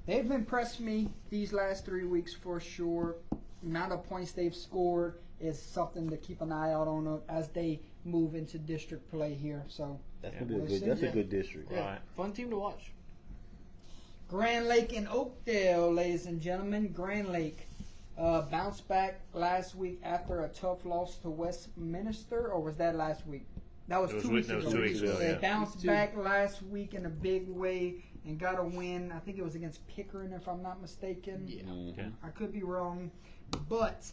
They've impressed me these last 3 weeks for sure. Amount of points they've scored is something to keep an eye out on as they move into district play here. So That's Yeah. gonna be a We'll good. see. That's a Yeah. good district. Yeah, Right. fun team to watch. Grand Lake and Oakdale, ladies and gentlemen. Grand Lake bounced back last week after a tough loss to Westminster, or was that last week? That was It was 2 weeks that was ago. 2 weeks ago, They yeah. bounced Week two. back last week in a big way and got a win. I think it was against Pickering, if I'm not mistaken. Yeah. Okay. I could be wrong, but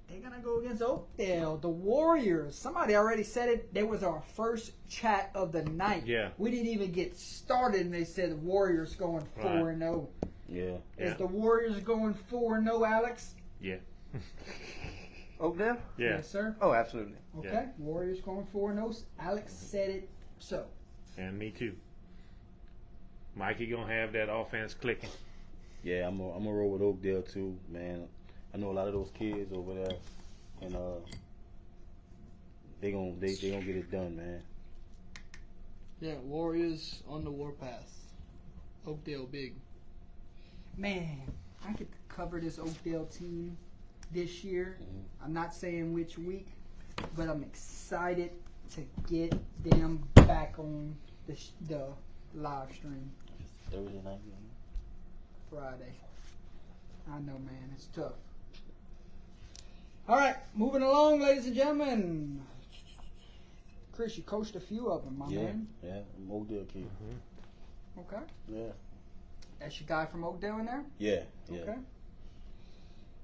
they're gonna go against Oakdale, the Warriors. Somebody already said it. That was our first chat of the night. Yeah. We didn't even get started, and they said the Warriors going 4-0. Yeah. Yeah. Is the Warriors going 4-0, Alex? Yeah. Oakdale? Yeah. Yes, sir. Oh, absolutely. Okay. Yeah. Warriors going 4-0. Alex said it. So And me too. Mikey gonna have that offense clicking. Yeah, I'm gonna roll with Oakdale too, man. I know a lot of those kids over there, and they gonna get it done, man. Yeah, Warriors on the warpath. Oakdale big. man, I get to cover this Oakdale team this year. I'm not saying which week, but I'm excited to get them back on the live stream Thursday night game. Friday. I know, man, it's tough. All right, moving along, ladies and gentlemen. Chris, you coached a few of them, my Yeah, man. yeah, I'm Oakdale kid. Okay, Yeah, that's your guy from Oakdale in there. yeah, yeah. Okay.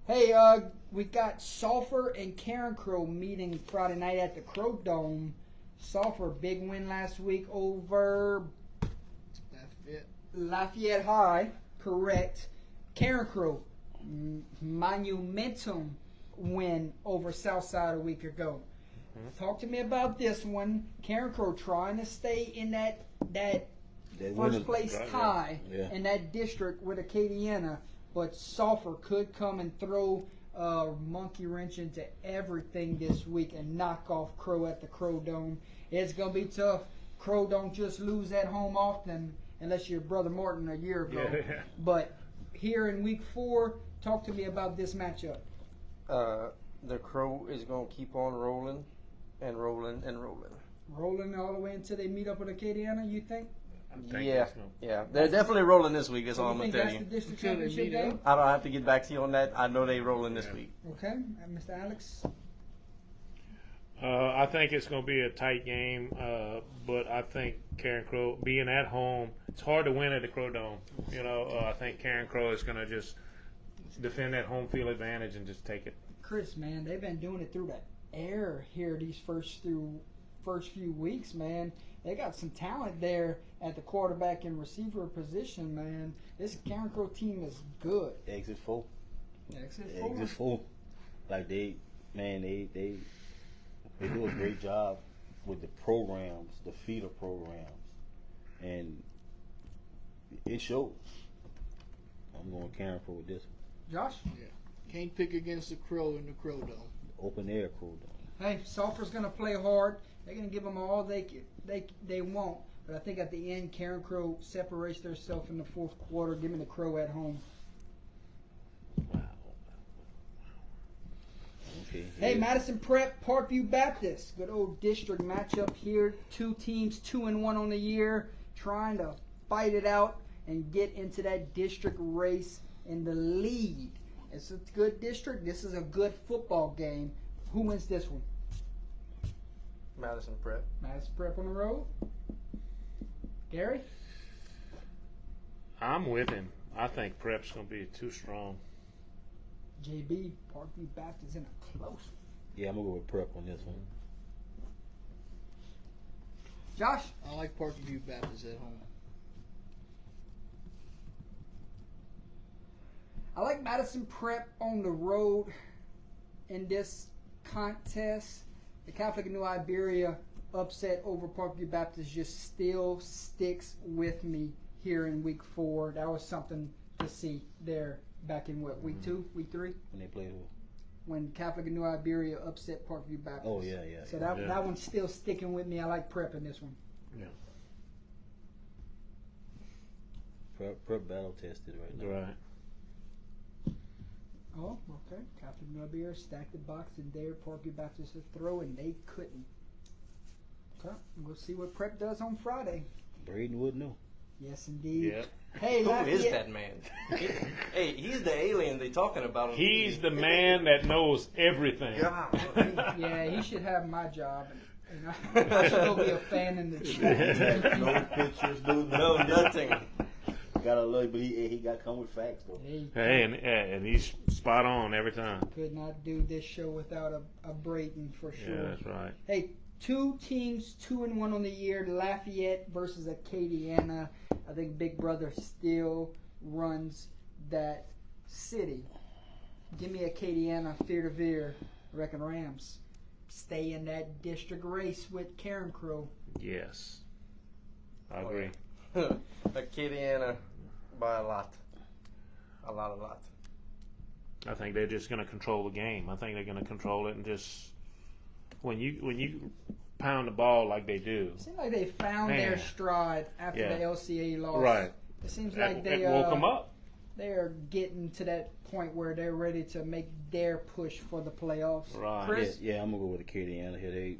Hey, we got Sulphur and Karen Crow meeting Friday night at the Crow Dome. Sulphur, big win last week over That's it. Lafayette High, correct. Karen Crow, monumentum win over Southside a week ago. Talk to me about this one. Karen Crow trying to stay in that That first winner- place right, tie yeah. in that district with Acadiana, but Sulphur could come and throw a monkey wrench into everything this week and knock off Crow at the Crow Dome. It's gonna be tough. Crow don't just lose at home often, unless you're Brother Morton a year ago. Yeah. But here in week 4, talk to me about this matchup. The Crow is going to keep on rolling and rolling and rolling. Rolling all the way until they meet up with Acadiana, you think? I think Yeah, that's gonna- yeah. They're definitely rolling this week, is all You I'm going think to tell that's you. the district Until they championship meet game? up. I don't have to get back to you on that. I know they rolling this Yeah. week. Okay, Mr. Alex. I think it's going to be a tight game, but I think Karen Crow, being at home, it's hard to win at the Crow Dome. You know, I think Karen Crow is going to just defend that home field advantage and just take it. Chris, man, they've been doing it through the air here these first few weeks, man. They got some talent there at the quarterback and receiver position, man. This Karen Crow team is good. Exit 4. Exit Exit 4. Like they do a great job with the programs, the feeder programs, and it shows. I'm going Karen Crow with this one. Josh? Can't pick against the Crow in the Crow Dome. Open air Crow Dome. Hey, Sulphur's going to play hard. They're going to give them all they want. But I think at the end, Karen Crow separates themselves in the fourth quarter. Give me the Crow at home. Wow. Okay. Hey, yeah. Madison Prep, Parkview Baptist. Good old district matchup here. Two teams, 2-1 on the year, trying to fight it out and get into that district race in the lead. It's a good district. This is a good football game. Who wins this one? Madison Prep. Madison Prep on the road. Gary? I'm with him. I think Prep's going to be too strong. JB, Parkview Baptist in a close one. Yeah, I'm gonna go with Prep on this one. Josh? I like Parkview Baptist at home. I like Madison Prep on the road in this contest. The Catholic of New Iberia upset over Parkview Baptist just still sticks with me here in week 4. That was something to see there back in week 2, week 3? When they played who? When Catholic of New Iberia upset Parkview Baptist. Oh, yeah. So that one's still sticking with me. I like prepping this one. Yeah. Prep battle tested right now. Right. Oh, okay. Catholic of New Iberia stacked the box and dared Parkview Baptist to throw, and they couldn't. Okay, we'll see what prep does on Friday. Braden would know. Yes, indeed. Yep. Hey, Who is Lafayette. that man? Hey, he's the alien they talking about. He's the man that knows everything. Yeah, he should have my job. And I should go be a fan in the chat. No pictures, No, nothing. Gotta love, but he got come with facts though. Hey, and he's spot on every time. Could not do this show without a Brayton for sure. Yeah, that's right. Hey, 2 teams, 2-1 on the year. Lafayette versus Acadiana. I think Big Brother still runs that city. Give me Acadiana, fear to veer. I reckon Rams stay in that district race with Karen Crow. Yes. I agree. Acadiana by a lot. A lot. I think they're just going to control the game. I think they're going to control it and just when you pound the ball like they do. It seems like they found their stride after the LCA loss. Right. It seems like they it woke them up. They're getting to that point where they're ready to make their push for the playoffs. Right. Chris? Yeah, I'm gonna go with Acadiana here.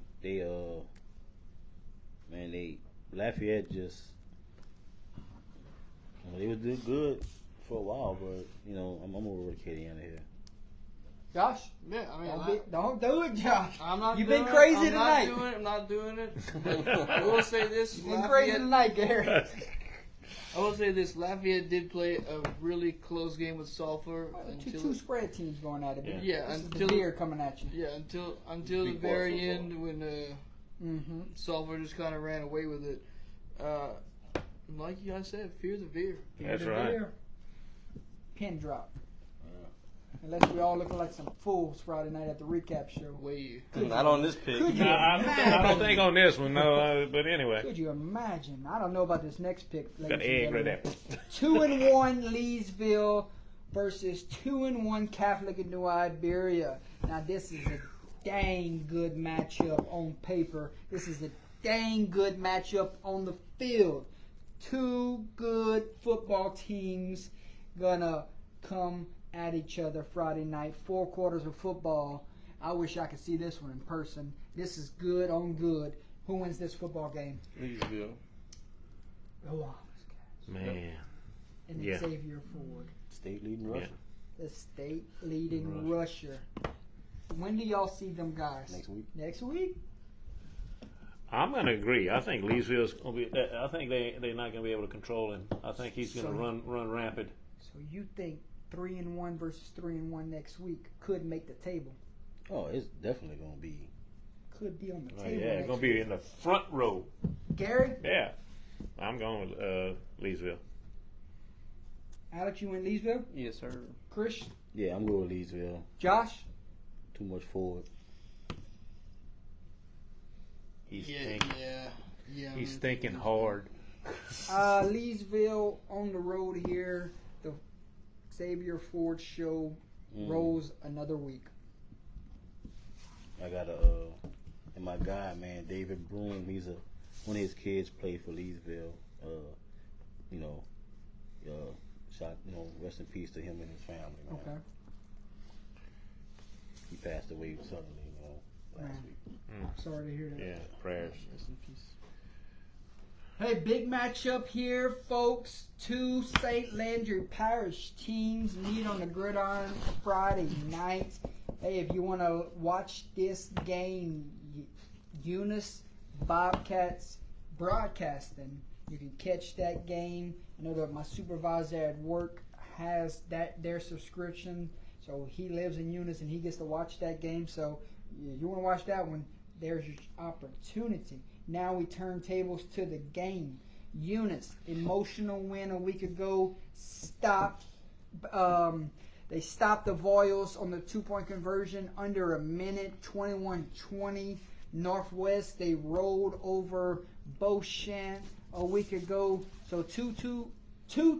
Lafayette just they was doing good for a while, but I'm gonna go with Acadiana here. Josh? Yeah, I mean, Don't do it, Josh. I'm not. You've doing been crazy it. tonight. I'm not doing it. I will say this. You've been crazy tonight, Gary. I will say this. Lafayette did play a really close game with Sulphur. Two spread teams going at it. Yeah, This is until the beer coming at you. Yeah, until the Big boy very football. end when Sulphur just kind of ran away with it. Like you guys said, fear the veer. That's The right. beer. Pin drop. Unless we all looking like some fools Friday night at the recap show. Way. Not on this pick. Could you I don't think on this one, no. But anyway, Could you imagine? I don't know about this next pick. got ladies egg and right gentlemen. there. 2-1 Leesville versus 2-1 Catholic of New Iberia. Now this is a dang good matchup on paper. This is a dang good matchup on the field. 2 good football teams gonna come at each other Friday night. 4 quarters of football. I wish I could see this one in person. This is good on good. Who wins this football game? Leesville. Go on, Man, and Yeah. Xavier Ford, State leading rusher the state leading rusher. When do y'all see them guys? next week. Next week? I'm going to agree. I think Leesville's going to be. I think they're not going to be able to control him. I think he's going to run rampant. So you think 3-1 versus 3-1 next week could make the table? Oh, it's definitely gonna be. Could be on the Oh, table. yeah, next it's going to be week. in the front row. Gary, Yeah, I'm going with Leesville. Alex, you in Leesville? Yes, sir. Chris, Yeah, I'm going with Leesville. Josh. Too much forward. He's Yeah. he's thinking hard. Leesville on the road here. The Xavier Ford show rolls another week. I got and my guy, man, David Broom. One of his kids played for Leesville. Rest in peace to him and his family, man. Okay. He passed away suddenly, last Man. week. Sorry to hear that. Yeah, prayers. Hey, big matchup here, folks. 2 St. Landry Parish teams meet on the gridiron Friday night. Hey, if you want to watch this game, Eunice Bobcats broadcasting, you can catch that game. I know that my supervisor at work has their subscription, so he lives in Eunice and he gets to watch that game. So you want to watch that one, there's your opportunity. Now we turn tables to the game. Eunice, emotional win a week ago, stopped They stopped the Voyles on the 2-point conversion under a minute, 21-20. Northwest, they rolled over Beauchamp a week ago. So two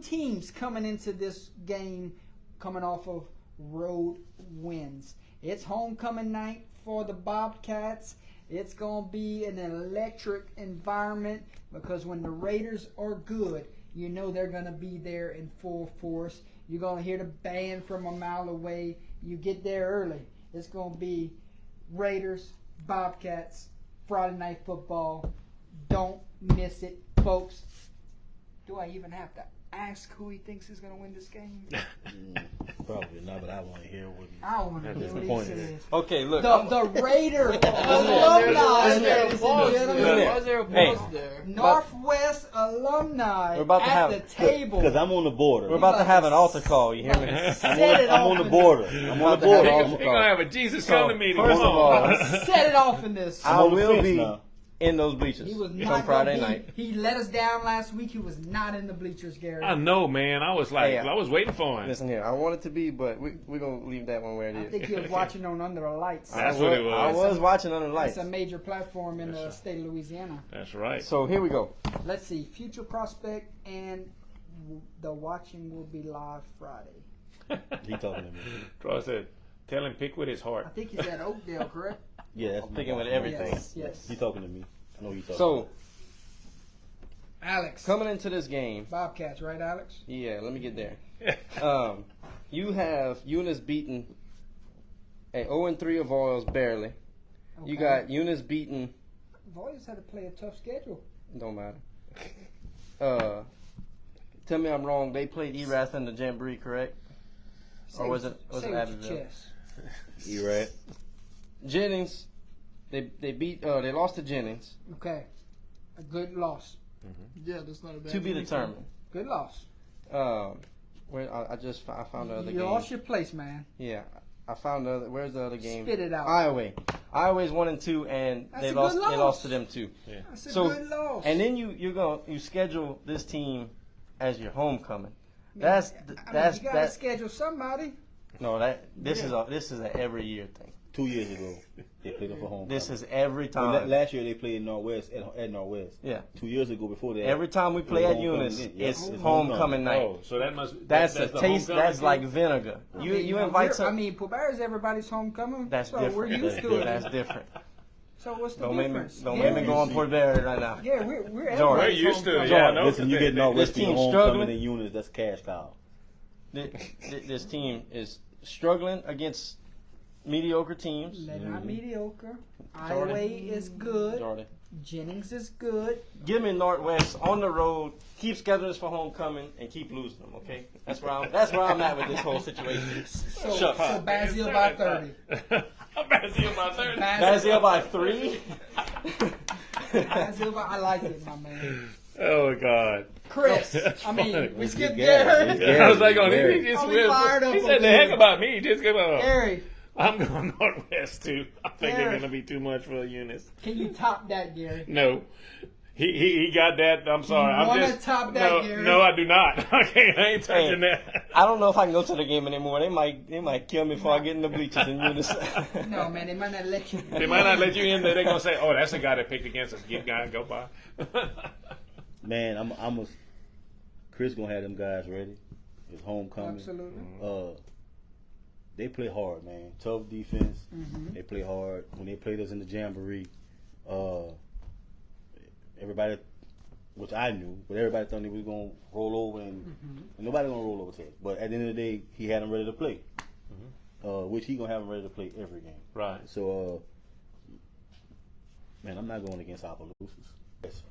teams coming into this game coming off of road wins. It's homecoming night for the Bobcats. It's going to be an electric environment because when the Raiders are good, you know they're going to be there in full force. You're going to hear the band from a mile away. You get there early. It's going to be Raiders, Bobcats, Friday Night Football. Don't miss it, folks. Do I even have to ask who he thinks is going to win this game? Probably not, but I want to hear what I don't want to hear what he says. Okay, look. The Raider alumni, Is there a ladies and pause gentlemen. there? Why is there a Hey. pause there? Northwest alumni We're about to at have- the table. Because I'm on the border. We're about to have an altar call. You hear me? Set it I'm off on the in border. I'm on the About to have border. all- You're going to have a Jesus So, come to meeting. first Come of all, on. Set it off in this. I I'm on the will fence be now. in those bleachers He was on not Friday gonna be, night. He let us down last week. He was not in the bleachers, Gary. I know, man. I was like, Hey, I was waiting for him. Listen here, I want it to be, but we're going to leave that one where it I is. think he was watching on Under the Lights. That's what it was. I was watching under the lights. It's a major platform in the state of Louisiana. That's right. So here we go. Let's see. Future Prospect and the watching will be live Friday. He talking to me. Troy said, tell him pick with his I heart. think he's at Oakdale, correct? Yeah, that's I'm my picking with boss. everything. Yes. He talking to me. I know he talking. So Alex. coming into this game, Bobcats, right, Alex? yeah, let me get there. You have Eunice beating a 0-3 of Oils barely. You Okay. got Eunice beating. Voyeurs had to play a tough schedule. Don't matter. Tell me I'm wrong. They played Erath in the Jamboree, correct? Or was it Say with your Abbeville? chest. You right? Jennings, they beat. They lost to Jennings. Okay. A good loss. Yeah, that's not a bad To be thing. determined. Good loss. Where I found the other You game. lost your place, man. Yeah, I found the other. Where's the other game? Spit it out. Iowa. Iowa's 1-2, and That's they a lost. good They loss. lost to them too. That's a So, good loss. And then you schedule this team as your homecoming. I mean, That's you that's gotta that. schedule somebody. No, this is an every year thing. 2 years ago, they played up for home. This is every Well, time. last year they played in Northwest at Northwest. Yeah. 2 years ago before that. Every time we play it was at Eunice, homecoming. Yeah, it's it's homecoming night. Oh, so that must. That's a the taste. homecoming That's team? like vinegar. You invite some. I mean, Pooh is everybody's homecoming. That's so different. we're used to it. That's different. So what's the Don't make me difference? go on Port Barry right now. Yeah, we're George. We're everybody's used to it. homecoming. Yeah, I George, know. Listen, you get Northwest This team being homecoming struggling. in Eunice, that's cash cow. This team is struggling against mediocre teams. They're not mediocre. Jordan. Iowa is good. Jordan. Jennings is good. Give me Northwest on the road. Keep scheduling us for homecoming and keep losing them. Okay, that's where I'm at with this whole situation. So, Shucks. so Basil by 30. Basil by 30. Basil by 3. Basil by, I like it, my man. Oh God. Chris, I mean, we skipped Gary. Gary. I was like, oh, Gary. he just Oh, we fired up he a said the little. heck about me. Just give up. Gary, I'm going Northwest too. I think Gary. they're going to be too much for Eunice. can you top that, Gary? No. He got that. I'm sorry. You I'm wanna just top that, no, Gary? no, I do not. I ain't touching Hey, that. I don't know if I can go to the game anymore. They might kill me before I get in the bleachers in unison. No, man, they might not let you. They might not let you in there. They're gonna say, "Oh, that's the guy that picked against us. Get guy, go by." Man, Chris gonna have them guys ready. It's homecoming. Absolutely. They play hard, man. Tough defense. Mhm. They play hard. When they played us in the Jamboree, everybody, which I knew, but everybody thought they was gonna roll over, and nobody gonna roll over to it. But at the end of the day, he had them ready to play, which he gonna have them ready to play every game. Right. So, man, I'm not going against Opelousas. Yes.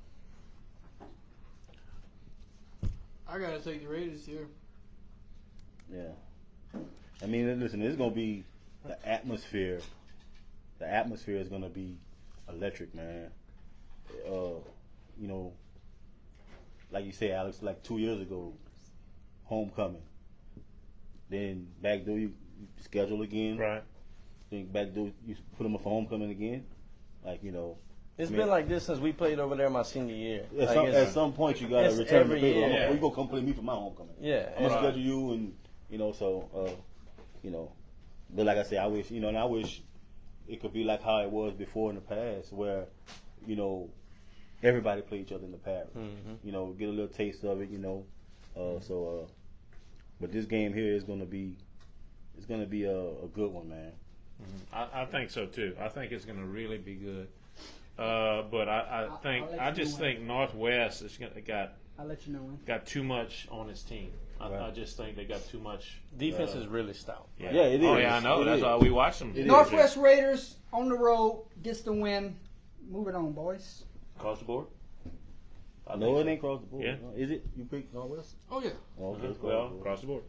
I gotta take the Raiders here. Yeah. I mean, listen, it's gonna be the atmosphere. The atmosphere is gonna be electric, man. You know, like you say, Alex, like 2 years ago, homecoming. Then back door you schedule again. Right. Then back door you put them up for homecoming again. Like, you know. It's I mean, been like this since we played over there my senior year. At, Like, at some point you gotta it's return the every favor. year. You gonna come play me for my homecoming. Yeah. I'm gonna Right. schedule you, and you know, so you know, but like I said, I wish, and I wish it could be like how it was before in the past, where, everybody played each other in the past. Mm-hmm. Get a little taste of it, but this game here is gonna be, a good one, man. I think so too. I think it's going to really be good. But I just think Northwest has I'll let you know when. got too much on his team. Right. I just think they got too much. Defense is really stout. Yeah, it is. Oh yeah, I know. It That's is. why we watched them. It is. Northwest Raiders on the road gets the win. Moving on, boys. Across the board. I No, think it so. ain't across the board. Yeah. No. Is it? You picked Northwest? Oh yeah. Oh, okay. It's across Well, the board. across the board.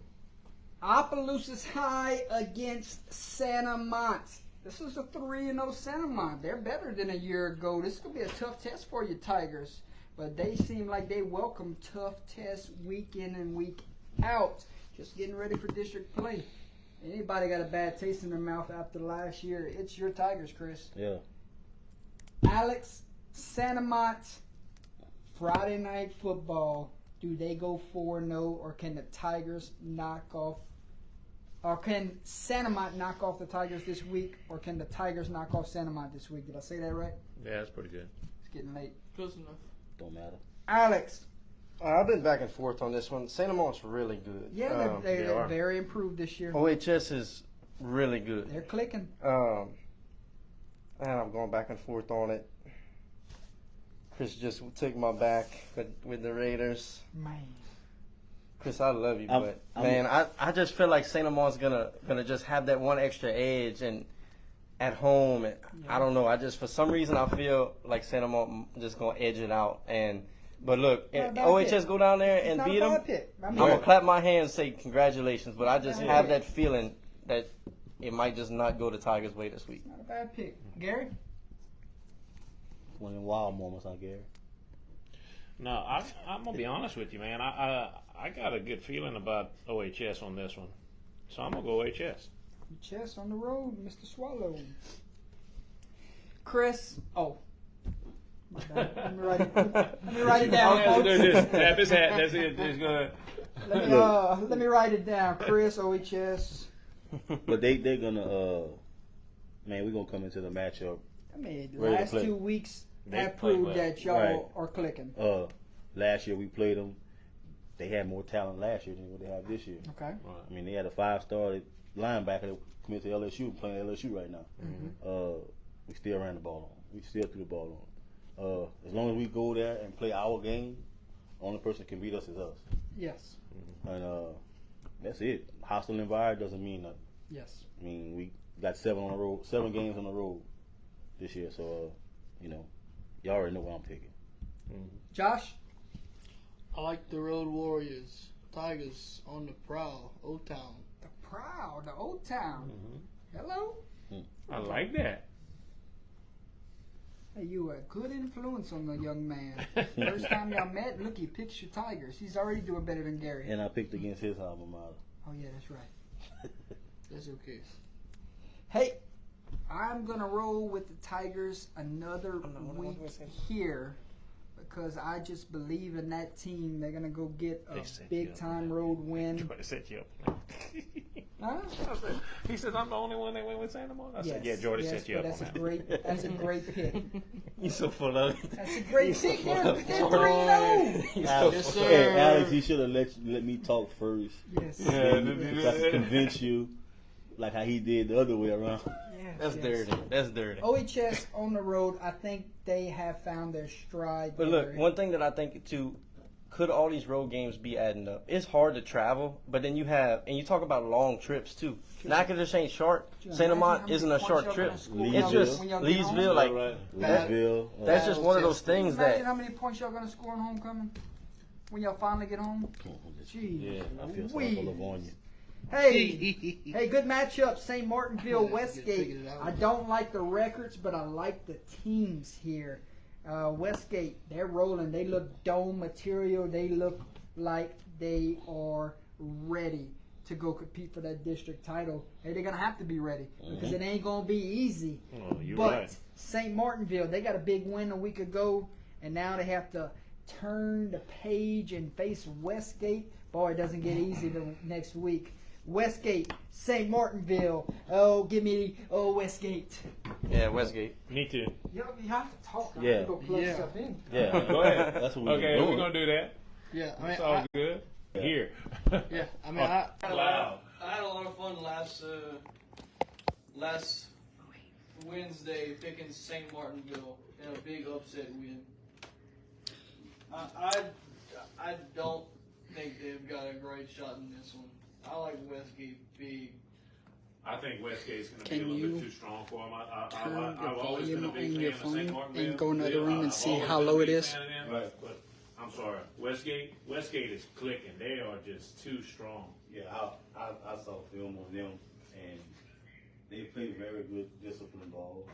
Opelousas High against Santa Mont. This is a 3-0 Santa Mont. They're better than a year ago. This is going to be a tough test for you Tigers. But they seem like they welcome tough tests week in and week out. Just getting ready for district play. Anybody got a bad taste in their mouth after last year, it's your Tigers, Chris. Yeah. Alex, Santa Mont, Friday night football. Do they go 4-0 or can the Tigers knock off? Or can Santa Mont knock off the Tigers this week? Or can the Tigers knock off Santa Mont this week? Did I say that right? Yeah, that's pretty good. It's getting late. Close enough. Don't matter. Alex. I've been back and forth on this one. Santa Mont's really good. Yeah, they they're are. very improved this year. OHS is really good. They're clicking. And I'm going back and forth on it. Chris just took my back with the Raiders. Man. Chris, I love you, I'm- but I'm- man, I just feel like Saint Amant's gonna just have that one extra edge and at home. And I don't know. I just for some reason I feel like Saint Amant just gonna edge it out. But look, Not a if bad OHS pick. go down there It's and not beat a them, bad pick. I I'm mean, gonna clap my hands and say congratulations. But I just Not a have bad that feeling that it might just not go the Tigers' way this week. not a bad pick. Gary? One of them wild moments, huh, Gary? No, I'm gonna be honest with you, man. I got a good feeling about OHS on this one, so I'm gonna go OHS. Chess on the road, Mr. Swallow. Chris. Oh. My bad. Let me write it down, Oh, yeah, folks. just tap his hat. That's it. That's good. Let me write it down. Chris, OHS. But they're gonna man, we're gonna come into the matchup. I mean, Ready to last play. 2 weeks They have play proved well. that y'all Right. are clicking. Last year we played them. They had more talent last year than what they have this year. Okay. I mean, they had a 5-star linebacker that committed to LSU, playing at LSU right now. We still ran the ball on. We still threw the ball on. As long as we go there and play our game, only person that can beat us is us. Yes. And that's it. Hostile environment doesn't mean nothing. Yes. I mean, we got 7 games on the road this year. So, y'all already know what I'm picking. Josh? I like the Road Warriors. Tigers on the prowl. Old Town. The Proud, the Old Town. Hello? I like that. Hey, you were a good influence on the young man. First time y'all met, look, he picks your Tigers. He's already doing better than Gary. And I picked against his alma mater. Oh, yeah, that's right. That's okay. Hey, I'm going to roll with the Tigers another week here because I just believe in that team. They're going to go get a They set you big-time up. road win. Try to set you up. Huh? He said, "I'm the only one that went with Santa Monica." I said, "Yeah, Jordy set you but up that's on a that." that's a great pick. You so full of it. That's a great pick. They're full 3-0. Alex, sir. hey, Alex, you should have let me talk first. Yes. So I could convince you, like how he did the other way around. Yes, That's yes. dirty. That's dirty. OHS on the road, I think they have found their stride. But look, Gary. one thing that I think too, could all these road games be adding up? It's hard to travel, but then you talk about long trips too. Natchitoches ain't short. Can you Saint imagine how Amant many isn't a points short y'all trip. gonna score It's when y'all- just when y'all get home? Leesville, like Right. Louisville. that's just one of those Can you things imagine that how many points y'all gonna score in homecoming when y'all finally get home? Jeez. Yeah, I feel sorry for Louise. Livonia. Hey, hey, good matchup. St. Martinville, Yeah, you Westgate. figured it out. I don't like the records, but I like the teams here. Westgate, they're rolling. They look dome material. They look like they are ready to go compete for that district title. Hey, they're gonna have to be ready because it ain't gonna be easy. Oh, you're But right. St. Martinville, they got a big win a week ago, and now they have to turn the page and face Westgate. Boy, it doesn't get easy the next week. Westgate, St. Martinville. Oh, give me Westgate. Yeah, Westgate. Me too. You have to talk. I Yeah. have to go plug Yeah. stuff in. Yeah, Go ahead. that's what we're Okay, doing. we're gonna do that. Yeah, I mean, It's all good. Here. yeah, I mean, Loud. I had a lot of fun last Wednesday picking St. Martinville in a big upset win. I don't think they've got a great shot in this one. I like Westgate big. I think Westgate's going to be Can a little you bit too strong for him. turn your I've always been a volume big on your fan of St. phone Martinville. and go in the other room and I've see always how been a low big it is? fan of them, Right. But I'm sorry, Westgate is clicking. They are just too strong. Yeah, I saw film on them, and they play very good, disciplined ball.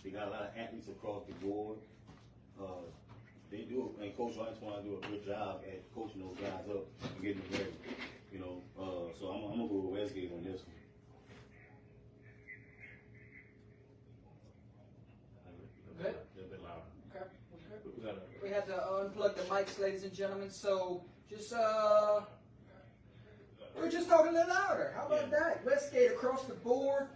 They got a lot of athletes across the board. They do, and Coach Antoine do a good job at coaching those guys up and getting them ready. You know, so I'm gonna go with Westgate on this one. A little bit louder. Okay. We gotta- We had to unplug the mics, ladies and gentlemen. So just we're just talking a little louder. How about that? Westgate across the board.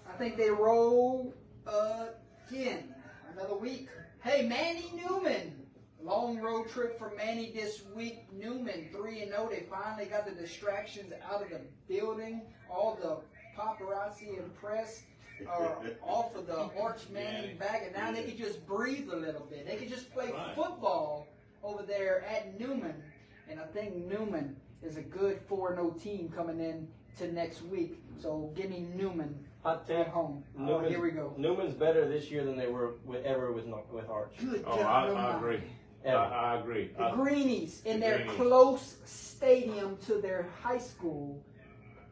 I think they roll again another week. Hey, Manny Newman. Long road trip for Manny this week. Newman 3-0. They finally got the distractions out of the building. All the paparazzi and press are off of the Arch Manning bag, and now they can just breathe a little bit. They can just play football over there at Newman. And I think Newman is a good 4-0 team coming in to next week. So give me Newman Hot at take. home. Newman's, Here we go. Newman's better this year than they were ever with Arch. Good Oh, God, no I mind. agree. Ever. I agree. The Greenies in The their Greenies. close stadium to their high school.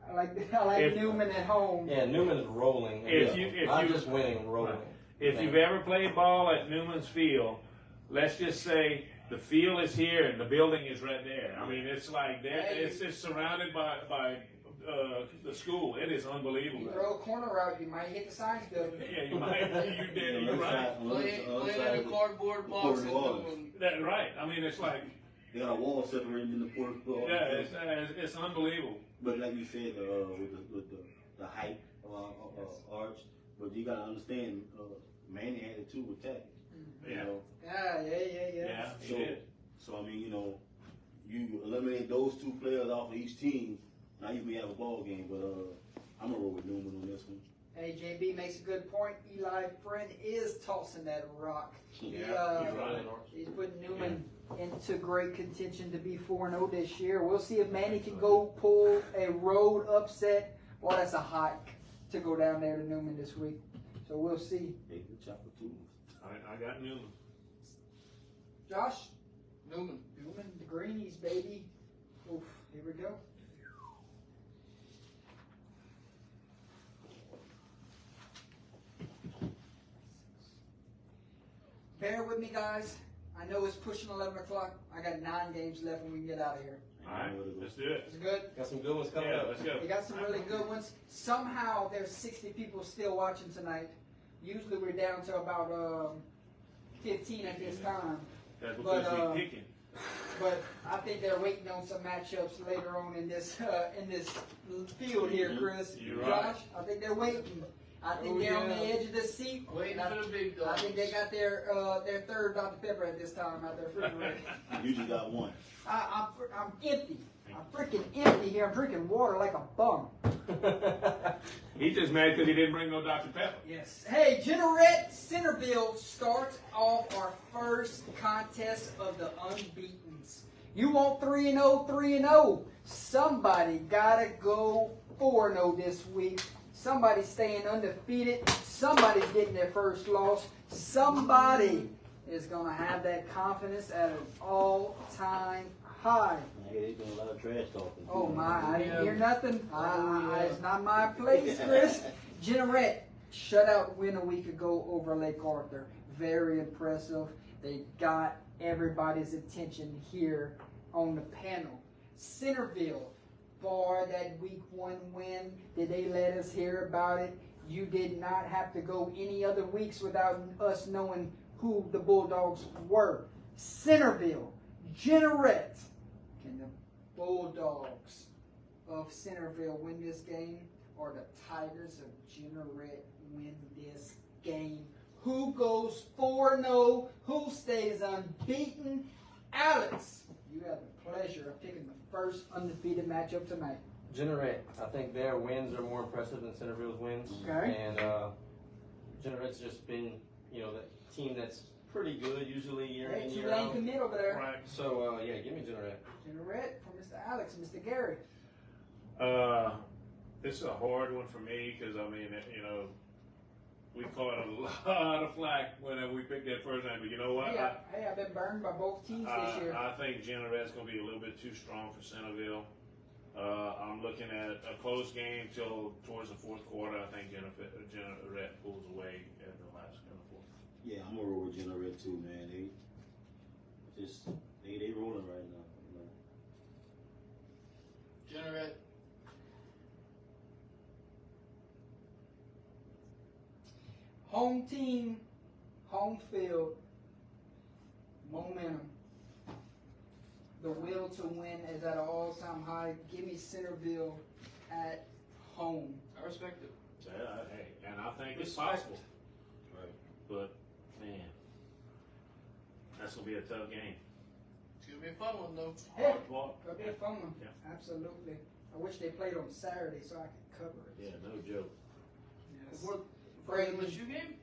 I like If- Newman at home. Yeah, Newman's rolling. If Yeah. you- Not just winning, rolling. If you've ever played ball at Newman's Field, let's just say the field is here and the building is right there. I mean, it's like that. It's surrounded by the school. It is You unbelievable. throw a corner out, you might hit the science building. Yeah, you might. You did. You're right. Playing in a cardboard box and doing. That right. I mean, it's like They got a wall separating in the fourth floor. yeah, it's unbelievable. But like you said, with the height of Arch, but you gotta understand, Manny had it too with Tech. You Yeah. know? Yeah. Yeah, he So, did. so I mean, you know, you eliminate those two players off of each team. Now you may have a ball game, but I'm gonna roll with Newman on this one. Hey, JB makes a good point. Eli Friend is tossing that rock. Yeah, he's right. He's putting Newman into great contention to be 4-0 this year. We'll see if Manny can go pull a road upset. Well, that's a hike to go down there to Newman this week. So we'll see. Hey, good chopper too. I got Newman. Josh? Newman. Newman, the Greenies, baby. Oof, here we go. Bear with me, guys. I know it's pushing 11 o'clock. I got 9 games left and we can get out of here. All right, let's do it. It's good. Got some good ones coming Yeah, up. let's go. We got some really good ones. Somehow there's 60 people still watching tonight. Usually we're down to about 15 at this time. That's But, because we're picking. But I think they're waiting on some matchups later on in this field here, Chris. You're right. Josh, I think they're waiting. I think Oh, they're on the yeah. edge of the seat. Waiting And for the big I dogs. think they got their third Dr. Pepper at this time out there refrigerator. You usually got one. I'm empty. I'm freaking empty here. I'm drinking water like a bum. He's just mad because he didn't bring no Dr. Pepper. Yes. Hey, Jeanerette Centerville starts off our first contest of the unbeatens. You want 3-0, 3-0. Somebody gotta go 4-0 this week. Somebody's staying undefeated. Somebody's getting their first loss. Somebody is gonna have that confidence at an all-time high. Yeah, they doing a lot of trash talking. Oh my, I didn't hear nothing. yeah. It's not my place, Chris. Jeanerette, shutout win a week ago over Lake Arthur. Very impressive. They got everybody's attention here on the panel. Centerville, bar that week 1 win. Did they let us hear about it? You did not have to go any other weeks without us knowing who the Bulldogs were. Centerville, Jeanerette. Can the Bulldogs of Centerville win this game, or the Tigers of Jeanerette win this game? Who goes 4-0? Who stays unbeaten? Alex, you have the pleasure of picking the first undefeated matchup tonight. Jeanerette, I think their wins are more impressive than Centerville's wins. Okay. And Jeanerette's just been, that team that's pretty good usually year in, year Tulane out. commit over there. Right. So, yeah, give me Jeanerette. Jeanerette from Mr. Alex, Mr. Gary. This is a hard one for me because we caught a lot of flack whenever we picked that first name. But you know what? Hey, I've been burned by both teams this year. I think Jeanerette's going to be a little bit too strong for Centerville. I'm looking at a close game till towards the fourth quarter. I think Jeanerette pulls away at the last fourth. Yeah, I'm gonna roll with Jeanerette too, man. They rolling right now. Jeanerette. Home team, home field, momentum. The will to win is at an all-time high. Give me Centerville at home. I respect it. Hey, and I think it's Respect. possible. Right. But man, that's gonna be a tough game. It's going to be a fun one, though. Hey, Well, it'll be a fun one. Yeah. Absolutely. I wish they played on Saturday so I could cover it. yeah, no joke. Yes. For the LSU game?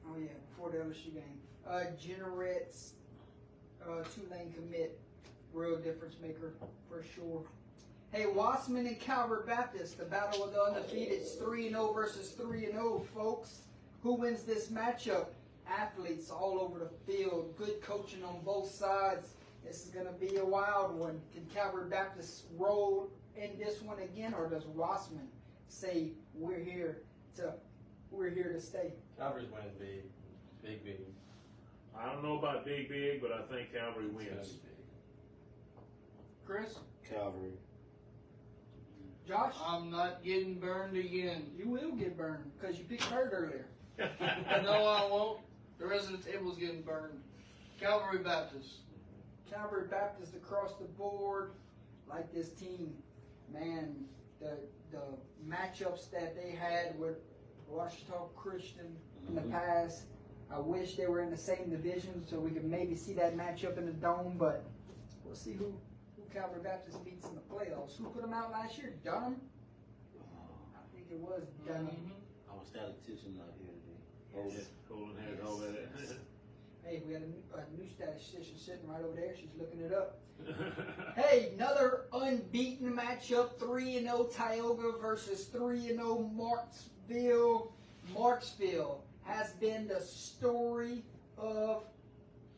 Oh yeah, before the LSU game. Jeanerette's Tulane commit, real difference maker for sure. Hey, Wassman and Calvert Baptist, the battle of the undefeated. It's 3-0 versus 3-0, folks. Who wins this matchup? Athletes all over the field, good coaching on both sides. This is going to be a wild one. Can Calvert Baptist roll in this one again, or does Wassman say we're here to stay? Calvary's winning big. Big. I don't know about big, but I think Calvary It's gonna wins. be big. Chris? Calvary. Josh, I'm not getting burned again. you will get burned because you picked Herd earlier. No, I won't. The rest of the table is getting burned. Calvary Baptist. Calvary Baptist across the board, like this team, man. The matchups that they had with Washita Christian in the past. I wish they were in the same division so we could maybe see that matchup in the dome, but we'll see who Calvary Baptist beats in the playoffs. Who put them out last year? Dunham? I think it was Dunham. I'm a statistician out here today. Yes. Holding head over there. Hey, we got a new statistician sitting right over there. She's looking it up. Hey, another unbeaten matchup. 3-0 Tioga versus 3-0 Marksville. Marksville has been the story of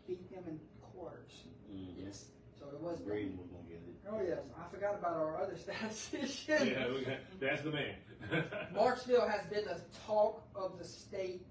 beating them in quarters. Yes. So it was Braden was gonna get it. Oh yes, I forgot about our other statistician. Yeah, that's the man. Marksville has been the talk of the state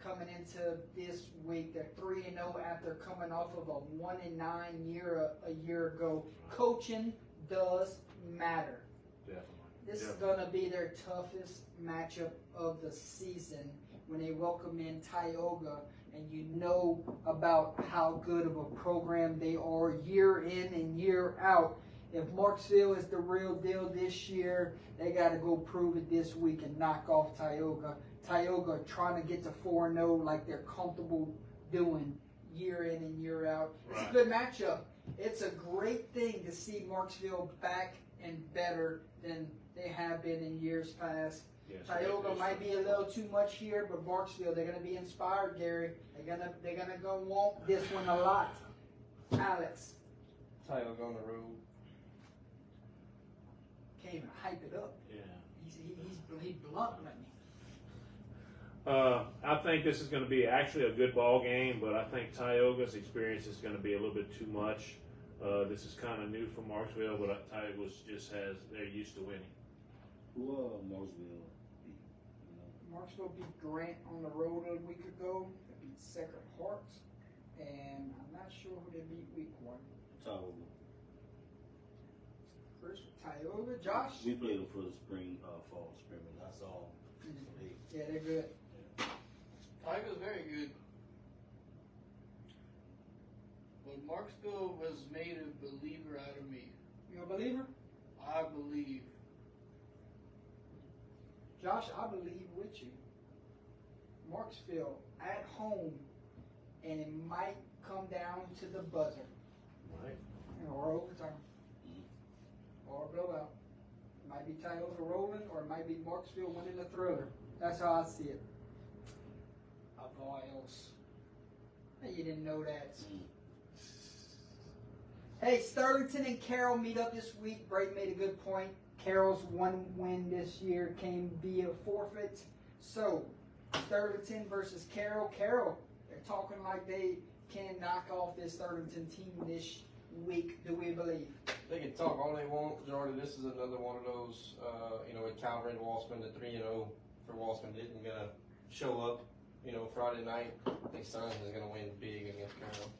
coming into this week. They're 3-0 after coming off of a 1-9 year a year ago. Coaching does matter. Definitely. This is going to be their toughest matchup of the season when they welcome in Tioga, and you know about how good of a program they are year in and year out. If Marksville is the real deal this year, they got to go prove it this week and knock off Tioga. Tioga trying to get to 4-0 like they're comfortable doing year in and year out. It's a good matchup. It's a great thing to see Marksville back and better than they have been in years past. Yes, Tioga might be a little too much here, but Marksville, they're gonna be inspired, Gary. They're gonna go want this one a lot. Alex, Tioga on the road. can't even hype it up. Yeah. He's blunt with me. I think this is going to be actually a good ball game, but I think Tioga's experience is going to be a little bit too much. This is kind of new for Marksville, but Tioga's they're used to winning. Who Marksville beat? Marksville beat Grant on the road a week ago. They beat Sacred Heart, and I'm not sure who they beat week one. Tioga. First, Tioga, Josh. We played them for the fall scrimmage. That's all. Yeah, they're good. Tioga's very good. But Marksville was made a believer out of me. You a believer? I believe. Josh, I believe with you. Marksville at home, and it might come down to the buzzer. Right. Or overtime. Or a blowout. It might be Titles rolling, or it might be Marksville winning the thriller. That's how I see it. Avoyos. You didn't know that. Hey, Sterlington and Carroll meet up this week. Brady made a good point. Carroll's one win this year came via forfeit. So, Sterlington versus Carroll. Carroll, they're talking like they can knock off this Sterlington team this week. Do we believe? They can talk all they want, Jordan. This is another one of those, with Calvary and Walsman, the 3-0 for Walsman didn't gonna show up, Friday night. I think Sterlington is gonna win big against Carroll.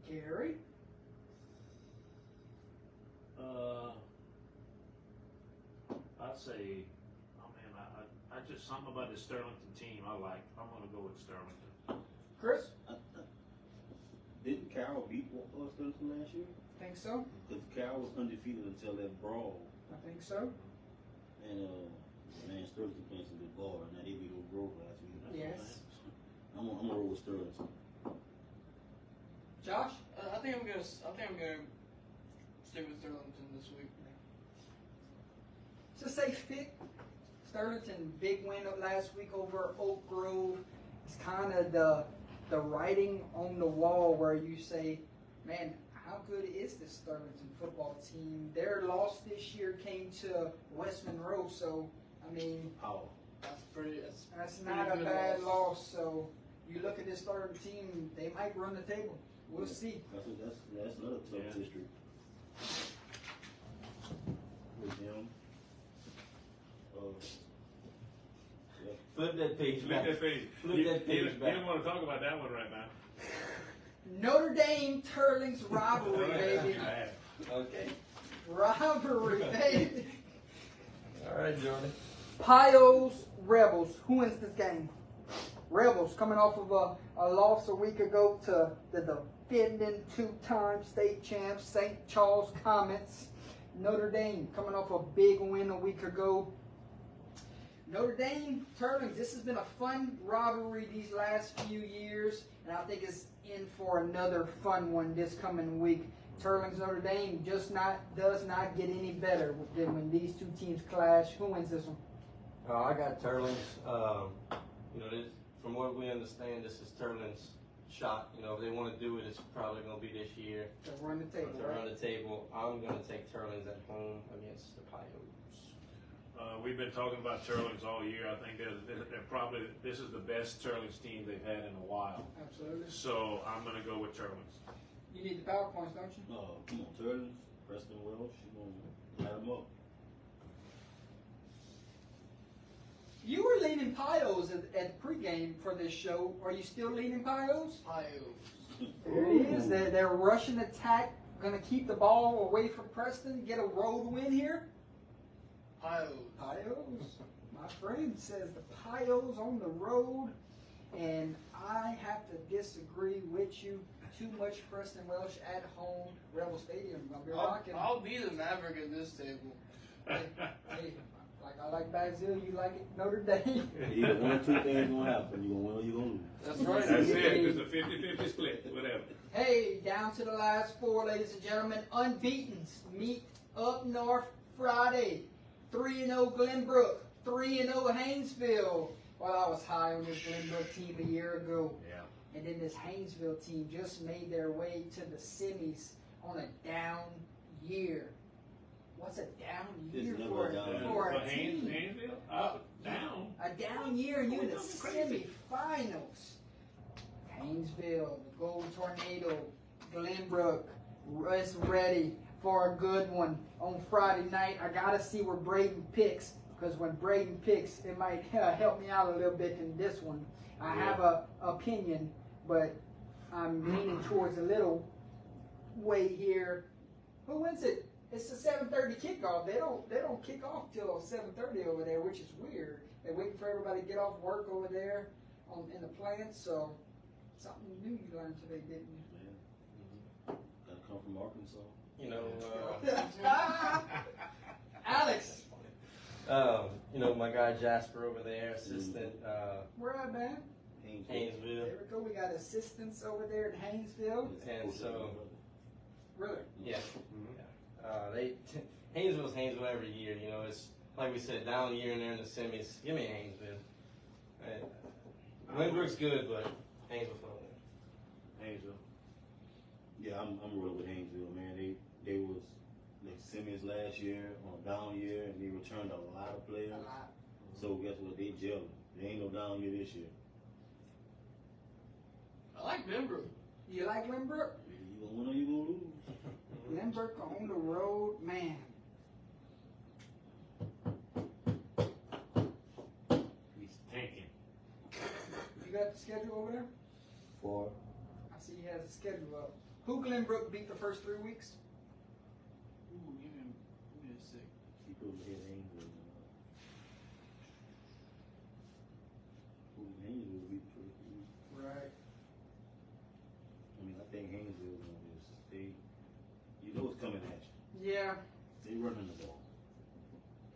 Gary? I'd say, I just something about the Sterlington team I like. I'm gonna go with Sterlington. Chris? Didn't Carroll beat Sterlington last year? Think so? Because Carroll was undefeated until that brawl. I think so. And, man, Sterlington playing some good ball. Now, they beat Oak Grove last week. Yes. I'm going to roll with Sterlington. Josh? I think I'm gonna stick with Sterlington this week. It's a safe pick. Sterlington, big win last week over Oak Grove. It's kind of the writing on the wall where you say, man, how good is this Sterlington football team? Their loss this year came to West Monroe, so, I mean, Power. that's pretty not a good bad loss. loss. So you look at this Sterlington team, they might run the table. We'll see. That's another tough history. With them. Flip that page Flip back. that page. Flip that page You back. don't want to talk about that one right now. Notre Dame Turlings rivalry, baby. Okay. Rivalry, baby. All right, Jordan. Pios Rebels. Who wins this game? Rebels coming off of a loss a week ago to the defending two-time state champs, St. Charles Comets. Notre Dame coming off a big win a week ago. Notre Dame, Turlings, this has been a fun rivalry these last few years, and I think it's in for another fun one this coming week. Turlings, Notre Dame does not get any better than when these two teams clash. Who wins this one? I got Turlings. From what we understand, this is Turlings' shot. If they want to do it, it's probably going to be this year. They'll run the table, They're right? on the table. I'm going to take Turlings at home against the Pios. We've been talking about Turlings all year. I think they're probably, this is the best Turlings team they've had in a while. Absolutely. So I'm going to go with Turlings. You need the PowerPoints, don't you? Come on, Turtles, Preston Welsh, you're going to light them up. You were leaning Pios at the pregame for this show. Are you still leaning Pios? Pios. There it is. They're rushing attack, going to keep the ball away from Preston, get a road win here. Pios. Pios. My friend says the Pios on the road, and I have to disagree with you. Too much Preston Welsh at home, Rebel Stadium. I'll be rocking. I'll be the Maverick at this table. Hey, like I like Basil, you like it Notre Dame. Either one or two things going to happen. You're going to win or you're going to lose. That's right. That's it. It's a 50-50 split, whatever. Hey, down to the last four, ladies and gentlemen. Unbeatens meet up north Friday. 3-0 Glenbrook, 3-0 Haynesville. Well, I was high on this Glenbrook team a year ago. Yeah. And then this Haynesville team just made their way to the semis on a down year. What's a down year It's never for a down year. for a Haynes- team? Haynesville? Down. A down year and you're in the Doing something crazy. semifinals. Haynesville, the Golden Tornado, Glenbrook, is ready for a good one on Friday night. I gotta see where Braden picks, because when Braden picks, it might help me out a little bit in this one. I have a opinion, but I'm leaning towards a little way here. Who wins it? It's a 7:30 kickoff. They don't kick off till 7:30 over there, which is weird. They're waiting for everybody to get off work over there in the plant. So something new you learned today, didn't you? Man, got to come from Arkansas. You know, Alex, you know, my guy Jasper over there, assistant, where at, man? Haynesville. There we go. We got assistants over there in Haynesville. And so, Really? yeah. Haynesville's Haynesville every year. You know, it's like we said, down year and they're in the semis. Give me Haynesville. Lindbergh's good, but Haynesville's gonna win. Haynesville. Yeah, I'm rolling with Haynesville, man. They was like semis last year on a down year, and they returned a lot of players. A lot. So guess what? They gelling. There ain't no down year this year. I like Membrook. You like Lindbergh? You gonna win or you gonna lose? Lindbergh on the road, man. He's tanking. You got the schedule over there? For I see he has a schedule up. Who Glenbrook beat the first 3 weeks? Ooh, give me a sec. people hit Haynesville. Haynesville will be the first team. Right. I mean, I think Haynesville gonna just you know it's coming at you. Yeah. They running the ball.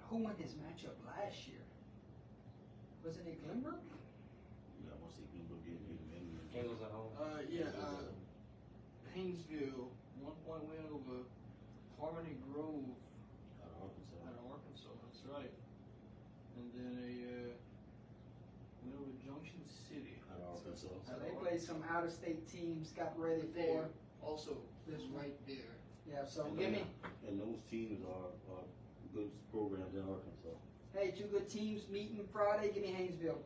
Who won this matchup last year? Was it Glenbrook? Yeah, I want to see Glenbrook get beat them. Haynesville's at home. Haynesville, 1-point win over Harmony Grove Out of Arkansas. out of Arkansas. That's right. And then a win over Junction City. Out of Arkansas. So they played some out-of-state teams, got ready for. Also, This this right there. Yeah, so give me. And those teams are good programs in Arkansas. Hey, 2 good teams meeting Friday. Give me Haynesville.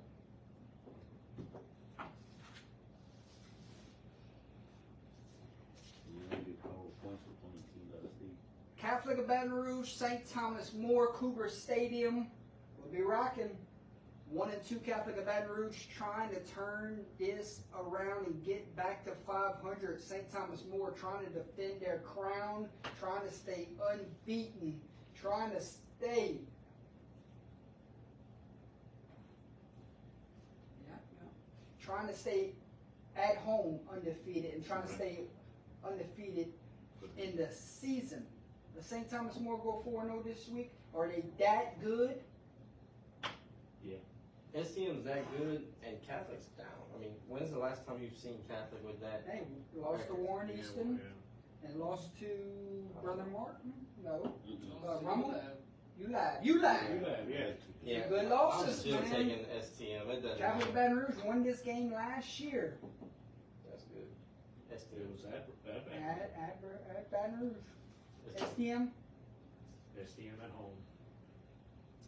You know, get power points for playing teams out of state. Catholic of Baton Rouge, St. Thomas More, Cougar Stadium. We'll be rocking. 1 and 2 Catholic of Baton Rouge trying to turn this around and get back to 500. St. Thomas More trying to defend their crown, trying to stay unbeaten, trying to stay. Trying to stay at home undefeated and trying to stay undefeated in the season. Does St. Thomas More go 4-0 this week? Are they that good? STM's that good, and Catholic's down. I mean, when's the last time you've seen Catholic with that? Hey, lost to Warren Easton and lost to Brother Martin. No, Rummel. You lied. You lied. Yeah. Good I'm losses, still man. taking STM. It doesn't Catholic matter. Baton Rouge won this game last year That's good. It STM. was at at Baton Rouge. STM. STM at home.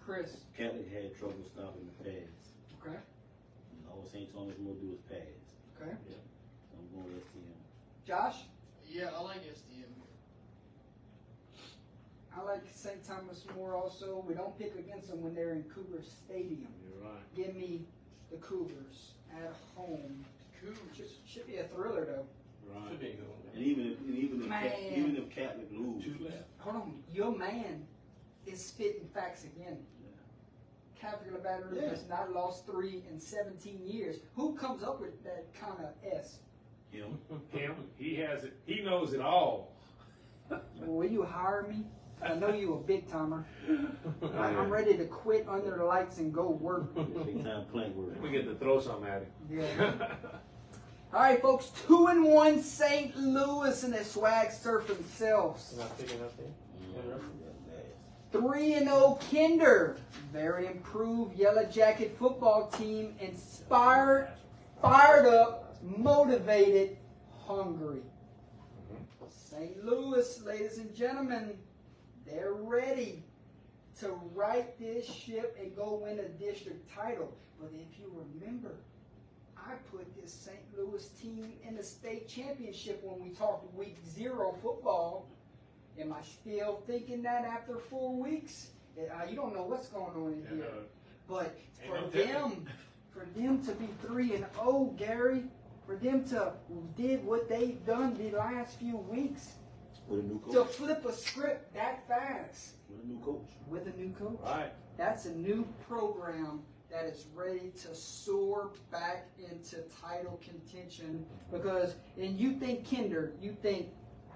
Chris. Catholic had trouble stopping the pass. Okay. And all St. Thomas will do is pass. Okay. So I'm going with STM. Josh. Yeah, I like STM. I like St. Thomas More also. We don't pick against them when they're in Cougar Stadium. You're right. Give me the Cougars at home. Cougars. Should be a thriller though. Right. Should be a good one. And even Man. if Catholic lose, Hold on, your man is spitting facts again. Catholic of Baton Rouge has not lost 3 in 17 years. Who comes up with that kind of S? him. Him, he has it. He knows it all. Will you hire me? I know you a big timer. I'm ready to quit under the lights and go work. Big time plank work. We get to throw something at him. Yeah. All right, folks. 2-1 St. Louis and their swag surf themselves. Not picking up there. 3-0 Kinder. Very improved Yellow Jacket football team. Inspired, fired up, motivated, hungry. St. Louis, ladies and gentlemen, they're ready to right this ship and go win a district title. But if you remember, I put this St. Louis team in the state championship when we talked week 0 football. Am I still thinking that after 4 weeks? You don't know what's going on in here. But for them to be 3-0, Gary, for them to did what they've done the last few weeks, With a new coach. to flip a script that fast With a new coach. with a new coach. Right. That's a new program that is ready to soar back into title contention because, and you think Kinder, you think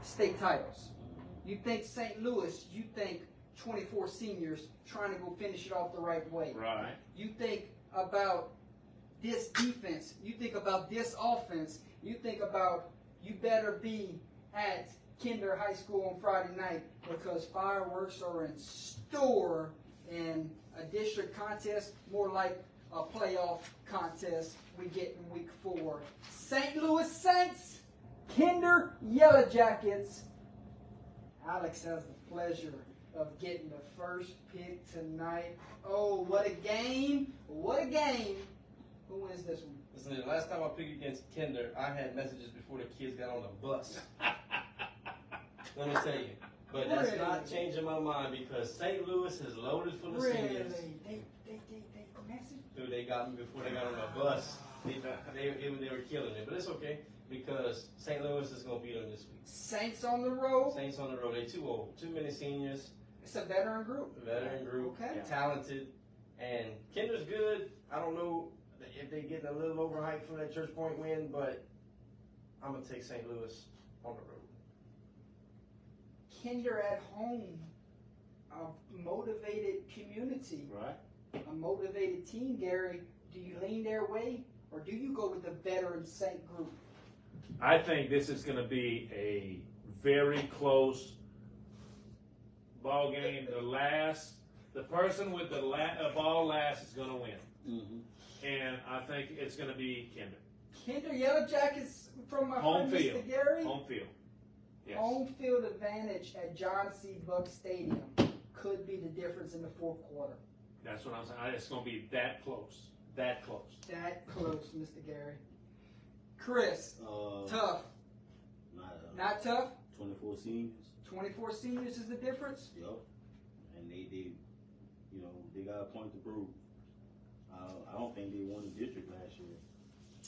state titles. You think St. Louis, you think 24 seniors trying to go finish it off the right way. Right. You think about this defense. You think about this offense. You think about you better be at Kinder High School on Friday night because fireworks are in store and a district contest, more like a playoff contest we get in week 4. St. Louis Saints, Kinder Yellow Jackets. Alex has the pleasure of getting the first pick tonight. Oh, what a game. What a game. Who wins this one? Listen, the last time I picked against Kinder, I had messages before the kids got on the bus. Let me tell you. But that's not changing my mind because St. Louis is loaded full of seniors. They message? Dude, they got me before they got on the bus. They were killing it. But it's okay because St. Louis is going to beat them this week. Saints on the road. Saints on the road. They're too old. Too many seniors. It's a veteran group. Okay. Talented. And Kinder's good. I don't know if they're getting a little overhyped for that Church Point win, but I'm going to take St. Louis on the road. Kinder at home. A motivated community. Right. A motivated team, Gary. Do you lean their way or do you go with the veteran Saint group? I think this is going to be a very close ball game. The person with the ball last is going to win. Mm-hmm. And I think it's going to be Kinder. Kinder Yellow Jackets from my Home friend field. Mr. Gary. Home field. Yes. Home field advantage at John C. Buck Stadium could be the difference in the fourth quarter. That's what I'm saying. It's going to be that close. That close. That close, Mr. Gary. Chris, tough. Not tough? 24 seniors. 24 seniors is the difference? Yep. And they got a point to prove. I don't think they won the district last year.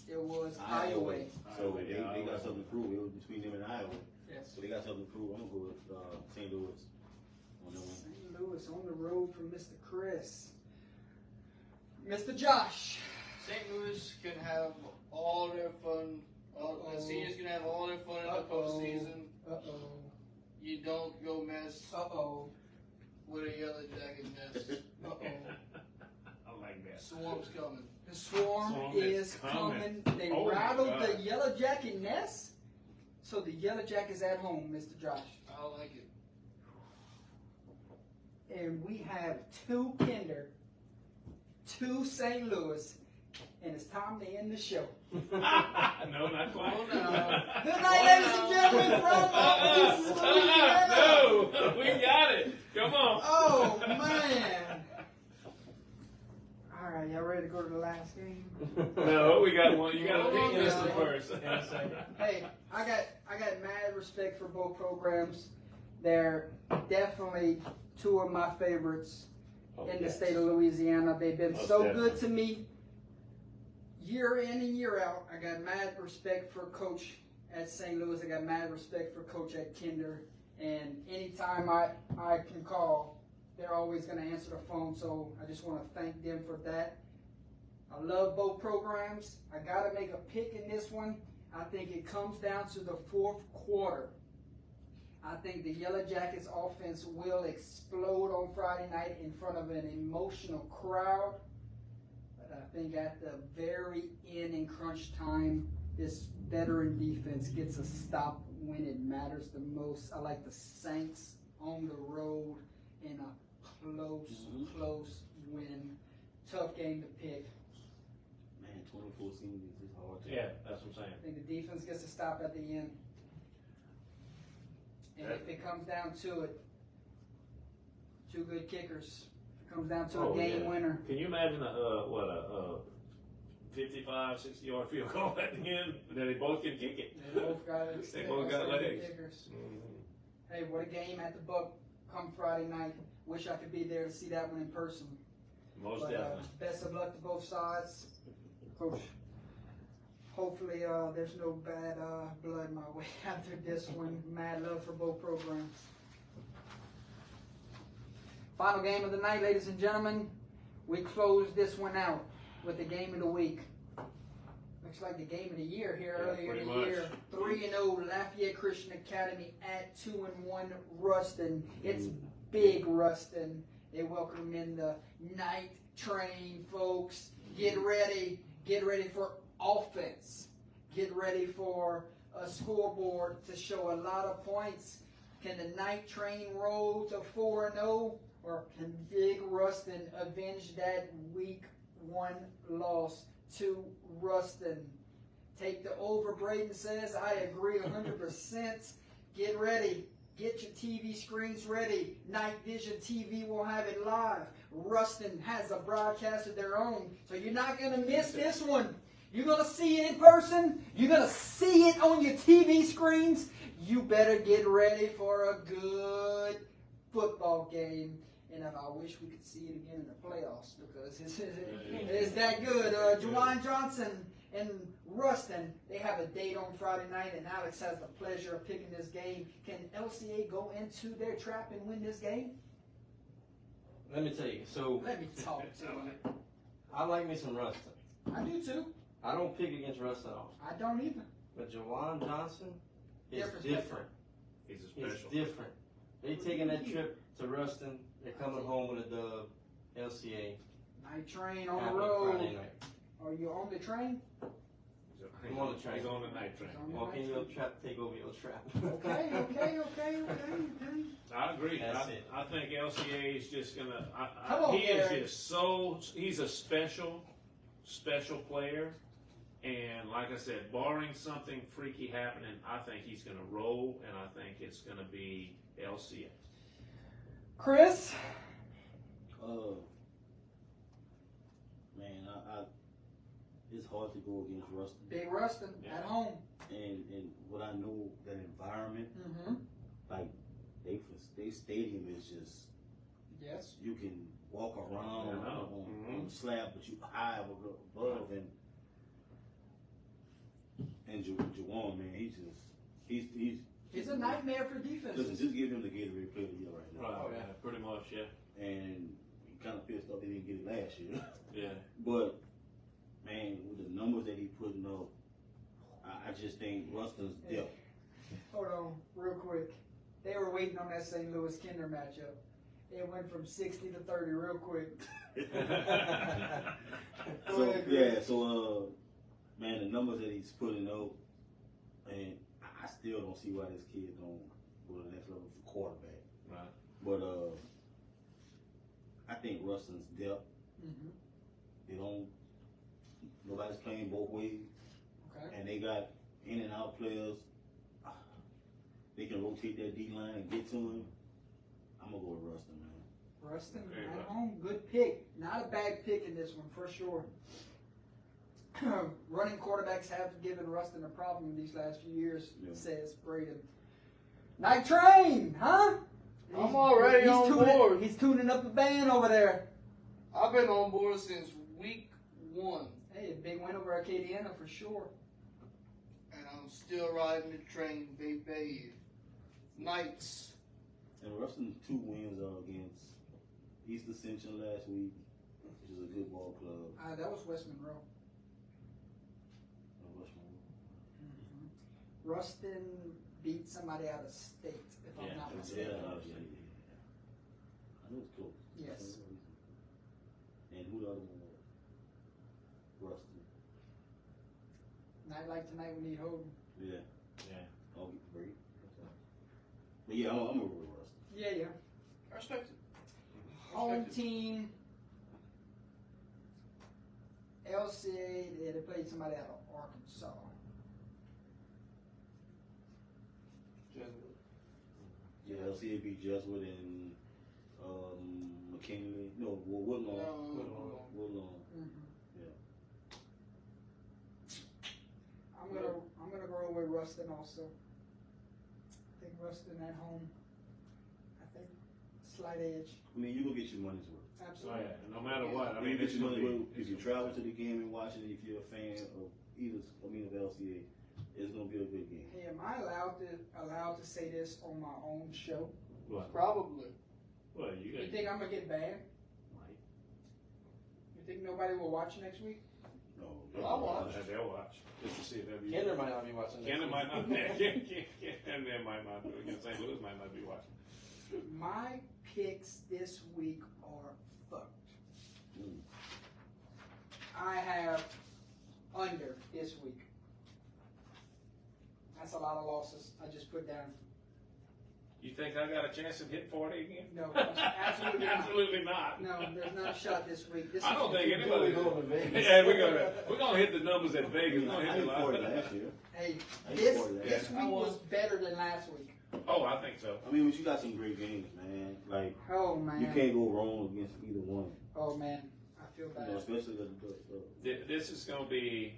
It was Iowa. So Iowa, they got something to prove. It was between them and Iowa. Yes. So they got something to prove. I'm going to go with St. Louis on that one. St. Louis on the road for Mr. Chris. Mr. Josh. St. Louis can have all their fun. The seniors can have all their fun in the postseason. Uh-oh. You don't go mess Uh-oh. with a Yellow Jacket mess. Uh-oh. I like that. Swarm's coming. The swarm is coming. They Oh my rattled God. the Yellow Jacket nest. So the Yellow Jacket's at home, Mr. Josh. I like it. And we have 2 Kinder, 2 St. Louis, and it's time to end the show. No, not quite. Oh, no. Good night, ladies and gentlemen, from Louisiana. No, we got it. Come on. Oh, man. All right, y'all ready to go to the last game? No, we got one. You got to pick this one no. first. Hey, I got mad respect for both programs. They're definitely 2 of my favorites in the state of Louisiana. They've been Most so definitely. good to me year in and year out. I got mad respect for Coach at St. Louis. I got mad respect for Coach at Kinder. And anytime I can call, they're always going to answer the phone. So I just want to thank them for that. I love both programs. I got to make a pick in this one. I think it comes down to the fourth quarter. I think the Yellow Jackets offense will explode on Friday night in front of an emotional crowd. But I think at the very end in crunch time, this veteran defense gets a stop when it matters the most. I like the Saints on the road in a close win. Tough game to pick. Man, 24 seniors is hard. Yeah, that's what I'm saying. I think the defense gets a stop at the end. And if it comes down to it, 2 good kickers. If it comes down to a game winner. Can you imagine a 55, 60-yard field goal at the end that they both can kick it? They both got They both got legs. kickers. Mhm. Hey, what a game at the Buck come Friday night. Wish I could be there to see that one in person. Most But definitely. best of luck to both sides. Coach, hopefully there's no bad blood my way after this one. Mad love for both programs. Final game of the night, ladies and gentlemen. We close this one out with the game of the week. Looks like the game of the year here Yeah, earlier in the pretty year. 3-0 Lafayette Christian Academy at 2-1 Ruston. It's big Ruston. They welcome in the night train, folks. Get ready. Get ready for offense. Get ready for a scoreboard to show a lot of points. Can the night train roll to 4-0? Or can Big Ruston avenge that week 1 loss to Ruston? Take the over, Braden says. I agree 100%. Get ready. Get your TV screens ready. Night Vision TV will have it live. Ruston has a broadcast of their own. So you're not going to miss this one. You're going to see it in person. You're going to see it on your TV screens. You better get ready for a good football game. And I wish we could see it again in the playoffs because it's that good. Juwan Johnson and Ruston, they have a date on Friday night, and Alex has the pleasure of picking this game. Can LCA go into their trap and win this game? Let me tell you. So Let me talk to you. I like me some Ruston. I do too. I don't pick against Ruston at all. I don't either. But Juwan Johnson is different. He's a It's special. different. They taking that trip to Ruston. They're coming home with a dub. LCA. Night train on the Happy road. Friday night. Are you on the train? He's on the train. He's on the night train. Walk in your trap, take over your trap. Okay. I agree. That's it. I think LCA is just gonna. Come on, he is Gary. just so. He's a special player, and like I said, barring something freaky happening, I think he's gonna roll, and I think it's gonna be LCA. Chris? Man, it's hard to go against Ruston. Big Ruston at home. And what I know, that environment, Mm-hmm. like they stadium is just, Yes. you can walk around Yeah, I know. on the slab, but you high above, and Juwan, man, he's It's a nightmare for listen, defenses. just give him the Gatorade Player of the Year right now. Right. Yeah. Pretty much. Yeah. And he kind of pissed off they didn't get it last year. Yeah. But man, with the numbers that he putting up, I just think Ruston's depth. Hold on, real quick. They were waiting on that St. Louis Kinder matchup. It went from 60 to 30 real quick. So man, the numbers that he's putting up, and I still don't see why this kid don't go to the next level for quarterback. Right. But I think Ruston's depth. Mm-hmm. Nobody's playing both ways, Okay. and they got in and out players. They can rotate that D line and get to him. I'm gonna go with Ruston, man. Ruston Okay, at right. home, good pick. Not a bad pick in this one for sure. Running quarterbacks have given Ruston a problem these last few years, Yeah. says Braden. Night train, huh? I'm already on board. He's tuning up the band over there. I've been on board since week 1, Hey, a big win over Acadiana for sure. and I'm still riding the train, baby. Knights. And Ruston's 2 wins are against East Ascension last week, which is a good ball club. That was West Monroe. Rushmore. Ruston beat somebody out of state, if I'm not Yeah, mistaken. I know it's close. Yes. And who the other one was? Ruston. Night like tonight, we need hope. Yeah. Yeah. I'll get the break. But yeah, I'm gonna go with Ruston. Yeah. I respect it. Home team. LCA, they played somebody out of Arkansas. Yeah, LCA beat Jesuit and McKinley. No, Woodlawn. Woodlawn. Yeah. I'm gonna go with Ruston also. I think Ruston at home. I think slight edge. I mean, you go get your money's worth. Oh, Absolutely. yeah. No matter what, I You mean, get it's your gonna money's be. worth. If you travel to the game and watch it, if you're a fan of of LCA, it's gonna be a good game. Hey, am I allowed to say this on my own show? What? Probably. Well, you You got. think I'm gonna get banned? You think nobody will watch next week? No, I'll watch. They'll watch just to see if they'll be. Kendra might not be watching. Kendra might not. Kendra might not. Again, St. Louis might not be watching. My picks this week are fucked. I have under this week. That's a lot of losses. I just put down. You think I got a chance of hit 40 again? No, absolutely not. Absolutely not. No, there's not a shot this week. This I don't is- think anybody. We're going to Vegas. Yeah, we're gonna hit the numbers at Vegas. We're I gonna hit did the 40 line. last year. Hey, I this support that. this week was better than last week. Oh, I think so. I mean, but you got some great games, man. Like, Oh man. you can't go wrong against either one. Oh man, I feel You bad. know, especially This is gonna be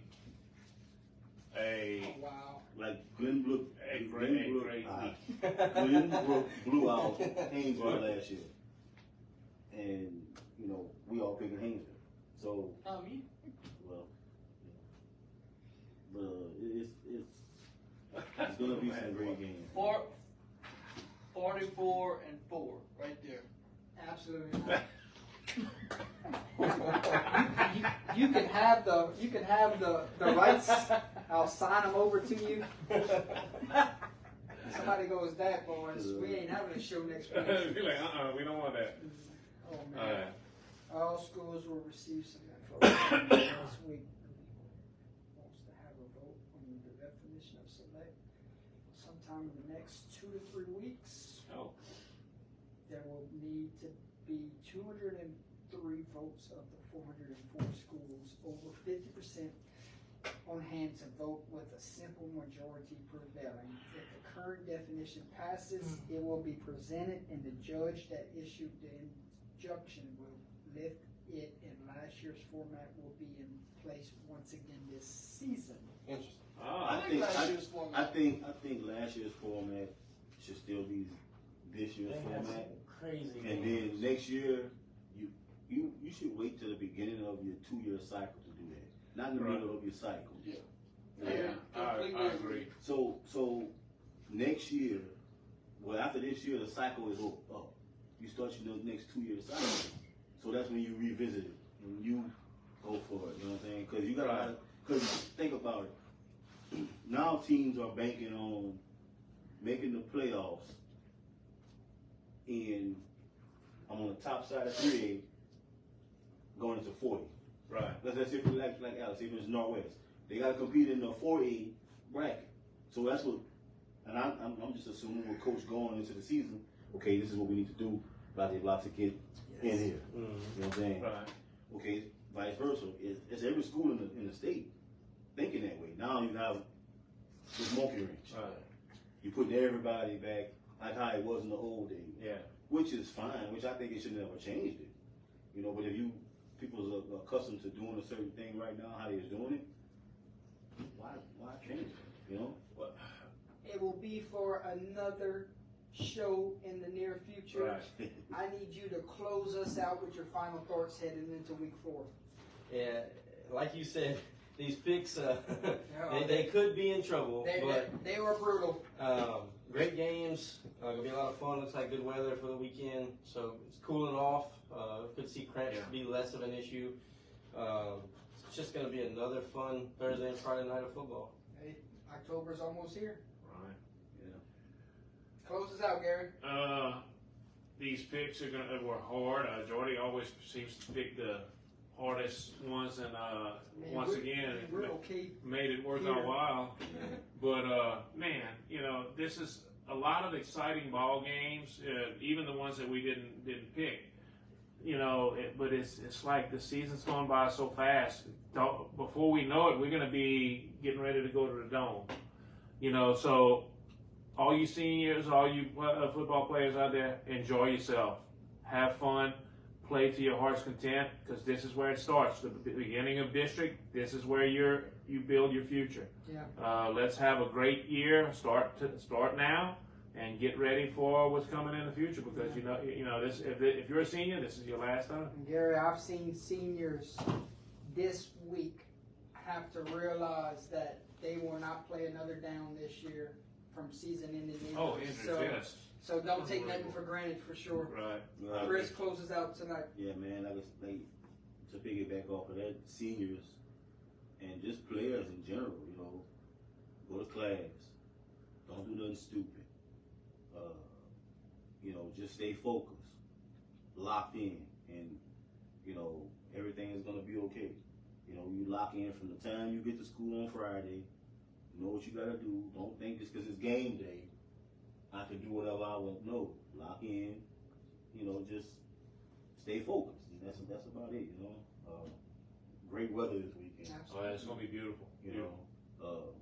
a Oh, wow. like Glenbrook. great week. Glenbrook blew out Haynesville last year, and you know we all picking Haynesville. So, Me? well, yeah. It's gonna be some great games. 44-4 right there. Absolutely not. You can have the rights. I'll sign them over to you. Somebody goes, that boys, we ain't having a show next week. Be like, we don't want that. Oh man. All right. All schools will receive some info this week. Wants to have a vote on the definition of select sometime in the next 2 to 3 weeks. Oh. There will need to be 203 votes of the 404 schools, over 50% on hand to vote with a simple majority prevailing. If the current definition passes, it will be presented and the judge that issued the injunction will lift it, and last year's format will be in place once again this season. Interesting. Ah. I think last year's format. I think last year's format should still be this year's They have some format, crazy and games. then next year you should wait till the beginning of your 2-year cycle to do that, not in the Right. middle of your cycle. Yeah. Yeah, I Completely agree. So next year, well after this year the cycle is up. You start your next 2-year cycle. So that's when you revisit it and you go for it. You know what I'm saying? Because you got because think about it. Now teams are banking on making the playoffs. And I'm on the top side of 3A, going into 40. Right. Let's say like Alex, if it's Northwest, they got to compete in the 4A bracket. So that's what, and I'm just assuming with Coach going into the season. Okay, this is what we need to do. Blah blah to get in here. Mhm. You know what I'm saying? Right. Okay, vice versa. It's every school in the state thinking that way. Now you have this monkey wrench. Right. You putting everybody back like how it was in the old days. Yeah. Which is fine, which I think it should never changed it. You know, but if people are accustomed to doing a certain thing right now, how they're doing it, why change it? You know? It will be for another show in the near future. Right. I need you to close us out with your final thoughts heading into week 4. Yeah, like you said, these picks, they could be in trouble, but They were brutal. great games. Gonna be a lot of fun. Looks like good weather for the weekend, so it's cooling off. Could see cramps be less of an issue. It's just gonna be another fun Thursday and Friday night of football. Hey, October's almost here. Right. Close us out, Gary. These picks were hard. Jordy always seems to pick the hardest ones, and once again, we're okay. made it worth Here. our while. But man, this is a lot of exciting ball games, even the ones that we didn't pick. But it's like the season's going by so fast. Before we know it, we're going to be getting ready to go to the Dome. So all you seniors, all you football players out there, enjoy yourself, have fun, play to your heart's content, because this is where it starts. The beginning of district. This is where you build your future. Yeah. Let's have a great year. Start now. And get ready for what's coming in the future, because this. If you're a senior, this is your last time. And Gary, I've seen seniors this week have to realize that they will not play another down this year from season ending. Oh, yes. So don't take nothing for granted, for sure. Right. Chris closes out tonight. Yeah, man. To piggyback off of that, seniors, and just players in general, you know, go to class, don't do nothing stupid. You know, just stay focused, locked in, and you know everything is gonna be okay. You know, you lock in from the time you get to school on Friday. You know what you gotta do. Don't think just because it's game day, I can do whatever I want. No, lock in. You know, just stay focused. And that's about it. You know, great weather this weekend. Oh, yeah, it's gonna be beautiful. You know,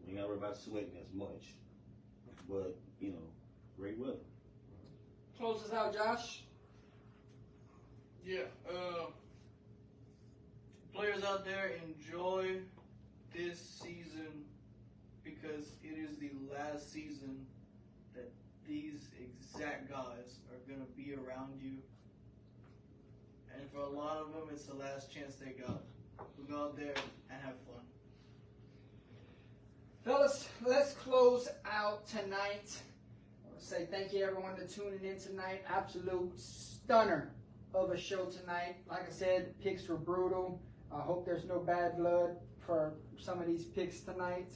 we ain't gotta worry about sweating as much, but you know, great weather. Close us out, Josh. Yeah. Players out there, enjoy this season because it is the last season that these exact guys are going to be around you. And for a lot of them, it's the last chance they got. So go out there and have fun. Fellas, let's close out tonight. I want to say thank you everyone for tuning in tonight. Absolute stunner of a show tonight. Like I said, the picks were brutal. I hope there's no bad blood for some of these picks tonight.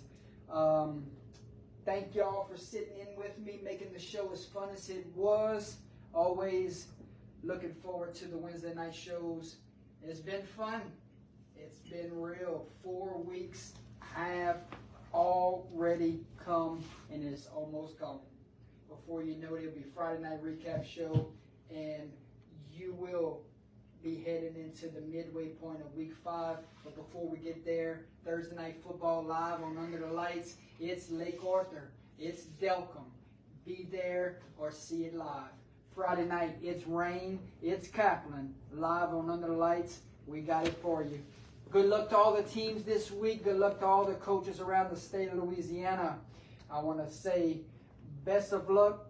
Thank y'all for sitting in with me, making the show as fun as it was. Always looking forward to the Wednesday night shows. It's been fun. It's been real. 4 weeks have already come and it's almost gone. Before you know it, it'll be Friday night recap show, and you will be heading into the midway point of week 5. But before we get there, Thursday night football live on Under the Lights. It's Lake Arthur. It's Delcom. Be there or see it live. Friday night, it's Rain. It's Kaplan. Live on Under the Lights. We got it for you. Good luck to all the teams this week. Good luck to all the coaches around the state of Louisiana. I want to say best of luck.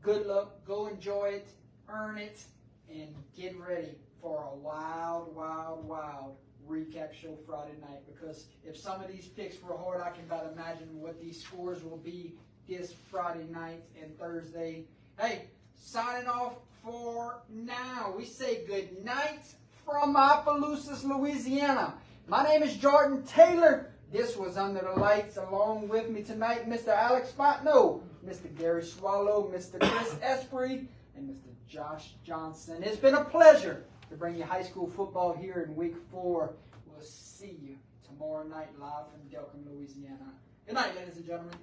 Good luck. Go enjoy it. Earn it. And get ready for a wild, wild, wild recap show Friday night. Because if some of these picks were hard, I can about imagine what these scores will be this Friday night and Thursday. Hey, signing off for now. We say good night from Opelousas, Louisiana. My name is Jordan Taylor. This was Under the Lights. Along with me tonight, Mr. Alex Spotno, Mr. Gary Swallow, Mr. Chris Esprit, and Mr. Josh Johnson. It's been a pleasure to bring you high school football here in week 4. We'll see you tomorrow night live from Delcom, Louisiana. Good night, ladies and gentlemen.